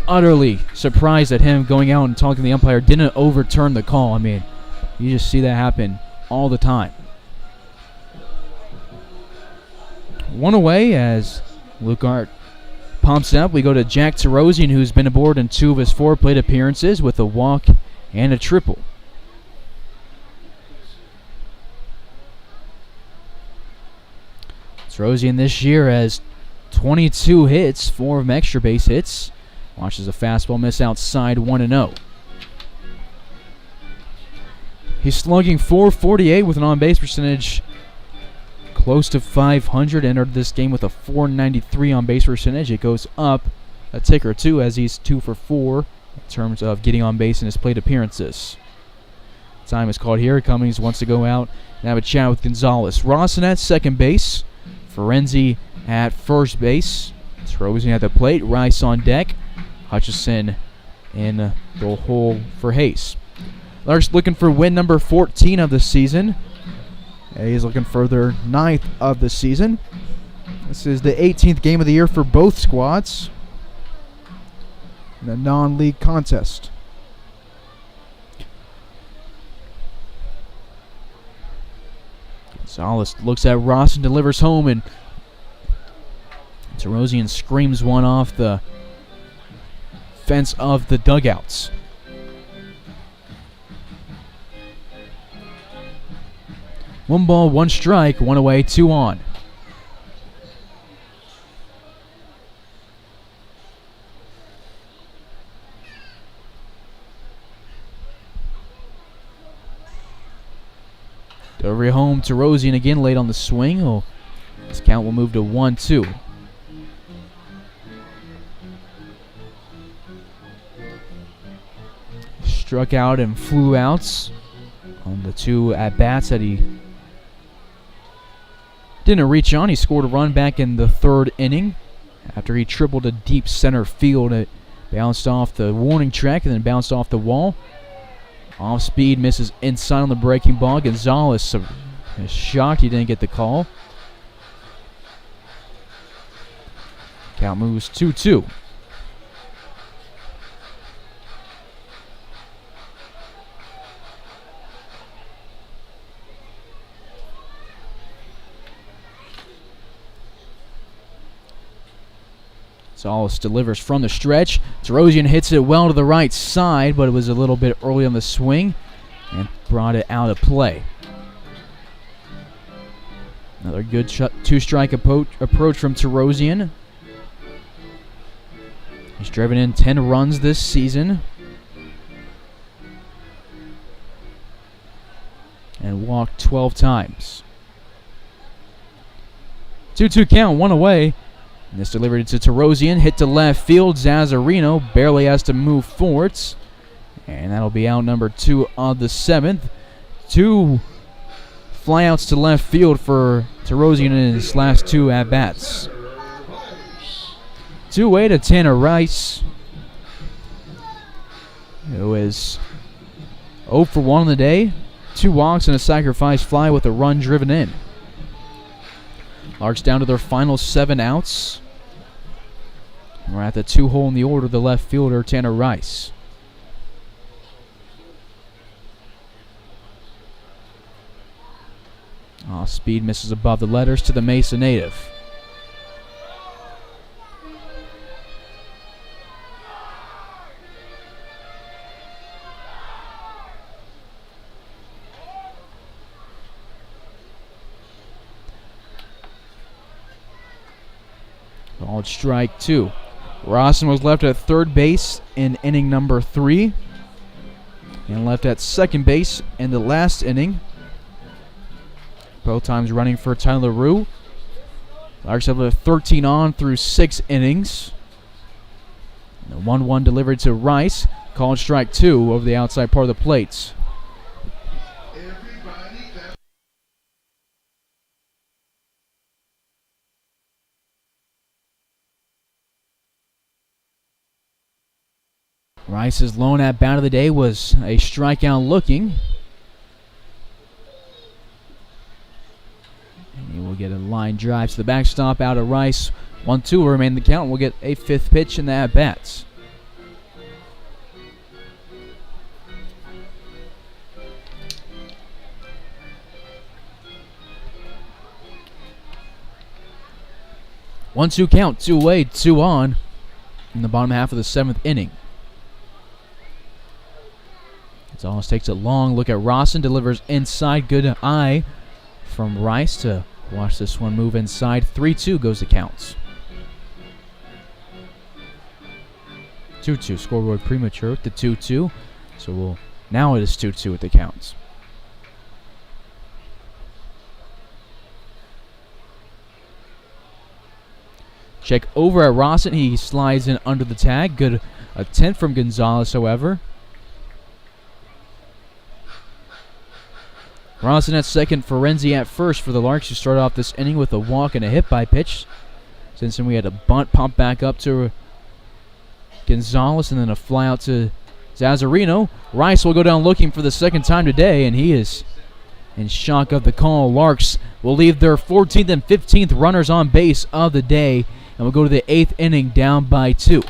utterly surprised at him going out and talking to the umpire didn't overturn the call. I mean, you just see that happen all the time. 1 away as Lucart pumps up. We go to Jack Tarosian, who's been aboard in 2 of his 4 plate appearances with a walk and a triple. Tarosian this year has 22 hits, 4 of them extra base hits. Watches a fastball miss outside, 1-0. He's slugging .448 with an on-base percentage close to 500. Entered this game with a .493 on-base percentage. It goes up a tick or 2 as he's 2 for 4 in terms of getting on base in his plate appearances. Time is called here. Cummings wants to go out and have a chat with Gonzalez. Rawson at second base. Ferenzi at first base. Tarosian at the plate. Rice on deck. Hutchison in the hole for Hayes. Larks looking for win number 14 of the season. He's looking for their 9th of the season. This is the 18th game of the year for both squads in a non-league contest. Gonzalez looks at Ross and delivers home, and Tarosian screams one off the fence of the dugouts. One ball, one strike, one away, two on. Delivery home to Rosian again, late on the swing. This count will move to 1-2. Struck out and flew outs on the 2 at-bats that he didn't reach on. He scored a run back in the 3rd inning after he tripled a deep center field. It bounced off the warning track and then bounced off the wall. Off speed, misses inside on the breaking ball. Gonzalez is shocked he didn't get the call. Count moves 2-2. Gonzalez delivers from the stretch. Tarosian hits it well to the right side, but it was a little bit early on the swing and brought it out of play. Another good 2-strike approach from Tarosian. He's driven in 10 runs this season and walked 12 times. 2-2 count, one away. And this delivered to Tarosian, hit to left field. Zazzarino barely has to move forwards. And that'll be out number 2 of the 7th. 2 flyouts to left field for Tarosian in his last 2 at-bats. 2-away to Tanner Rice, who is 0 for 1 on the day. 2 walks and a sacrifice fly with a run driven in. Larks down to their final 7 outs. We're at the 2-hole in the order, the left fielder, Tanner Rice. Speed misses above the letters to the Mesa native. Called strike 2. Rawson was left at 3rd base in inning number 3 and left at 2nd base in the last inning. Both times running for Tyler Rue. Larks have left 13 on through 6 innings. The 1-1 delivered to Rice. Called strike 2 over the outside part of the plates. Rice's lone at-bat of the day was a strikeout looking. And he will get a line drive to the backstop out of Rice. 1-2 will remain the count. We'll get a 5th pitch in the at-bats. One-two count, 2 away, 2 on in the bottom half of the 7th inning. Gonzalez takes a long look at Rawson, delivers inside. Good eye from Rice to watch this one move inside. 3-2 goes the counts. 2-2 scoreboard premature with the 2-2. So now it is 2-2 with the counts. Check over at Rawson. He slides in under the tag. Good attempt from Gonzalez, however. Rawson at second, Ferenzi at first for the Larks, who start off this inning with a walk and a hit by pitch. Since then we had a bunt pump back up to Gonzalez and then a fly out to Zazzarino. Rice will go down looking for the 2nd time today, and he is In shock of the call, Larks will leave their 14th and 15th runners on base of the day and will go to the 8th inning down by 2.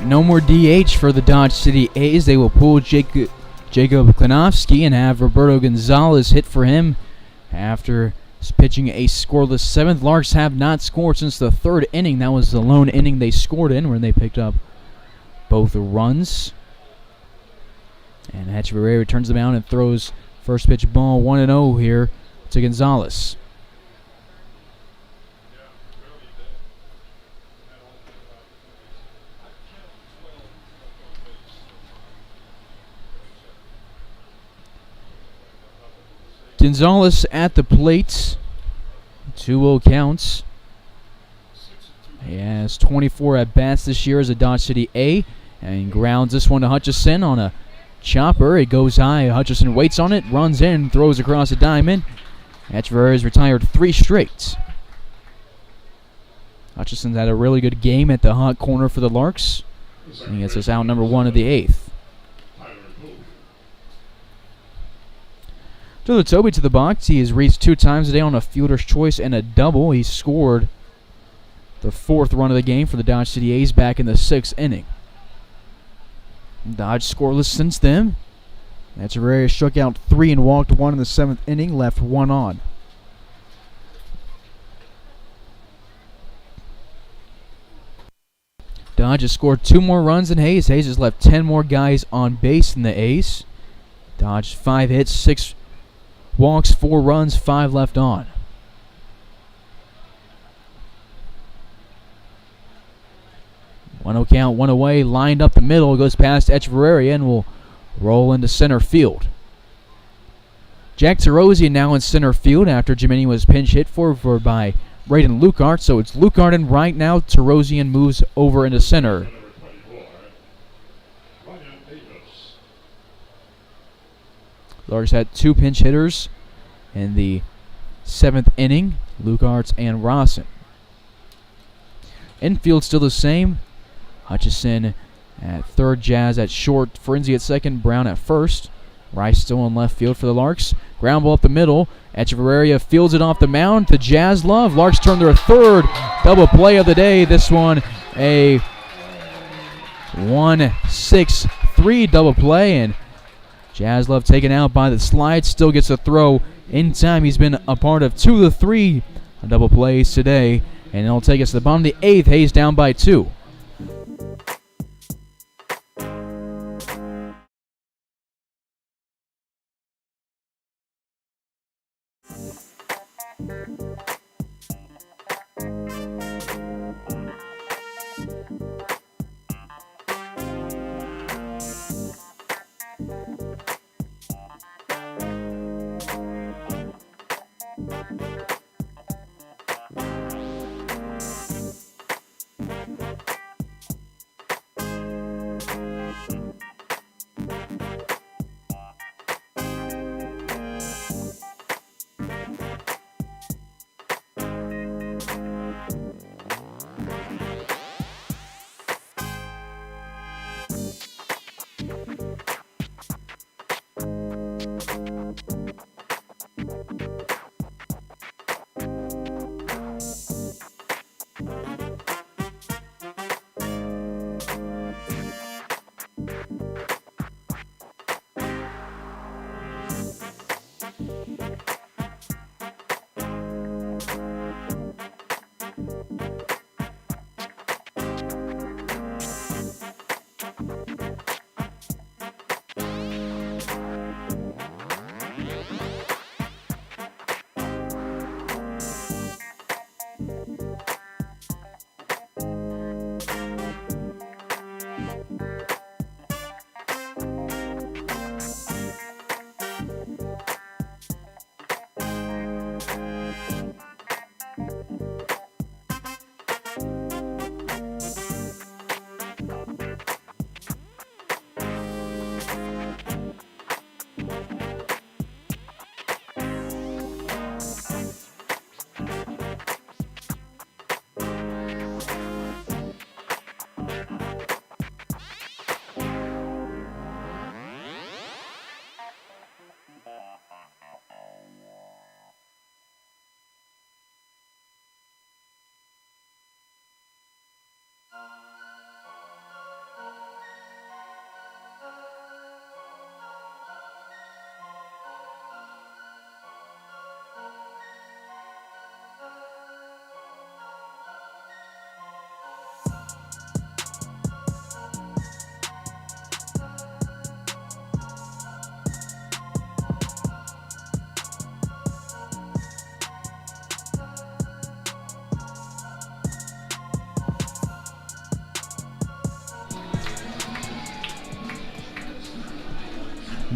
No more DH for the Dodge City A's. They will pull Jacob Klinowski and have Roberto Gonzalez hit for him after pitching a scoreless 7th. Larks have not scored since the 3rd inning. That was the lone inning they scored in when they picked up both runs. And Echeverria returns the mound and throws first pitch ball 1-0 here to Gonzalez. Gonzalez at the plate. 2-0 counts. He has 24 at-bats this year as a Dodge City A and grounds this one to Hutchison on a chopper. It goes high. Hutchison waits on it, runs in, throws across the diamond. Echeverria has retired 3 straight. Hutchison's had a really good game at the hot corner for the Larks. And he gets us out number 1 of the 8th. To Toby to the box. He has reached 2 times today on a fielder's choice and a double. He scored the 4th run of the game for the Dodge City A's back in the 6th inning. Dodge scoreless since then. Echeverria struck out 3 and walked 1 in the 7th inning, left 1 on. Dodge has scored 2 more runs than Hayes. Hayes has left 10 more guys on base than the A's. Dodge 5 hits, 6 walks, 4 runs, 5 left on. One count, 1 away, lined up the middle, goes past Echeverria and will roll into center field. Jack Tarosian now in center field after Jiminy was pinch hit for by Braden Lukart. So it's Lukart in right now. Tarosian moves over into center. Larks had 2 pinch hitters in the 7th inning, Lukarts and Rawson. Infield still the same. Hutchison at third, Jazz at short, Frenzy at second, Brown at first. Rice still in left field for the Larks. Ground ball up the middle. Echeverria fields it off the mound to Jazz Love. Larks turn their 3rd double play of the day. This one a 1-6-3 double play, and Jazz Love taken out by the slide, still gets a throw in time. He's been a part of 2 of the 3 A double plays today, and it'll take us to the bottom of the 8th. Hayes down by 2.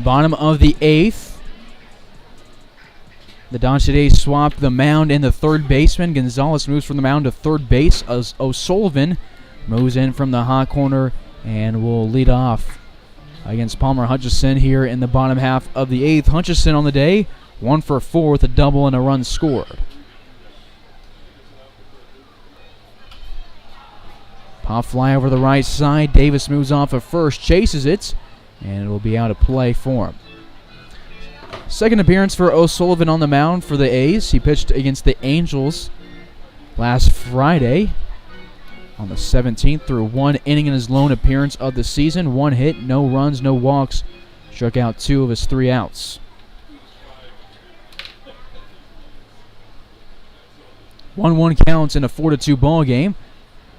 Bottom of the 8th. The Dons today swapped the mound and the third baseman. Gonzalez moves from the mound to third base as O'Sullivan moves in from the hot corner and will lead off against Palmer Hutchison here in the bottom half of the 8th. Hutchison on the day, 1 for 4 with a double and a run scored. Pop fly over the right side. Davis moves off at first, chases it, and it will be out of play for him. Second appearance for O'Sullivan on the mound for the A's. He pitched against the Angels last Friday on the 17th through 1 inning in his lone appearance of the season. 1 hit, no runs, no walks. Struck out 2 of his 3 outs. 1-1 counts in a 4-2 ball game.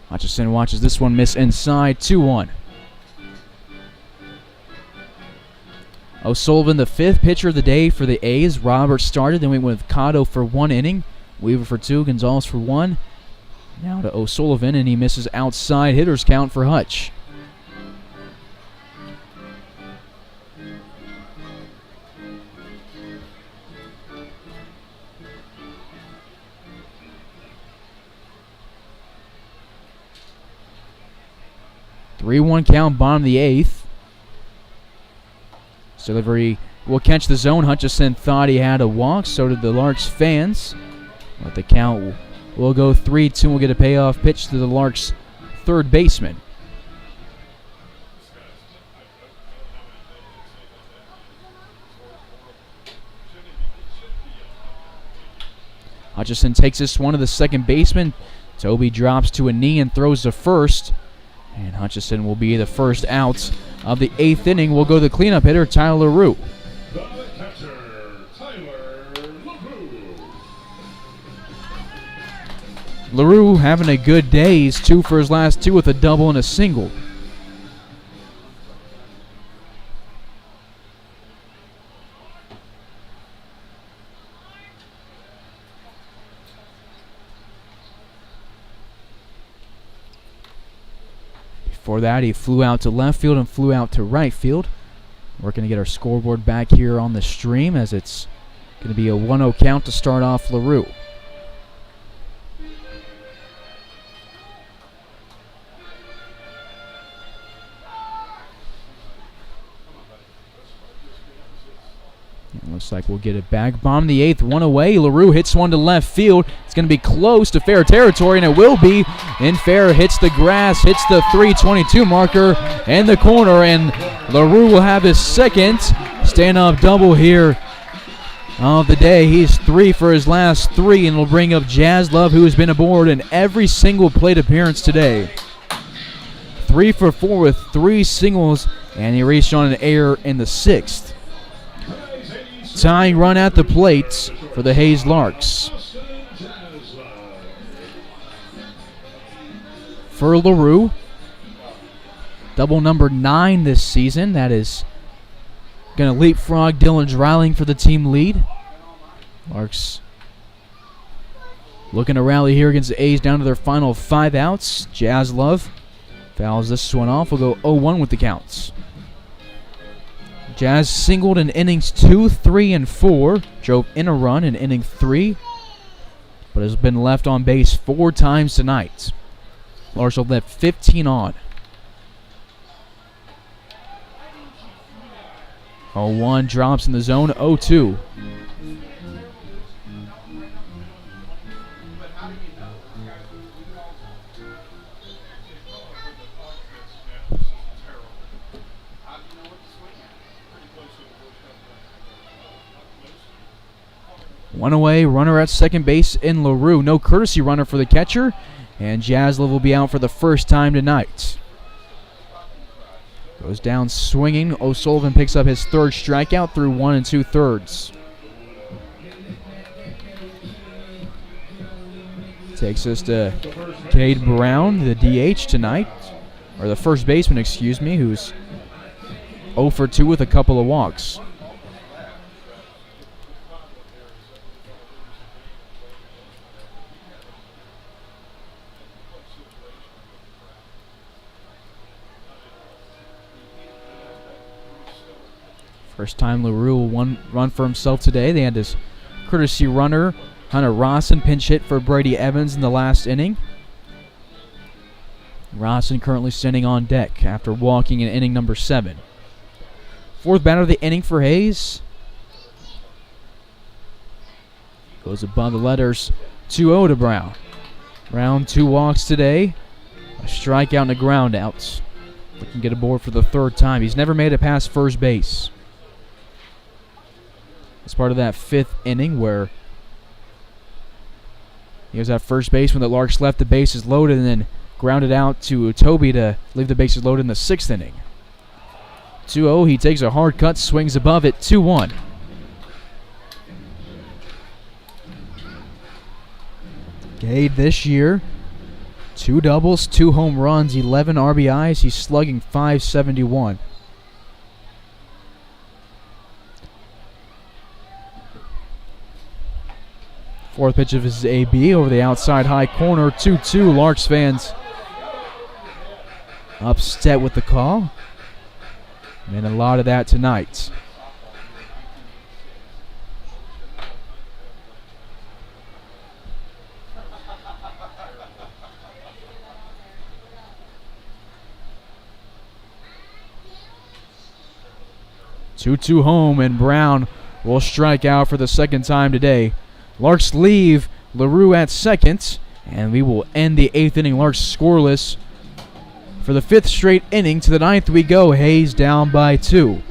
Hutchison watches this one miss inside, 2-1. O'Sullivan, the 5th pitcher of the day for the A's. Roberts started, then we went with Cotto for 1 inning. Weaver for 2, Gonzalez for 1. Now to O'Sullivan, and he misses outside. Hitters count for Hutch. Three-one count, bottom of the 8th. Delivery will catch the zone. Hutchison thought he had a walk. So did the Larks fans. But the count will go 3-2. We'll get a payoff pitch to the Larks' third baseman. Hutchison takes this one to the second baseman. Toby drops to a knee and throws to first. And Hutchison will be the first out of the 8th inning. We'll go to the cleanup hitter, Tyler LaRue. The catcher, Tyler LaRue. LaRue having a good day. He's 2 for his last 2 with a double and a single. Before that, he flew out to left field and flew out to right field. We're going to get our scoreboard back here on the stream as it's going to be a 1-0 count to start off LaRue. Looks like we'll get it back. Bomb the 8th, 1 away. LaRue hits one to left field. It's going to be close to fair territory, and it will be. In fair, hits the grass, hits the 322 marker and the corner, and LaRue will have his second stand-up double here of the day. He's 3 for his last 3, and will bring up Jazz Love, who has been aboard in every single plate appearance today. 3 for 4 with 3 singles, and he reached on an error in the 6th. Tying run at the plate for the Hayes Larks. For LaRue, double number 9 this season. That is going to leapfrog Dylan Dreiling for the team lead. Larks looking to rally here against the A's down to their final 5 outs. Jazz Love fouls this one off. We'll go 0-1 with the counts. Jazz singled in innings 2, 3, and 4. Drove in a run in inning 3, but has been left on base 4 times tonight. Larks will let 15 on. 0-1 drops in the zone. 0-2. One away, runner at second base in LaRue. No courtesy runner for the catcher, and Jazz Love will be out for the first time tonight. Goes down swinging. O'Sullivan picks up his 3rd strikeout through 1 2/3. Takes us to Cade Brown, the DH tonight, or the first baseman, excuse me, who's 0 for 2 with a couple of walks. First time LaRue will run for himself today. They had this courtesy runner, Hunter Rawson, pinch hit for Brady Evans in the last inning. Rawson currently sitting on deck after walking in inning number 7. 4th batter of the inning for Hayes. Goes above the letters. 2-0 to Brown. Brown 2 walks today. A strikeout and a ground out. Looking to get aboard for the 3rd time. He's never made it past first base. It's part of that 5th inning where he was at first base when the Larks left the bases loaded and then grounded out to Toby to leave the bases loaded in the 6th inning. 2-0, he takes a hard cut, swings above it, 2-1. Cade this year, 2 doubles, 2 home runs, 11 RBIs. He's slugging .571. Fourth pitch of his AB over the outside high corner, 2-2. Larks fans upset with the call. And a lot of that tonight. Two home, and Brown will strike out for the 2nd time today. Larks leave LaRue at second, and we will end the 8th inning. Larks scoreless for the 5th straight inning. To the 9th we go. Hayes down by 2.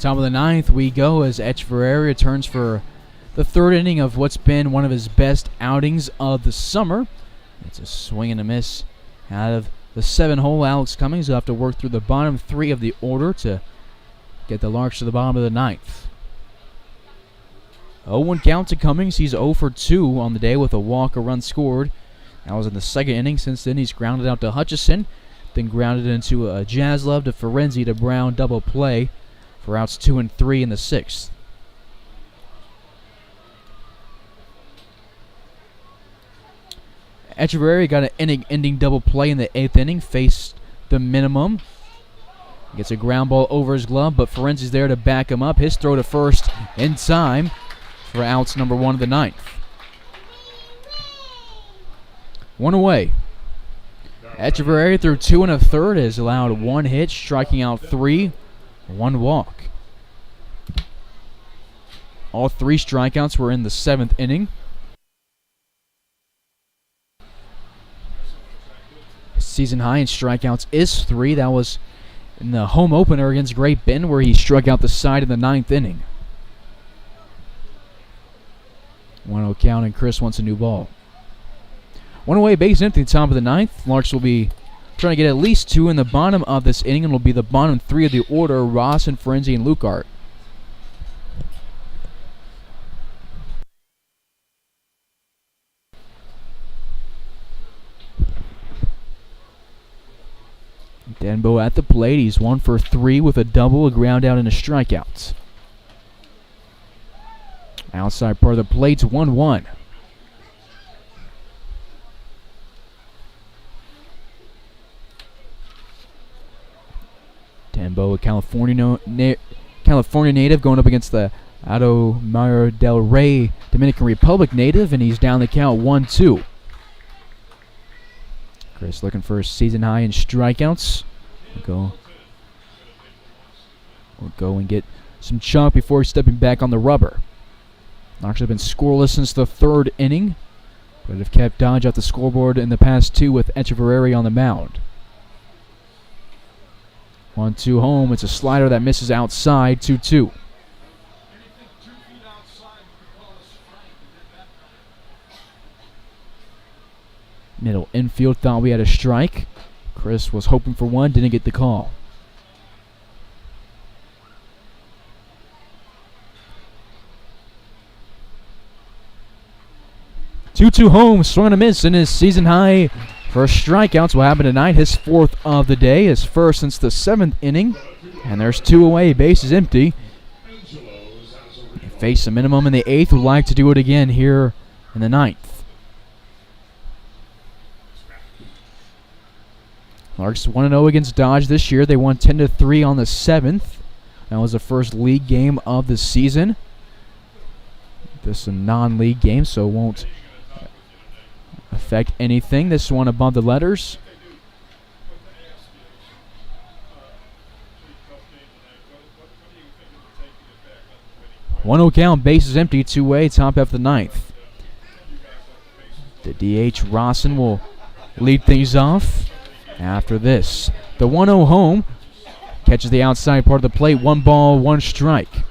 Top of the ninth we go as Echeverria returns for the third inning of what's been one of his best outings of the summer. It's a swing and a miss out of the 7-hole. Alex Cummings will have to work through the bottom three of the order to get the Larks to the bottom of the ninth. 0-1 count to Cummings. He's 0 for 2 on the day with a walk, a run scored. That was in the second inning. Since then, he's grounded out to Hutchison, then grounded into a Jaslove to Ferenzi to Brown double play for outs 2 and 3 in the sixth. Echeverria got an inning-ending double play in the 8th inning, faced the minimum. Gets a ground ball over his glove, but Ferenzi's there to back him up. His throw to first in time for outs number 1 of the ninth. 1 away. Echeverria through 2 1/3 has allowed 1 hit, striking out 3, 1 walk. All 3 strikeouts were in the 7th inning. Season high in strikeouts is 3. That was in the home opener against Great Bend, where he struck out the side in the 9th inning. 1-0 count, and Chris wants a new ball. 1 away, base empty, top of the 9th. Larks will be trying to get at least 2 in the bottom of this inning, and will be the bottom 3 of the order: Ross and Ferenzi and Lukart. Denbo at the plate. He's 1 for 3 with a double, a ground out, and a strikeout. Outside part of the plate's 1-1. Denbo, a California native, going up against the Auto Mayor del Rey Dominican Republic native, and he's down the count 1-2. Chris looking for a season high in strikeouts. We'll go and get some chalk before stepping back on the rubber. Larks have been scoreless since the 3rd inning, but have kept Dodge off the scoreboard in the past 2 with Echeverria on the mound. 1-2 home. It's a slider that misses outside. 2-2. Middle infield thought we had a strike. Chris was hoping for one, didn't get the call. Two home, swung and a miss, and his season high for strikeouts will happen tonight. His 4th of the day, his first since the 7th inning. And there's 2 away, base is empty. He faced a minimum in the 8th, would like to do it again here in the 9th. Larks 1-0 against Dodge this year. They won 10-3 on the 7th. That was the first league game of the season. This is a non-league game, so it won't affect anything. This one above the letters. One-0 count, base is empty, 2-way, top half of the 9th. The DH Rawson will lead things off. After this, the 1-0 home catches the outside part of the plate. 1 ball, 1 strike.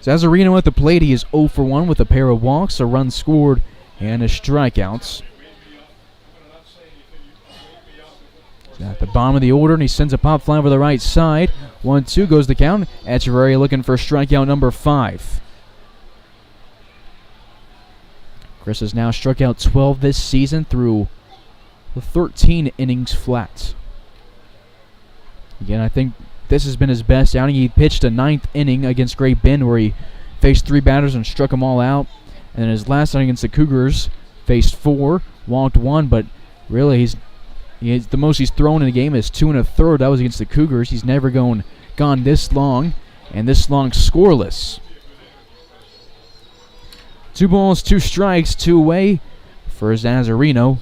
Zazarino at the plate. He is 0 for 1 with a pair of walks, a run scored, and a strikeouts. At the bottom of the order, and he sends a pop fly over the right side. 1-2 goes the count. Echeverria looking for strikeout number 5. Chris has now struck out 12 this season through the 13 innings flat. Again, I think this has been his best outing. He pitched a 9th inning against Great Bend where he faced 3 batters and struck them all out. And then his last outing against the Cougars faced 4, walked 1, but really the most he's thrown in a game is 2 1/3. That was against the Cougars. He's never gone this long, and this long scoreless. 2 balls, 2 strikes, 2 away for Zazarino.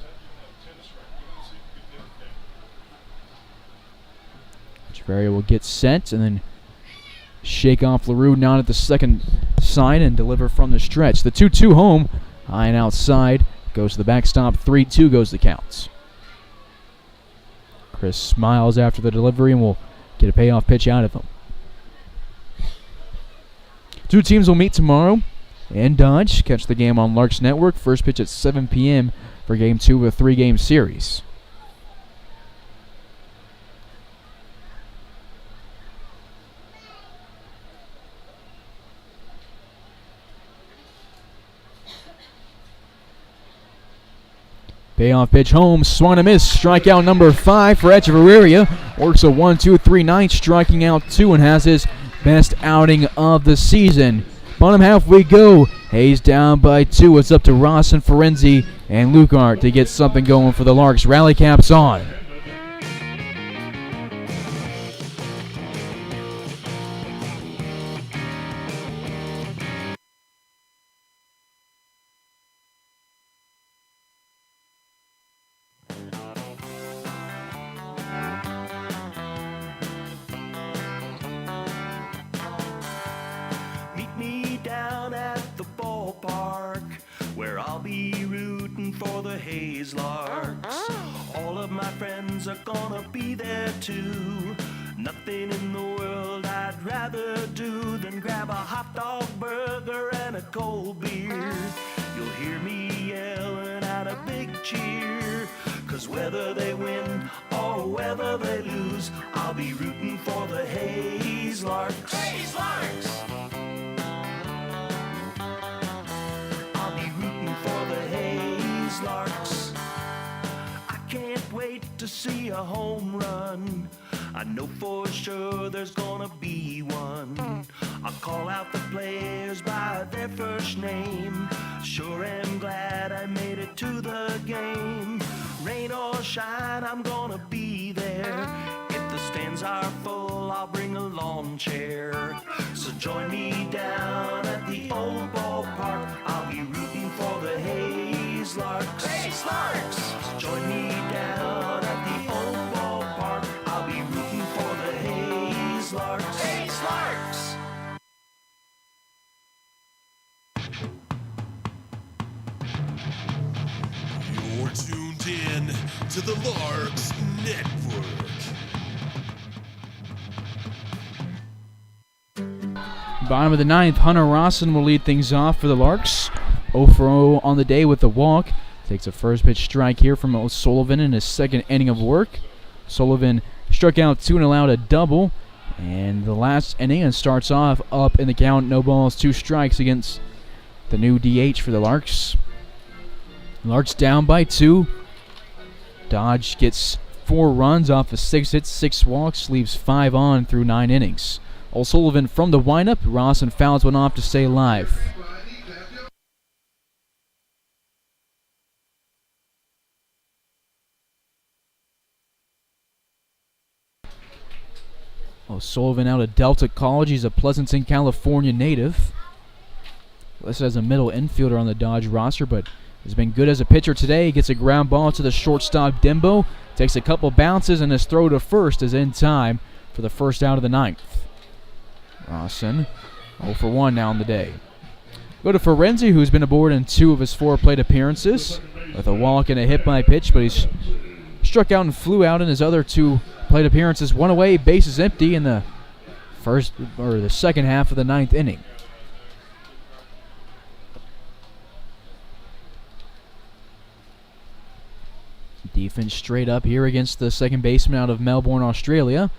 Echeverria will get set and then shake off LaRue down at the second side and deliver from the stretch. The 2-2 home, high and outside, goes to the backstop. 3-2 goes the counts. Chris smiles after the delivery and will get a payoff pitch out of him. Two teams will meet tomorrow in Dodge. Catch the game on Larks Network. First pitch at 7 p.m. for Game 2 of a 3-game series. Payoff pitch home, swung and a miss. Strikeout number 5 for Echeverria. Works a 1-2-3-9, striking out 2 and has his best outing of the season. Bottom half we go. Hayes down by 2. It's up to Ross and Ferenzi and Lukart to get something going for the Larks. Rally caps on. Meet me down at the ballpark, where I'll be rooting for the Hayes Larks. All of my friends are gonna be there too. Nothing in the world I'd rather do than grab a hot dog burger and a cold beer. You'll hear me yelling out a big cheer, 'cause whether they win or whether they lose, I'll be rooting for the Hayes Larks. Hayes Larks! Larks. I can't wait to see a home run. I know for sure there's gonna be one. I'll call out the players by their first name. Sure am glad I made it to the game. Rain or shine, I'm gonna be there. If the stands are full, I'll bring a lawn chair. So join me down at the old ballpark. I'll be rooting for the Hayes Larks. Hayes Larks! So join me down at the old ballpark. I'll be rooting for the Hayes Larks. Hayes Larks! You're tuned in to the Larks Network. Bottom of the 9th, Hunter Rawson will lead things off for the Larks. 0 for 0 on the day with the walk. Takes a first pitch strike here from O'Sullivan in his second inning of work. Sullivan struck out 2 and allowed a double. And the last inning and starts off up in the count. No balls, 2 strikes against the new DH for the Larks. Larks down by 2. Dodge gets 4 runs off of 6 hits, 6 walks, leaves 5 on through 9 innings. O'Sullivan from the windup. Rawson fouls one off to stay alive. O'Sullivan out of Delta College. He's a Pleasanton, California native. Listed as a middle infielder on the Dodge roster, but has been good as a pitcher today. He gets a ground ball to the shortstop Dembo. Takes a couple bounces, and his throw to first is in time for the first out of the 9th. Rawson 0 for 1 now on the day. Go to Ferenzi, who's been aboard in 2 of his 4 plate appearances with a walk and a hit by pitch, but he's struck out and flew out in his other 2 plate appearances. 1 away, bases empty in the second half of the 9th inning. Defense straight up here against the second baseman out of Melbourne, Australia.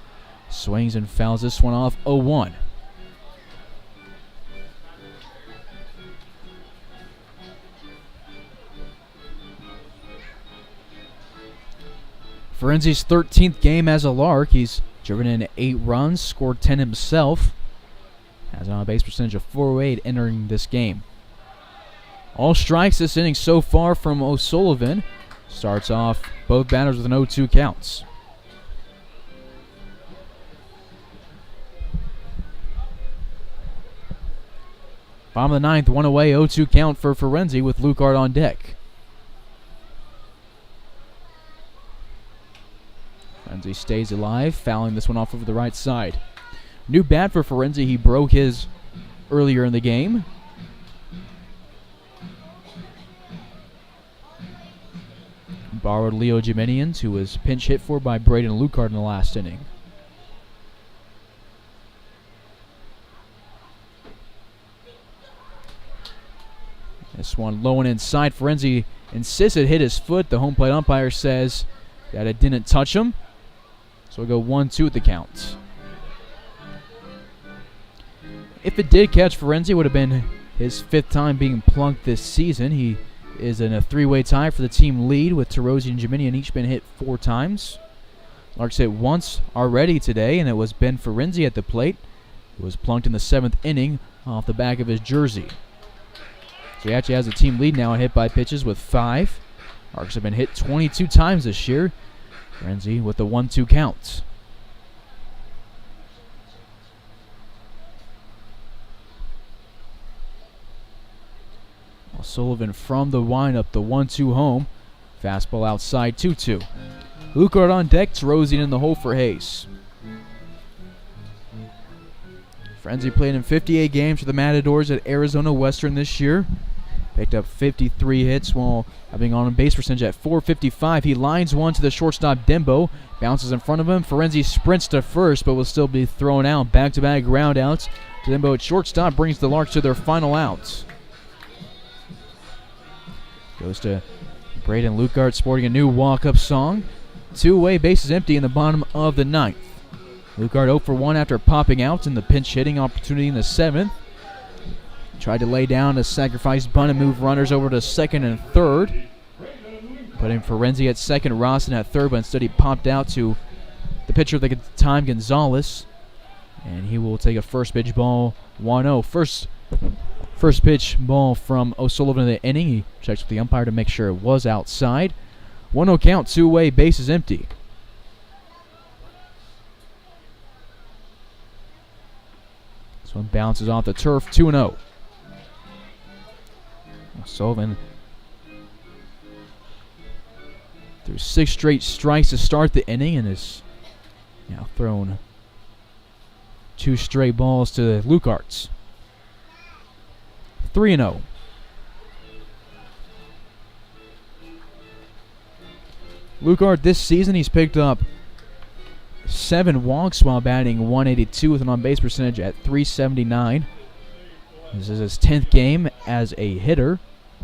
Swings and fouls this one off 0-1. Ferenzi's 13th game as a Lark. He's driven in 8 runs, scored 10 himself. Has an on-base percentage of .408 entering this game. All strikes this inning so far from O'Sullivan. Starts off both batters with an 0-2 counts. Bottom of the 9th, 1 away, 0-2 count for Ferenzi with Lukart on deck. Ferenzi stays alive, fouling this one off over the right side. New bat for Ferenzi. He broke his earlier in the game. Borrowed Leo Jimenians, who was pinch hit for by Braden Lukart in the last inning. This one low and inside. Ferenzi insists it hit his foot. The home plate umpire says that it didn't touch him. So we go 1-2 at the count. If it did catch Ferenzi, it would have been his 5th time being plunked this season. He is in a 3-way tie for the team lead with Terozzi and Geminian each been hit 4 times. Larks hit once already today, and it was Ben Ferenzi at the plate, who was plunked in the 7th inning off the back of his jersey. So he actually has a team lead now in hit by pitches with 5. Larks have been hit 22 times this year. Ferenzi with the 1-2 count. Sullivan from the windup, the 1-2 home. Fastball outside, 2-2. Lucard on deck, Terozzi in the hole for Hayes. Ferenzi played in 58 games for the Matadors at Arizona Western this year. Picked up 53 hits while having on base percentage at .455. He lines one to the shortstop Dembo. Bounces in front of him. Ferenzi sprints to first but will still be thrown out. Back-to-back ground outs. Dembo at shortstop brings the Larks to their final outs. Goes to Braden Lucart sporting a new walk-up song. 2-way bases empty in the bottom of the 9th. Lucart 0 for 1 after popping out in the pinch hitting opportunity in the 7th. Tried to lay down a sacrifice bunt and move runners over to 2nd and 3rd. Putting Ferenzi at 2nd, Rawson at 3rd, but instead he popped out to the pitcher of the time, Gonzalez. And he will take a first pitch ball, 1-0. First pitch ball from O'Sullivan in the inning. He checks with the umpire to make sure it was outside. 1-0 count, 2-way, bases empty. This one bounces off the turf, 2-0. O'Sullivan threw 6 straight strikes to start the inning and has now thrown 2 straight balls to Lucarts. 3-0. Lucart this season, he's picked up 7 walks while batting .182 with an on-base percentage at .379. This is his 10th game as a hitter.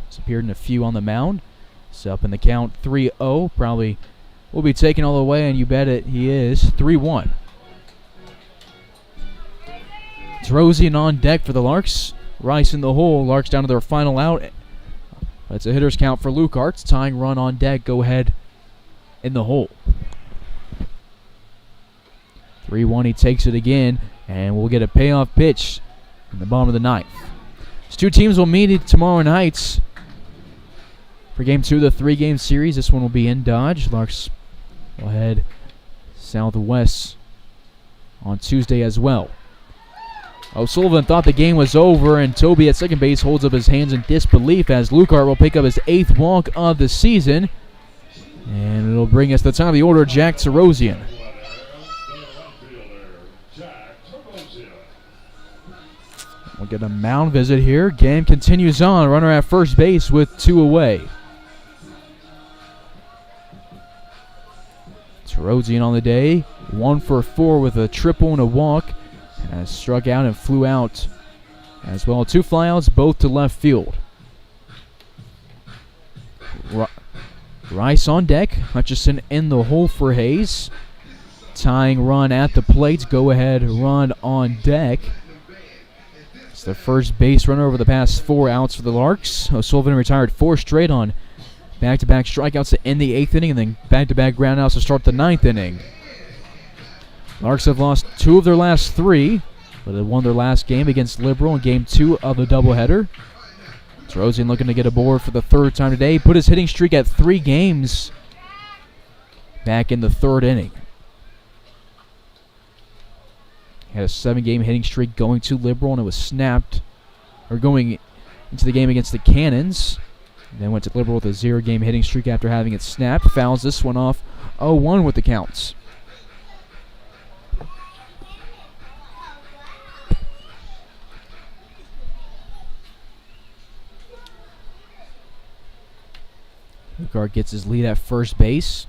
He's appeared in a few on the mound. It's up in the count, 3-0. Probably will be taken all the way, and you bet it he is. 3-1. Terozzi on deck for the Larks. Rice in the hole. Larks down to their final out. That's a hitter's count for Lucart. Tying run on deck. Go ahead in the hole. 3-1. He takes it again, and we'll get a payoff pitch in the bottom of the 9th. These 2 teams will meet tomorrow night for Game 2 of the 3-game series. This one will be in Dodge. Larks will head southwest on Tuesday as well. O'Sullivan thought the game was over, and Toby at second base holds up his hands in disbelief as Lucart will pick up his 8th walk of the season. And it'll bring us to the top of the order, Jack Terozzian. We'll get a mound visit here. Game continues on. Runner at first base with 2 away. Terozzian on the day, 1 for 4 with a triple and a walk. Has struck out and flew out as well. 2 flyouts, both to left field. Rice on deck. Hutchison in the hole for Hayes. Tying run at the plate. Go ahead run on deck. It's the first base runner over the past 4 outs for the Larks. O'Sullivan retired 4 straight on back-to-back strikeouts to end the 8th inning and then back-to-back groundouts to start the 9th inning. Larks have lost 2 of their last 3, but they won their last game against Liberal in Game 2 of the doubleheader. Terozzian looking to get aboard for the 3rd time today. Put his hitting streak at 3 games back in the 3rd inning. He had a 7-game hitting streak going to Liberal, and it was snapped, or going into the game against the Cannons. Then went to Liberal with a 0-game hitting streak after having it snapped. Fouls this one off, 0-1 with the counts. Lucart gets his lead at first base.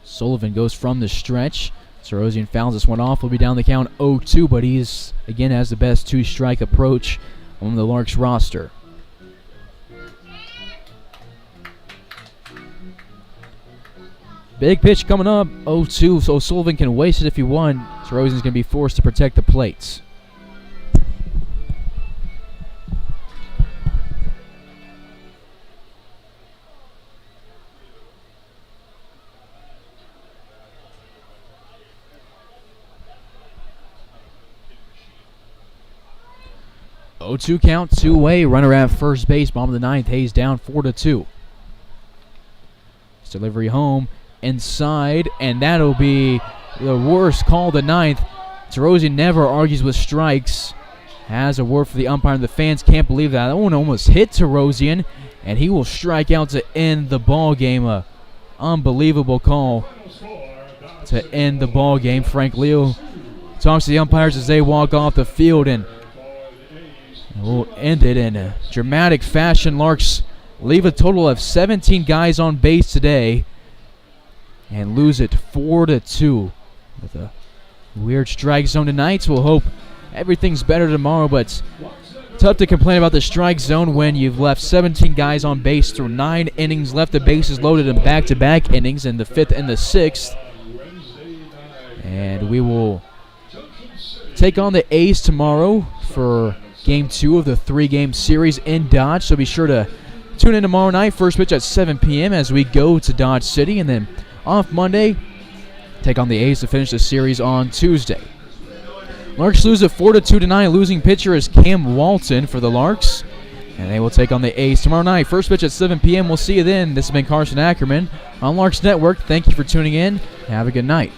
Sullivan goes from the stretch. Terozzian fouls this one off. Will be down the count 0-2, but he's again has the best 2-strike approach on the Larks roster. Big pitch coming up, 0-2, so Sullivan can waste it if he won. So Rosian's going to be forced to protect the plates. Oh, 2 count, 2-away, runner at first base, bottom of the ninth. Hayes down 4-2. His delivery home, inside, and that'll be the worst call of the ninth. Rosian never argues with strikes. Has a word for the umpire, and the fans can't believe that. That one almost hit Rosian, and he will strike out to end the ball game. A unbelievable call to end the ball game. Frank Leo talks to the umpires as they walk off the field, and we'll end it in a dramatic fashion. Larks leave a total of 17 guys on base today and lose it 4-2 with a weird strike zone tonight. So we'll hope everything's better tomorrow, but it's tough to complain about the strike zone when you've left 17 guys on base through 9 innings, left the bases loaded in back-to-back innings in the 5th and the 6th. And we will take on the A's tomorrow for Game 2 of the 3-game series in Dodge. So be sure to tune in tomorrow night. First pitch at 7 p.m. as we go to Dodge City. And then off Monday, take on the A's to finish the series on Tuesday. Larks lose it 4-2 tonight. Losing pitcher is Cam Walton for the Larks. And they will take on the A's tomorrow night. First pitch at 7 p.m. We'll see you then. This has been Carson Ackerman on Larks Network. Thank you for tuning in. Have a good night.